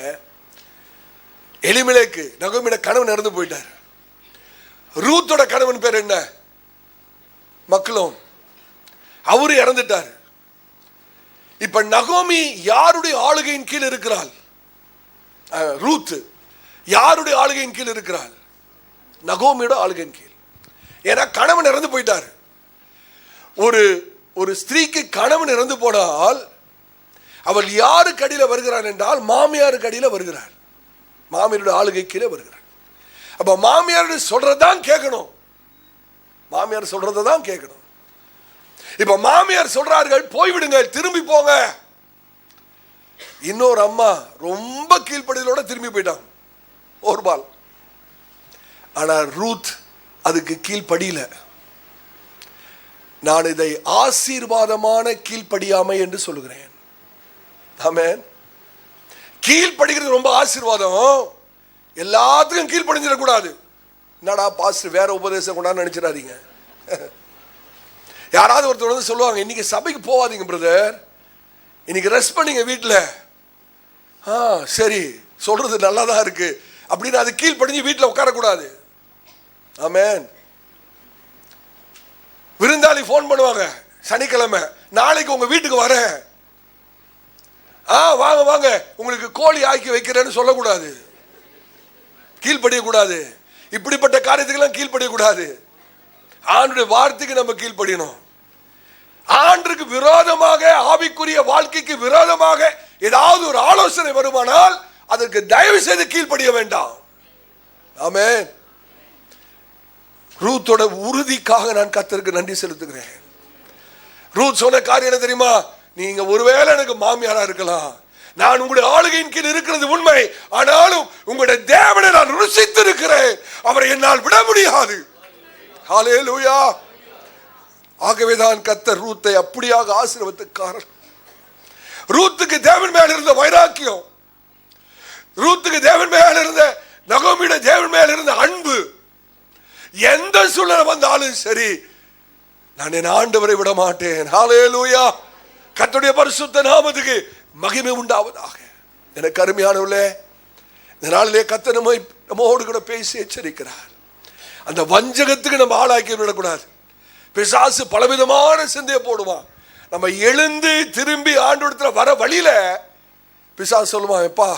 [SPEAKER 1] எலிமெலேக்கு நகோமியோட கணவன் இறந்து போயிட்டார். ரூத்தோட கணவன் பேர் என்ன? மக்லோன். அவரு இறந்துட்டார். இப்ப நகோமி யாருடைய ஆளுகையின் கீழ் இருக்கிறாள்? ரூத் யாருடைய ஆளுகையின் கீழ் இருக்கிறாள்? நகோமியோட ஆளுகையின் கீழ். ஏன்னா கணவன் இறந்து போயிட்டார். ஒரு ஸ்திரீக்கு கணவன் இறந்து போனால் அவள் யாருக்கு அடியில் வருகிறாள் என்றால் மாமியாருக்கு அடியில் வருகிறாள், மாமியாருடைய ஆளுகை கீழே வருகிறாள். அப்ப மாமியார் சொல்றதான் கேட்கணும், மாமியார் சொல்றதான் கேட்கணும். இப்ப மாமியார் சொல்றார்கள் போய்விடுங்க, திரும்பி போங்க. இன்னொரு அம்மா ரொம்ப கீழ்ப்படிதலோட திரும்பி போயிட்டாங்க, ஓர்பால். ஆனா ரூத் அதுக்கு கீழ்ப்படியில. நான் இதை ஆசீர்வாதமான கீழ்ப்படியாமை என்று சொல்லுகிறேன். ஆமென். கீழ்ப்படுகிறது ரொம்ப ஆசீர்வாதம். எல்லாத்துக்கும் கீழ்ப்படிஞ்சிடக்கூடாது. என்னடா பாஸ்டர் வேற உபதேசம் கொண்டான்னு நினைச்சிடாதீங்க. யாராவது ஒருத்தர் வந்து சொல்லுவாங்க, இன்னைக்கு சபைக்கு போவாதீங்க பிரதர், இன்னைக்கு ரெஸ்ட் பண்ணீங்க வீட்டில். சரி, சொல்றது நல்லா தான் இருக்கு அப்படின்னு அது கீழ்ப்படிஞ்சு வீட்டில் உட்காரக்கூடாது. ஆமென். விருந்தாளி போன் பண்ணுவாங்க சனிக்கிழமை, நாளைக்கு உங்க வீட்டுக்கு வரேன், வாங்க வாங்க உங்களுக்கு கோழி ஆக்கி வைக்கிறேன்னு சொல்லக்கூடாது, கீழ்ப்படியக்கூடாது. இப்படிப்பட்ட காரியத்துக்கெல்லாம் கீழ்ப்படியக்கூடாது. ஆண்டுடைய வார்த்தைக்கு நம்ம கீழ்ப்படியணும். ஆண்டுக்கு விரோதமாக, ஆவிக்குரிய வாழ்க்கைக்கு விரோதமாக ஏதாவது ஒரு ஆலோசனை வருமானால் அதற்கு தயவு செய்து கீழ்ப்படிய வேண்டாம். ஆமென். ரூத்தோட உறுதிக்காக நான் கர்த்தருக்கு நன்றி செலுத்துகிறேன். ரூத் சொன்ன காரியம் என்ன தெரியுமா? நீங்க ஒருவேளை எனக்கு மாமியாரா இருக்கலாம், நான் உங்களுடைய ஆளுகையின் கீழ் இருக்கிறது உண்மை, ஆனாலும் உங்களுடைய தேவனை நான் ருசித்து இருக்கிறேன், அவரை என்னால் விட முடியாது. ஹல்லேலூயா. ஆகவேதான் கர்த்தர் ரூத்தை அப்படியாக ஆசீர்வதித்தார். ரூத்துக்கு தேவன் மேல இருந்த வைராக்கியம், ரூத்துக்கு தேவன் மேல இருந்த, நகோமியோட தேவன் மேல இருந்த அன்பு, எந்த சூழ்நிலை வந்தாலும் சரி நான் என் ஆண்டவரை விட மாட்டேன். ஹல்லேலூயா. கர்த்தருடைய பரிசுத்த நாமத்துக்கு மகிமை உண்டாவதாக. எனக்கு அருமையானவர்களே, இந்த நாளிலே கர்த்தர் நம்மோடு கூட பேசி எச்சரிக்கிறார். அந்த வஞ்சகத்துக்கு நம்ம ஆளாக்கி விடக்கூடாது. பிசாசு பலவிதமான சிந்தையை போடுவான். நம்ம எழுந்து திரும்பி ஆண்டவரிடத்துல வர வழியில பிசாசு சொல்லுவான், எப்பா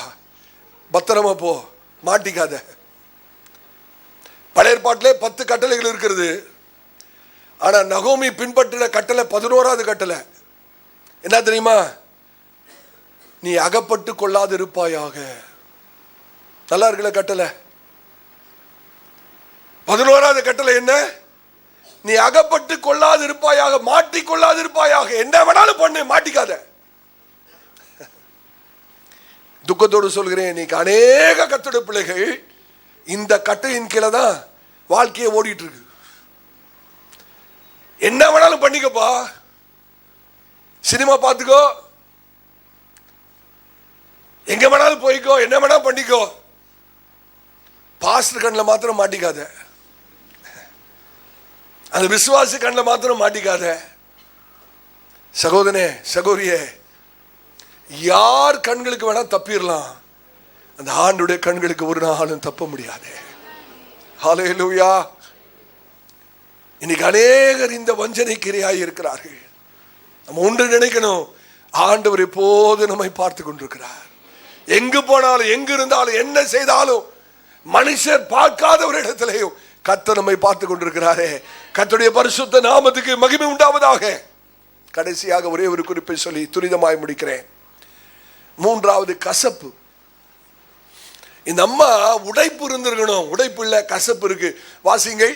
[SPEAKER 1] பத்திரமா போ, மாட்டிக்காத. பழைய ஏற்பாட்டிலே 10 கட்டளைகள் இருக்கிறது. ஆனா நகோமி பின்பற்றின கட்டளை 11வது கட்டளை என்ன தெரியுமா? நீ அகப்பட்டு கொள்ளாது இருப்பாயாக. நல்லா இருக்குல்ல கட்டளை? 11வது கட்டளை என்ன? நீ அகப்பட்டு கொள்ளாது இருப்பாயாக, மாட்டிக்கொள்ளாது இருப்பாயாக. என்ன வேணாலும் பண்ணு, மாட்டிக்காத. துக்கத்தோடு சொல்கிறேன், இன்னைக்கு அநேக கர்த்தருடைய பிள்ளைகள் இந்த கட்டையின் கீழே தான் வாழ்க்கையை ஓடிட்டு இருக்கு. என்ன வேணாலும் பண்ணிக்கப்பா, சினிமா பார்த்துக்கோ, எங்க வேணாலும் போய்க்கோ, என்ன வேணாலும் பண்ணிக்கோ, பாஸ்டர் கண்ணில் மாத்திரம் மாட்டிக்காத, அந்த விசுவாசி கண்ணில் மாத்திரம் மாட்டிக்காத. சகோதரனே சகோதரியே, யார் கண்களுக்கு வேணா தப்பிடலாம், அந்த ஆண்டுடைய கண்களுக்கு ஒரு நாளும் தப்ப முடியாது. ஹல்லேலூயா. இன்னைக்கு அநேகர் இந்த வஞ்சனைக்கு இரையாய் இருக்கிறார்கள். நம்ம ஒன்று நினைக்கணும், ஆண்டவர் எப்போது நம்மை பார்த்து கொண்டிருக்கிறார். எங்கு போனாலும், எங்கு இருந்தாலும், என்ன செய்தாலும், மனுஷர் பார்க்காத ஒரு இடத்திலேயும் கர்த்தர் நம்மை பார்த்து கொண்டிருக்கிறாரே. கர்த்தருடைய பரிசுத்த நாமத்துக்கு மகிமை உண்டாவதாக. கடைசியாக ஒரே ஒரு குறிப்பை சொல்லி துரிதமாய் முடிக்கிறேன். மூன்றாவது, கசப்பு. இந்த அம்மா உடைப்பு இருந்திருக்கணும், உடைப்பு இல்ல, கசப்பு இருக்கு. வாசிங்கள்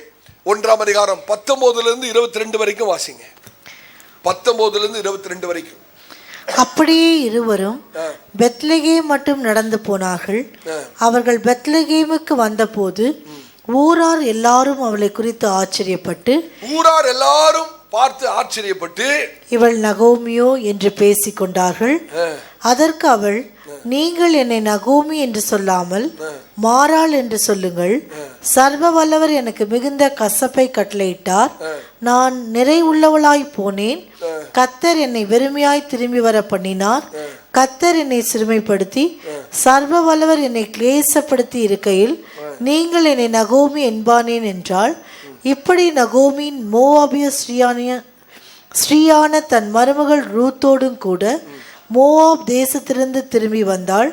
[SPEAKER 1] 1ஆம் அதிகாரம் 19 22 வரைக்கும் வாசிங்க. 19 22 வரைக்கும்.
[SPEAKER 2] அப்படியே இருவரும் பெத்லகேம் மட்டும் நடந்து போனார்கள். அவர்கள் பெத்லகேமுக்கு வந்தபோது ஊரார் எல்லாரும் அவளை குறித்து ஆச்சரியப்பட்டு, ஊரார் எல்லாரும்
[SPEAKER 1] பார்த்து ஆச்சரியப்பட்டு,
[SPEAKER 2] இவள் நகோமியோ என்று பேசிக் கொண்டார்கள். அதற்கு அவள், நீங்கள் என்னை நகோமி என்று சொல்லாமல் மாறாள் என்று சொல்லுங்கள். சர்வ வல்லவர் எனக்கு மிகுந்த கசப்பை கட்டளையிட்டார். நான் நிறைவுள்ளவளாய் போனேன். கர்த்தர் என்னை வெறுமையாய் திரும்பி வர பண்ணினார். கர்த்தர் என்னை சிறுமைப்படுத்தி சர்வ வல்லவர் என்னை கிளேசப்படுத்தி இருக்கையில் நீங்கள் என்னை நகோமி என்பானேன் என்றாள். இப்படி நகோமியின் மோவாபிய ஸ்ரீயான தன் மருமகள் ரூத்தோடும் கூட மோவாப் தேசத்திலிருந்து திரும்பி வந்தாள்.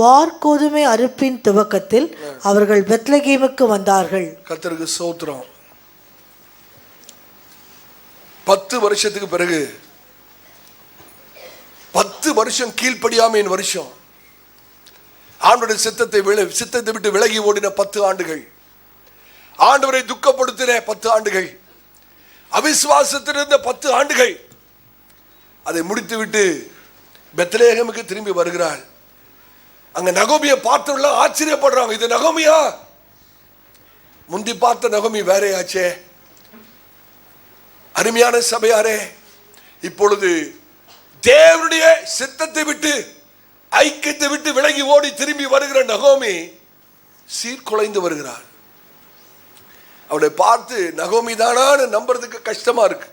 [SPEAKER 2] வார்கோதுமை அறுப்பின் துவக்கத்தில் அவர்கள் பெத்லகேமுக்கு வந்தார்கள்.
[SPEAKER 1] கர்த்தருக்கு ஸ்தோத்திரம். 10 வருஷத்துக்கு பிறகு, 10 வருஷம் கீழ்ப்படியாமையின் வருஷம், ஆண்டவருடைய சித்தத்தை விட்டு விலகி ஓடின 10 ஆண்டுகள், ஆண்டவரை துக்கப்படுத்தின 10 ஆண்டுகள், அவிசுவாசத்தில் இருந்த 10 ஆண்டுகள், அதை முடித்துவிட்டு பெத்லகேமுக்கு திரும்பி வருகிறாள். அங்க நகோமியை பார்த்தவர்கள் ஆச்சரியப்படுறாங்க. இது நகோமியா? முந்தி பார்த்த நகோமி வேறையாச்சே. அருமையான சபையாரே, இப்பொழுது தேவனுடைய சித்தத்தை விட்டு, ஐக்கியத்தை விட்டு விலகி ஓடி திரும்பி வருகிற நகோமி சீர்குலைந்து வருகிறாள். அவளை பார்த்து நகோமி தானான்னு நம்புறதுக்கு கஷ்டமா இருக்கு.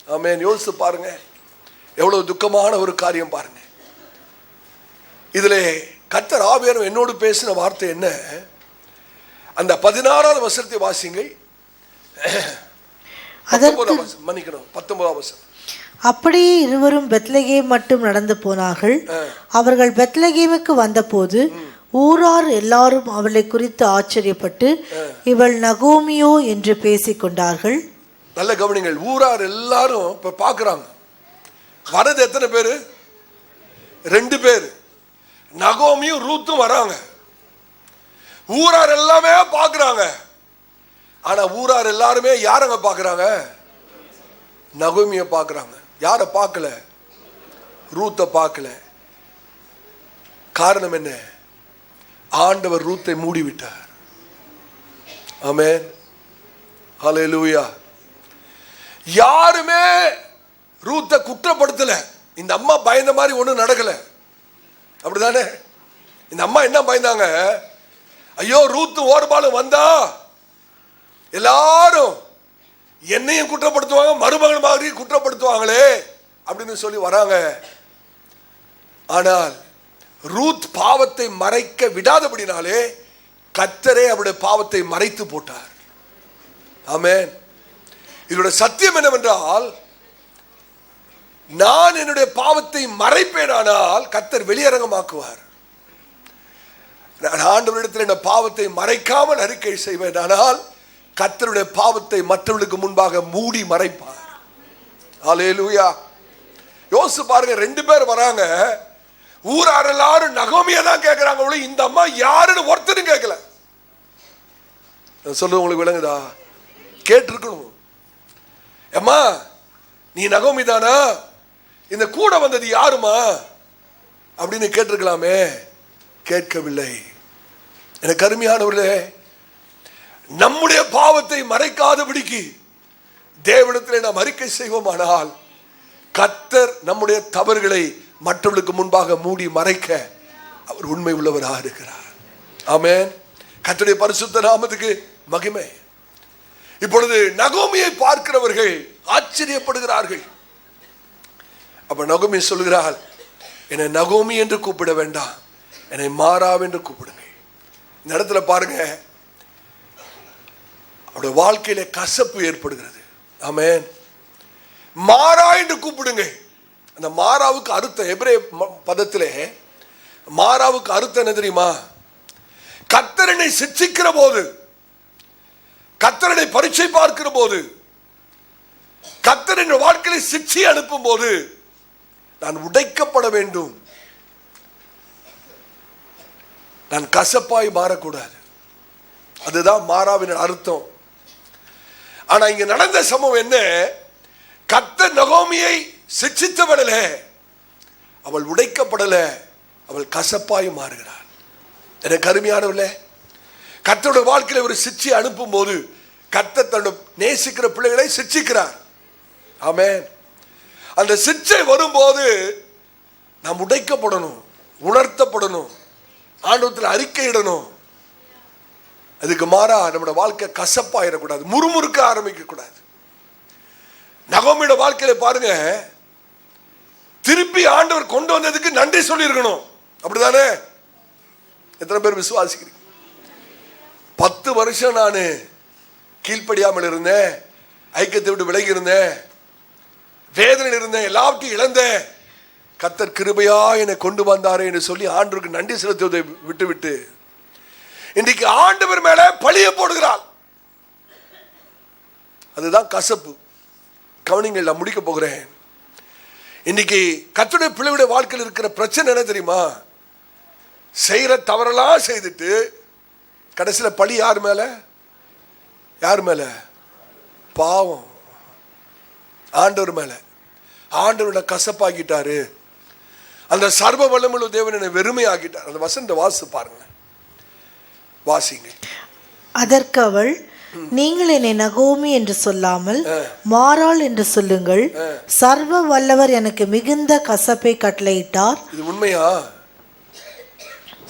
[SPEAKER 1] ஆமென். யோசித்து பாருங்க, எவ்வளவு துக்கமான ஒரு காரியம் பாருங்க. இதுல கர்த்தர் ஆவியானவர் என்னோடு பேசின வார்த்தை என்ன? அந்த 16வது வசனத்தை வாசிங்கள். 19ஆம் வசனம்.
[SPEAKER 2] அப்படியே இருவரும் பெத்லகேம் மட்டும் நடந்து போனார்கள். அவர்கள் பெத்லகேமுக்கு வந்தபோது ஊரார் எல்லாரும் அவளை குறித்து ஆச்சரியப்பட்டு, இவள் நகோமியோ என்று பேசிக் கொண்டார்கள்.
[SPEAKER 1] நல்ல கவனிங்கள். ஊரார் எல்லாரும் இப்ப பாக்குறாங்க. வரது எத்தனை பேரு? 2 பேர். நகோமியும் ரூத்தும் வராங்க. ஊரார் எல்லாமே பாக்குறாங்க. ஆனா ஊரார் எல்லாருமே யாரங்க பாக்குறாங்க? நகோமியை பாக்குறாங்க. யார பார்க்கல? ரூத்தை பார்க்கல. காரணம் என்ன? ஆண்டவர் ரூத்தை மூடிவிட்டார். ஆமென். ஹல்லேலூயா. யாருமே ரூத்தை குற்றப்படுத்தல. இந்த அம்மா பயந்த மாதிரி ஒண்ணும் நடக்கல. அப்படிதானே? இந்த அம்மா என்ன பயந்தாங்க? ஐயோ, ரூத்து ஓர்பாலும் வந்தா எல்லாரும் என்னையும் குற்றப்படுத்துவாங்க, மருமகள் மாதிரி குற்றப்படுத்துவாங்களே அப்படின்னு சொல்லி வராங்க. ஆனால் ரூத் பாவத்தை மறைக்க விடாதபடினாலே கர்த்தரே அவருடைய பாவத்தை மறைத்து போட்டார். ஆமென். இதனுடைய சத்தியம் என்னவென்றால், நான் என்னுடைய பாவத்தை மறைப்பேனானால் கர்த்தர் வெளியரங்கமாக்குவார். நான் ஆண்டவரிடத்தில் என் பாவத்தை மறைக்காமல் அறிக்கை செய்வேனானால் கர்த்தருடைய பாவத்தை மற்றவர்களுக்கு முன்பாக மூடி மறைப்பார். ஹல்லேலூயா. யோசிச்சு பாருங்க, 2 பேர் வராங்க. ஊரார் எல்லாரும் நகோமியை தான் கேட்கிறாங்க. இந்த அம்மா யாருன்னு ஒருத்தரும் கேட்கல. சொல்றது உங்களுக்கு விளங்குதா? கேட்டிருக்கணும். அம்மா, நீ நகோமி தானா? இந்த கூட வந்தது யாருமா அப்படின்னு கேட்டிருக்கலாமே. கேட்கவில்லை. எனக்கு அருமையானவர்களே, நம்முடைய பாவத்தை மறைக்காதபடிக்கு தேவனிடத்தில் நாம் அறிக்கை செய்வோமானால் கர்த்தர் நம்முடைய தவறுகளை மற்றவர்களுக்கு முன்பாக மூடி மறைக்க அவர் உண்மை உள்ளவராக இருக்கிறார். ஆமென். கர்த்தருடைய பரிசுத்த நாமத்துக்கு மகிமை. இப்பொழுது நகோமியை பார்க்கிறவர்கள் ஆச்சரியப்படுகிறார்கள். அப்ப நகோமி சொல்கிறாள், என்னை நகோமி என்று கூப்பிட வேண்டாம், என்னை மாறா என்று கூப்பிடுங்க. இந்த இடத்துல பாருங்க, அவருடைய வாழ்க்கையில கசப்பு ஏற்படுகிறது. ஆமென். மாறா என்று கூப்பிடுங்க. அந்த மாறாவுக்கு அர்த்தம் எபிரேய பதத்திலே மாறாவுக்கு அர்த்தம் என்ன தெரியுமா? கர்த்தரனை சிட்சிக்கிற போது, கர்த்தரனை பரீட்சை பார்க்கிற போது, கர்த்தரின் வாழ்க்கையை சிட்சி அனுப்பும் போது நான் உடைக்கப்பட வேண்டும், நான் கசப்பாய் மாறக்கூடாது. அதுதான் மாறாவின் அர்த்தம். ஆனா இங்க நடந்த சம்பவம் என்ன? கர்த்தர் நகோமியை சிட்சித்தவள, அவள் உடைக்கப்படல, அவள் கசப்பாய் மாறுகிறாள். எனக்கு அருமையானவர்களே, கர்த்தருடைய வாழ்க்கையில ஒரு சிட்சி அனுப்பும் போது கர்த்தர் தன்னுடைய நேசிக்கிற பிள்ளைகளை சிட்சிக்கிறார். ஆமென். அந்த சிட்சை வரும்போது நாம் உடைக்கப்படணும், உணர்த்தப்படணும், ஆண்டவத்தில் அறிக்கையிடணும். அதுக்கு மாறா நம்முடைய வாழ்க்கை கசப்பாயிடக்கூடாது, முறுமுறுக்க ஆரம்பிக்க கூடாது. நகோமியோட வாழ்க்கையில பாருங்க, திருப்பி ஆண்டவர் கொண்டு வந்ததுக்கு நன்றி சொல்லி இருக்கணும். அப்படிதானே? எத்தனை பேர் விசுவாசிக்கிறீங்க? 10 வருஷம் நான் கீழ்ப்படியாமல் இருந்தேன், ஐக்கியத்தை விட்டு விலகி இருந்தேன், வேதனையில் இருந்தேன், எல்லாவற்றையும் இழந்தேன், கர்த்தர் கிருபையா என்னை கொண்டு வந்தாரே என்று சொல்லி ஆண்டவருக்கு நன்றி செலுத்துவதை விட்டு விட்டு இன்றைக்கு ஆண்டவர் மேல பழிய போடுகிறாள். அதுதான் கசப்பு. கவனிங்கள், நான் முடிக்க போகிறேன். இன்னைக்கு கர்த்தருடைய பிள்ளையுடைய வாழ்க்கையில் இருக்கிற பிரச்சனை என்ன தெரியுமா? செய்யற தவறெல்லாம் செய்துட்டு கடைசியில பழி யார் மேல? யார் மேல? பாவம் ஆண்டவர் மேல. ஆண்டவரோட கசப்பாக்கிட்டாரு. அந்த சர்வ வல்லமையுள்ள தேவன் என்னை வெறுமையாக்கிட்டார். அந்த வசனத்தை வாசி பாருங்க, வாசிங்க.
[SPEAKER 2] அதற்கு அவள், நீங்கள் என்னை நகோமி என்று சொல்லாமல் மாறாள் என்று சொல்லுங்கள், சர்வ வல்லவர் எனக்கு மிகுந்த கசப்பை கட்டளையிட்டார்.
[SPEAKER 1] இது உண்மையா?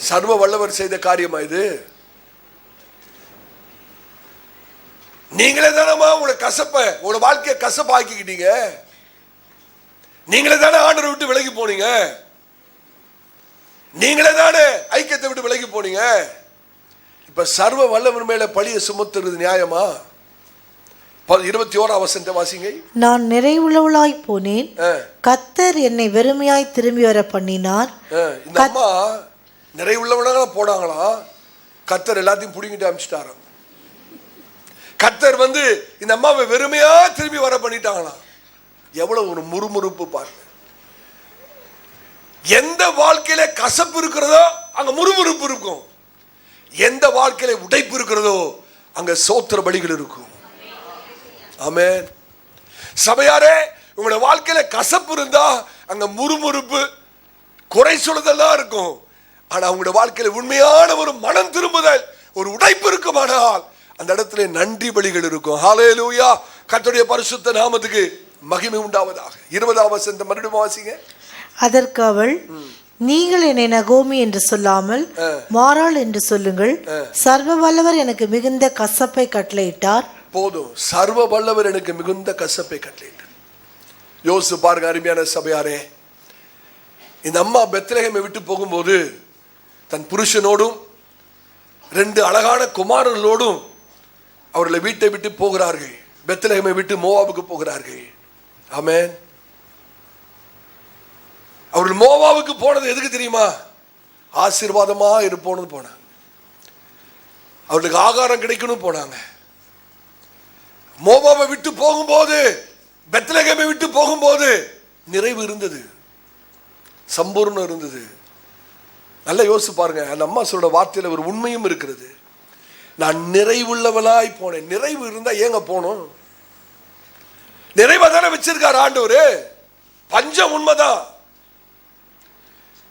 [SPEAKER 1] சர்வ வல்லவர் செய்த காரியமா இது? நீங்களே தானமா உங்களை கசப்ப, உங்களோட வாழ்க்கையை கசப்பாக்கிக்கிட்டீங்க. நீங்களே தானே ஆண்டரை விட்டு விலகி போனீங்க. நீங்களே தானே ஐக்கியத்தை விட்டு விலகி போனீங்க. இப்ப சர்வ வல்லவர் மேல பழிய சுமத்துறது நியாயமா? 21ஆம் வசனத்தை வாசிங்க. நான்
[SPEAKER 2] நிறைவுள்ளவளாய் போனேன், கர்த்தர் என்னை வெறுமையாய் திரும்பி வர பண்ணினார்.
[SPEAKER 1] இந்த அம்மா நிறைவுள்ளவனாக போனாங்களா? கர்த்தர் எல்லாத்தையும் புடிங்கிட்டு அனுப்பிச்சிட்டாராம். கர்த்தர் இந்த அம்மாவை வெறுமையா திரும்பி வர பண்ணிட்டாங்களாம். எவ்வளவு ஒரு முறுமுறுப்பு பாருங்க. எந்த வாழ்க்கையில கசப்பு இருக்கிறதோ அங்க முறுமுறுப்பு இருக்கும். எந்த வாழ்க்கையில உடைப்பு இருக்கிறதோ அங்க சோத்திர பலிகள் இருக்கும். ஆமென். சபையாரே, உங்களோட வாழ்க்கையில கசப்பு இருந்தா அங்க முறுமுறுப்பு, குறை சொல்லுதெல்லாம் இருக்கும். ஆனா உங்களோட வாழ்க்கையில உண்மையான ஒரு மனம் திரும்புதல், ஒரு உடைப்பு இருக்குமானால் அந்த இடத்துல நன்றி பலிகள் இருக்கும். ஹல்லேலூயா. கர்த்தருடைய பரிசுத்த நாமத்துக்கு மகிமை உண்டாவதாக. 20ஆம் வசனத்தை மறுபடியும் வாசிங்க.
[SPEAKER 2] அதற்கு அவள், நீங்கள் என்னை நகோமி என்று சொல்லாமல் மாறாள் என்று சொல்லுங்கள், சர்வ வல்லவர் எனக்கு மிகுந்த கசப்பை கட்டளையிட்டார்.
[SPEAKER 1] போதும், சர்வ வல்லவர் எனக்கு மிகுந்த கசப்பை கட்டளையிட்டார். யோசித்து பாருங்க அருமையான சபையாரே. இந்த அம்மா பெத்லகேமை விட்டு போகும்போது தன் புருஷனோடும் 2 அழகான குமாரர்களோடும் அவர்களை வீட்டை விட்டு போகிறார்கள். பெத்லகேமை விட்டு மோவாபுக்கு போகிறார்கள். ஆமென். அவர்கள் மோவாவுக்கு போனது எதுக்கு தெரியுமா? ஆசீர்வாதமா இருப்போம்னு போனாங்க. அவர்களுக்கு ஆகாரம் கிடைக்கணும் போனாங்க. மோவாவை விட்டு போகும்போது, பெத்லகேமை விட்டு போகும்போது நிறைவு இருந்தது, சம்பூர்ணம் இருந்தது. நல்ல யோசிச்சு பாருங்க. அந்த அம்மா சொல்ற வார்த்தையில ஒரு உண்மையும் இருக்கிறது. நான் நிறைவுள்ளவளாய் போனேன். நிறைவு இருந்தா ஏங்க போனோம்? நிறைவா தானே வச்சிருக்காரு ஆண்டவரு. பஞ்சம் உண்மைதான்,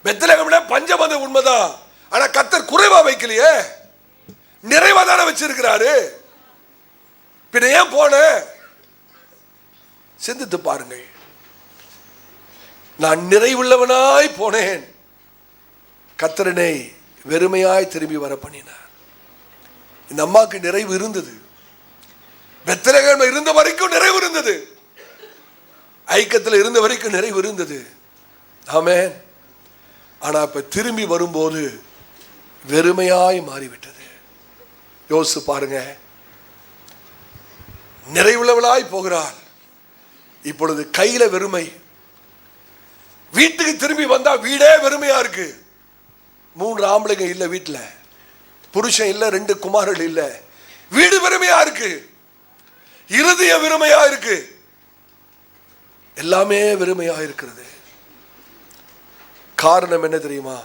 [SPEAKER 1] பெத்லகேம்ல பஞ்சம் வந்து உண்மைதான். ஆனா கர்த்தர் குறைவா வைக்கலையே, நிறைவா தானே வச்சிருக்கிறாரு. பின்ன ஏன் போன? சிந்தித்து பாருங்கள். நான் நிறைவுள்ளவனாய் போனேன், கர்த்தரனை வெறுமையாய் திரும்பி வர பண்ணினார். இந்த அம்மாவுக்கு நிறைவு இருந்தது. பெத்லகேம்ல இருந்த வரைக்கும் நிறைவு இருந்தது, ஐக்கியத்தில் இருந்த வரைக்கும் நிறைவு இருந்தது. ஆமென். ஆனா இப்ப திரும்பி வரும்போது வெறுமையாய் மாறிவிட்டது. யோசிச்சு பாருங்க. நிறைவுள்ளவளாய் போகிறாள். இப்பொழுது கையில வெறுமை. வீட்டுக்கு திரும்பி வந்தா வீடே வெறுமையா இருக்கு. 3 ஆம்பளைங்க இல்ல வீட்டுல, புருஷன் இல்ல, 2 குமாரர்கள் இல்ல, வீடு வெறுமையா இருக்கு, இருதயம் வெறுமையா இருக்கு, எல்லாமே வெறுமையா இருக்கிறது. காரணம் என்ன தெரியுமா?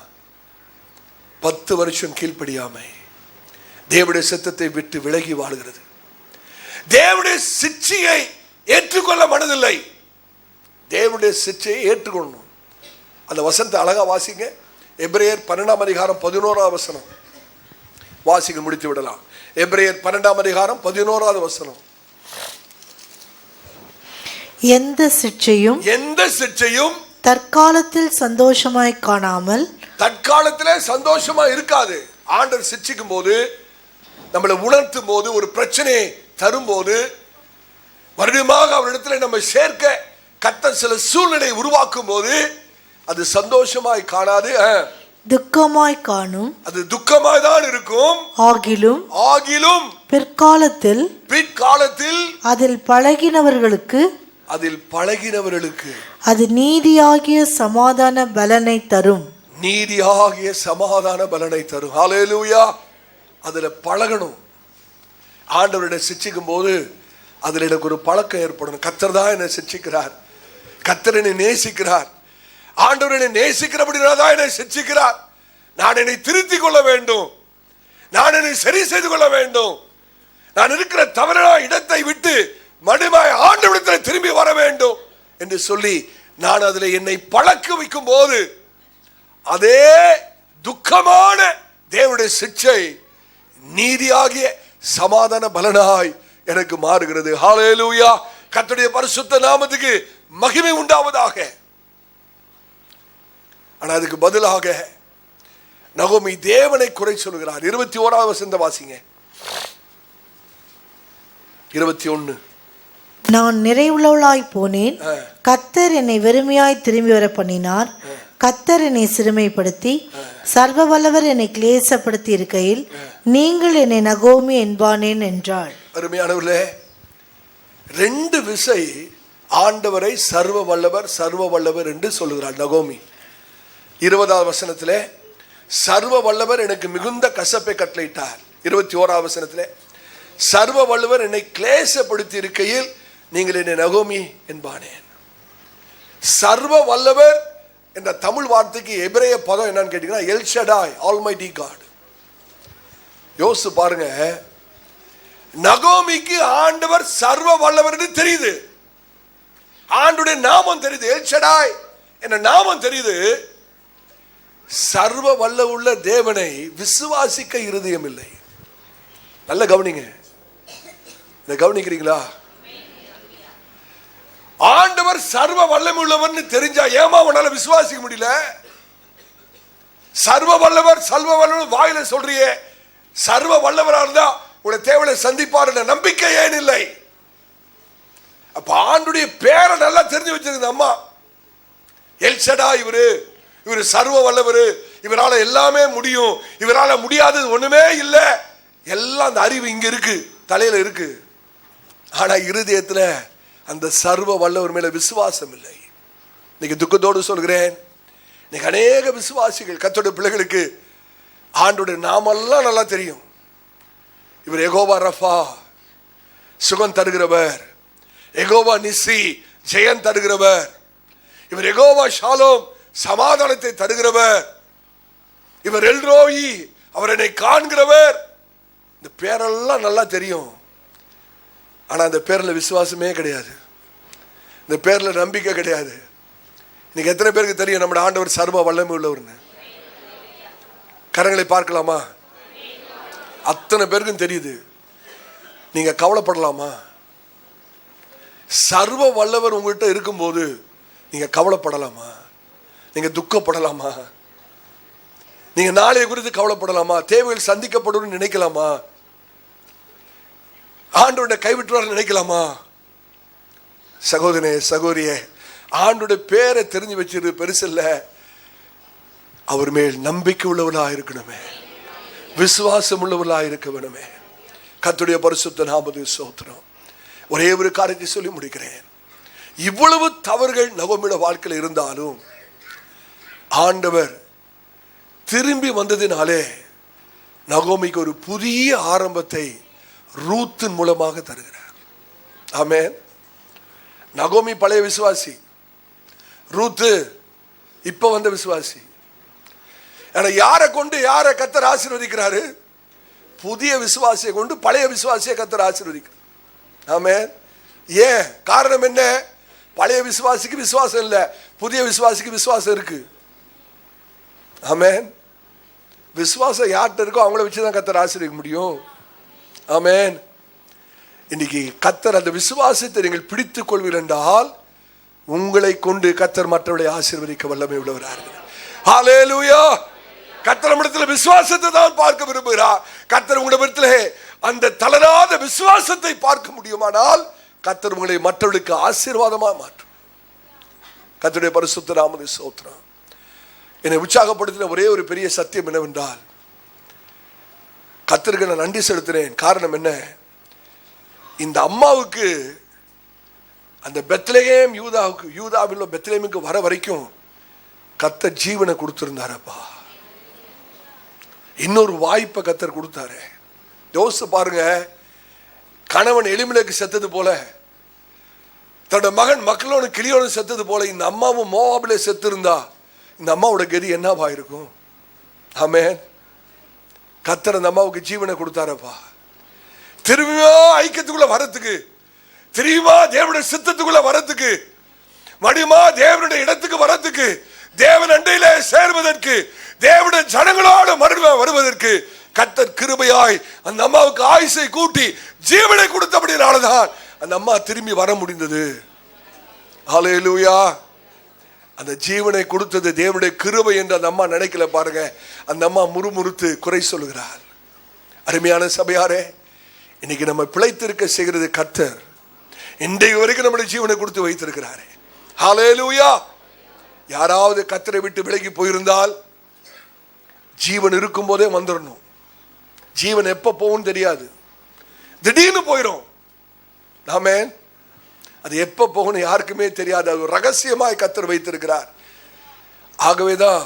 [SPEAKER 1] 10 வருஷம் கீழ்ப்படியாமை, தேவனுடைய சத்தத்தை விட்டு விலகி வாழ்கிறது. தேவனுடைய சிட்சையை ஏற்றுக்கொள்ள மனதில்லை. தேவனுடைய சிட்சையை ஏற்றுக்கொள்ளணும். அந்த வசனத்தை அழகா வாசிங்க. எபிரேயர் 12ஆம் அதிகாரம் 11ஆவது வசனம் வாசிக்க முடித்து விடலாம். எபிரேயர் 12ஆம் அதிகாரம் 11ஆவது வசனம்.
[SPEAKER 2] எந்த சிட்சையும் தற்காலத்தில் சந்தோஷமாய் காணாமல்,
[SPEAKER 1] தற்காலத்திலே சந்தோஷமா இருக்காது. ஆண்டவர் சிட்சிக்கும் போது, நம்மளை உணர்த்தும் போது, ஒரு பிரச்சனையை தரும்போது, மறுபடியும் அவரிடத்தில் நம்ம சேர்க்க கர்த்தர் சில சூழ்நிலை உருவாக்கும் போது அது சந்தோஷமாய் காணாது,
[SPEAKER 2] துக்கமாய் காணும். அது
[SPEAKER 1] துக்கமாய் தான் இருக்கும்.
[SPEAKER 2] ஆகிலும் பிற்காலத்தில் அதில் பழகினவர்களுக்கு அது நீதியாகிய சமாதான பலனை தரும்.
[SPEAKER 1] ஹல்லேலூயா. அதுல பழகணும். ஆண்டவருடைய சிட்சிக்கும் போது அதுல எனக்கு ஒரு பழக்கம் ஏற்படணும். கர்த்தர் தான் என்னை சிட்சிக்கிறார், கர்த்தர் என்னை நேசிக்கிறார், ஆண்டவர் என்னை நேசிக்கிறபடினால்தான் என்னை சிட்சிக்கிறார். நான் என்னை திருத்திக் கொள்ள வேண்டும், நான் என்னை சரி செய்து கொள்ள வேண்டும், நான் இருக்கிற தவறான இடத்தை விட்டு மறுபடியும் ஆண்டவரிடத்தில் திரும்பி வர வேண்டும் என்று சொல்லி நான் அதில் என்னை பழக்க வைக்கும் போது அதே துக்கமான தேவனுடைய சிட்சை நீதியாகிய சமாதான பலனாய் எனக்கு மாறுகிறது. ஹல்லேலூயா. கர்த்தருடைய பரிசுத்த நாமத்துக்கு மகிமை உண்டாவதாக. ஆனா அதுக்கு பதிலாக நகோமி தேவனை குறை சொல்கிறார். 21ஆவது வசனத்தை வாசிங்க. 21.
[SPEAKER 2] நான் நிறைவுள்ளவளாய் போனேன், கர்த்தர் என்னை வெறுமையாய் திரும்பி வர பண்ணினார். கர்த்தர் என்னை சிறுமைப்படுத்தி சர்வ வல்லவர் என்னை கிளேசப்படுத்தி இருக்கையில் நீங்கள் என்னை நகோமி என்பானேன் என்றாள்.
[SPEAKER 1] அருமையானவர்களே, 2 விசை ஆண்டவரை சர்வ வல்லவர் என்று சொல்லுகிறாள் நகோமி. 20ஆவது வசனத்திலே சர்வ வல்லவர் எனக்கு மிகுந்த கசப்பை கட்டளையிட்டார். 21ஆவது வசனத்திலே சர்வ வல்லவர் என்னை கிளேசப்படுத்தி இருக்கையில் நீங்கள் என்னை நகோமி என்பானேன். சர்வ வல்லவர் என்ற தமிழ் வார்த்தைக்கு எபிரேய பதம் என்னன்னு கேட்டீங்கன்னா எல் ஷடாய், ஆல்மைட்டி காட். யோசிச்சு பாருங்க, நகோமிக்கு ஆண்டவர் சர்வ வல்லவர் என்று தெரியுது, ஆண்டுடைய நாமம் தெரியுது, எல் ஷடாய் என்ற நாமம் தெரியுது. சர்வ வல்ல உள்ள தேவனை விசுவாசிக்க இருதயம் இல்லை. நல்ல கவனிங்க, இதை கவனிக்கிறீங்களா? ஆண்டவர் சர்வ வல்லமை உள்ளவர் தெரிஞ்சா ஏமா உன்னால விசுவாசிக்க முடியல? சர்வ வல்லவர் வாயில சொல்றியே, சர்வ வல்லவரா இருந்தா உடைய தேவனை சந்திப்பார் என்ற நம்பிக்கை ஏன் இல்லை? அப்ப ஆண்டுடைய பேரை நல்லா தெரிஞ்சு வச்சிருந்த அம்மா, எல் ஷடா, இவரு சர்வ வல்லவர், இவரால எல்லாமே முடியும், இவரால முடியாதது ஒண்ணுமே இல்லை, எல்லாம் அந்த அறிவு இங்க இருக்கு, தலையில இருக்கு. ஆனா இருதயத்துல அந்த சர்வ வல்லவர் மேல விசுவாசம் இல்லை. இன்னைக்கு துக்கத்தோடு சொல்கிறேன், இன்னைக்கு அநேக விசுவாசிகள் கர்த்தருடைய பிள்ளைகளுக்கு ஆண்டோட நாமெல்லாம் நல்லா தெரியும். இவர் யெகோவா ரஃபா, சுகம் தருகிறவர், யெகோவா நிசி, ஜெயம் தருகிறவர், இவர் யெகோவா ஷாலோம், சமாதானத்தை தருகிறவர், இவர் எல்ரோயி, அவர் என்னை காண்கிறவர். இந்த பேரெல்லாம் நல்லா தெரியும். ஆனா அந்த பேர்ல விசுவாசமே கிடையாது, இந்த பேர்ல நம்பிக்கை கிடையாது. இன்னைக்கு எத்தனை பேருக்கு தெரியும் நம்முடைய ஆண்டவர் சர்வ வல்லமை உள்ளவர்னு? கரங்களை பார்க்கலாமா? அத்தனை பேருக்கும் தெரியுது. நீங்க கவலைப்படலாமா? சர்வ வல்லவர் உங்கள்கிட்ட இருக்கும்போது நீங்க கவலைப்படலாமா? நீங்க துக்கப்படலாமா? நீங்க நாளைய குறித்து கவலைப்படலாமா? தேவைகள் சந்திக்கப்படும் நினைக்கலாமா? ஆண்டவருடைய கைவிட்டுவார் நினைக்கலாமா? சகோதரனே, சகோதரியே, ஆண்டோடைய பேரை தெரிஞ்சு வச்சிரு பெருசு இல்ல, அவர் மேல் நம்பிக்கை உள்ளவர்களாக இருக்கணுமே, விசுவாசம் உள்ளவர்களாக இருக்க வேணுமே. கர்த்தருடைய பரிசுத்த நாமத்துக்கு ஸ்தோத்திரம். ஒரே ஒரு காரியத்தை சொல்லி முடிக்கிறேன். இவ்வளவு தவறுகள் நகோமியோட வாழ்க்கையில் இருந்தாலும் ஆண்டவர் திரும்பி வந்ததினாலே நகோமிக்கு ஒரு புதிய ஆரம்பத்தை ரூத்தின் மூலமாக தருகிறார். ஆமென். நகோமி பழைய விசுவாசி, ரூத்து இப்ப வந்த விசுவாசி. யாரை கொண்டு யாரை கர்த்தர் ஆசீர்வதிக்கிறாரு? புதிய விசுவாசியை கொண்டு பழைய விசுவாசியை கர்த்தர் ஆசீர்வதிக்கிறார். ஆமென். ஏன்? காரணம் என்ன? பழைய விசுவாசிக்கு விசுவாசம் இல்லை, புதிய விசுவாசிக்கு விசுவாசம் இருக்கு. ஆமென். விசுவாசம் யார்கிட்ட இருக்கோ அவங்கள வச்சுதான் கர்த்தர் ஆசீர்வதிக்க முடியும். ஆமென். இன்னைக்கு கர்த்தர் அந்த விசுவாசத்தை நீங்கள் பிடித்துக் கொள்வீர்கள் என்றால் உங்களை கொண்டு கர்த்தர் மற்றவர்களை ஆசீர்வதிக்க வல்லமை உள்ளவராக. ஹல்லேலூயா. கர்த்தர் நம்மிடத்தில் விசுவாசத்தை தான் பார்க்க விரும்புகிறார். கர்த்தர் உங்களிடத்திலே அந்த தளராத விசுவாசத்தை பார்க்க முடியுமானால் கர்த்தர் உங்களை மற்றவர்களுக்கு ஆசீர்வாதமாக மாற்றும். கர்த்தருடைய பரிசுத்த நாமத்துக்கு ஸ்தோத்திரம். என்னை உற்சாகப்படுத்தின ஒரே ஒரு பெரிய சத்தியம் என்னவென்றால், கர்த்தருக்கு நான் நன்றி செலுத்தினேன். காரணம் என்ன? இந்த அம்மாவுக்கு அந்த பெத்லகேம் யூதாவில் பெத்லகேமுக்கு வர வரைக்கும் கர்த்தர் ஜீவனை கொடுத்திருந்தாரப்பா. இன்னொரு வாய்ப்பை கர்த்தர் கொடுத்தாரு. யோசிச்சு பாருங்க, கணவன் எலிமெலேக்கு செத்தது போல, தன்னோட மகன் மக்களோட கிளியோட செத்தது போல இந்த அம்மாவும் மோவாபிலே செத்து இருந்தா இந்த அம்மாவோட கதி என்னவா இருக்கும்? ஆமென். கர்த்தர் அந்த அம்மாவுக்கு ஜீவனை கொடுத்தாரப்பா. திரும்பியா ஐக்கியத்துக்குள்ள வரத்துக்கு, திரும்பியா தேவனுடைய சித்தத்துக்குள்ள வரத்துக்கு, மடிமா தேவனுடைய இடத்துக்கு வரத்துக்கு, தேவன் அண்டையிலே சேர்வதற்கு, தேவனுடைய ஜனங்களோடு மறுபடியும் வருவதற்கு கர்த்தர் கிருபையாய் அந்த அம்மாவுக்கு ஆயுசை கூட்டி ஜீவனை கொடுத்தபடினால்தான் அந்த அம்மா திரும்பி வர முடிந்தது. ஹல்லேலூயா. அந்த ஜீவனை கொடுத்தது தேவனுடைய கிருபை என்று அந்த அம்மா நினைக்கல. பாருங்க, அந்த அம்மா முறுமுறுத்து குறை சொல்லுகிறார். அருமையான சபையாரே, இன்னைக்கு நம்ம பிழைத்திருக்க செய்கிறது கர்த்தர். இன்றைக்கு வரைக்கும் நம்முடைய ஜீவனை கொடுத்து வைத்திருக்கிறாரு. ஹல்லேலூயா. யாராவது கர்த்தரை விட்டு விலகி போயிருந்தால் ஜீவன் இருக்கும் போதே வந்துடணும். ஜீவன் எப்ப போகும் தெரியாது, திடீர்னு போயிடும். ஆமென். அது எப்ப போகணும் யாருக்குமே தெரியாது. அது ரகசியமாய் கர்த்தர் வைத்திருக்கிறார். ஆகவேதான்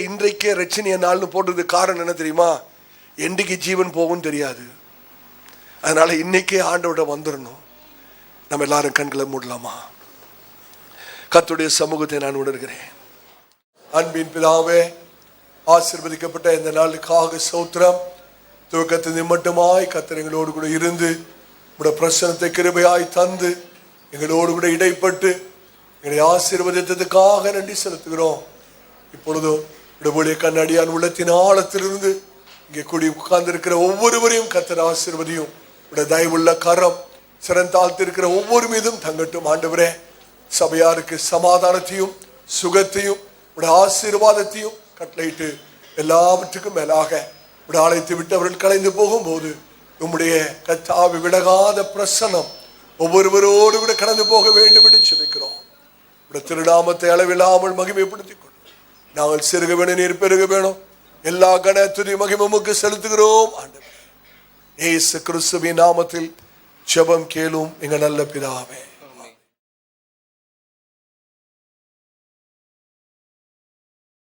[SPEAKER 1] இன்றைக்கே ரட்சணிய நாள்னு போடுறது காரணம் என்ன தெரியுமா? என்றைக்கு ஜீவன் போகும் தெரியாது. அதனால இன்னைக்கே ஆண்டவரோட வந்துடணும். நம்ம எல்லாரும் கண்களை மூடலாமா? கர்த்தருடைய சமூகத்தை நான் உணர்கிறேன். அன்பின் பிதாவே, ஆசீர்வதிக்கப்பட்ட இந்த நாளுக்காக ஸ்தோத்திரம். துவக்கத்தின் மட்டுமாய் கர்த்தர் எங்களோடு கூட இருந்து உடைய பிரசனத்தை கிருபையாய் தந்து எங்களோடு கூட இடைப்பட்டு எங்களை ஆசீர்வதித்ததுக்காக நன்றி செலுத்துகிறோம். இப்பொழுதும் உடைய கண்ணடியான் உள்ளத்தின் ஆழத்திலிருந்து இங்கே கூடி உட்கார்ந்து இருக்கிற ஒவ்வொருவரையும் கர்த்தர் ஆசீர்வதியும். உடைய தயவுள்ள கரம் சிறந்தாழ்த்து இருக்கிற ஒவ்வொரு மீதும் தங்கட்டும். ஆண்டவரே, சபையாருக்கு சமாதானத்தையும் சுகத்தையும் உடைய ஆசீர்வாதத்தையும் கட்டளையிட்டு எல்லாவற்றுக்கும் மேலாக உடைய ஆலயத்தை விட்டு அவர்கள் கலைந்து போகும்போது உம்முடைய கர்த்தாவை விலகாத பிரசன்னம் ஒவ்வொருவரோடு கூட கடந்து போக வேண்டும் என்று ஜெபிக்கிறோம். உடைய திருநாமத்தை அளவில்லாமல் மகிமைப்படுத்திக் கொள்ளும். நாங்கள் சிறுக வேணும், நீர் பெருக வேணும். எல்லா கன துதி மகிமைக்கு செலுத்துகிறோம். ஆண்டவரே, இயேசு கிறிஸ்துவின் நாமத்தில் ஜெபம் கேளும் எங்கள் நல்ல பிதாவே.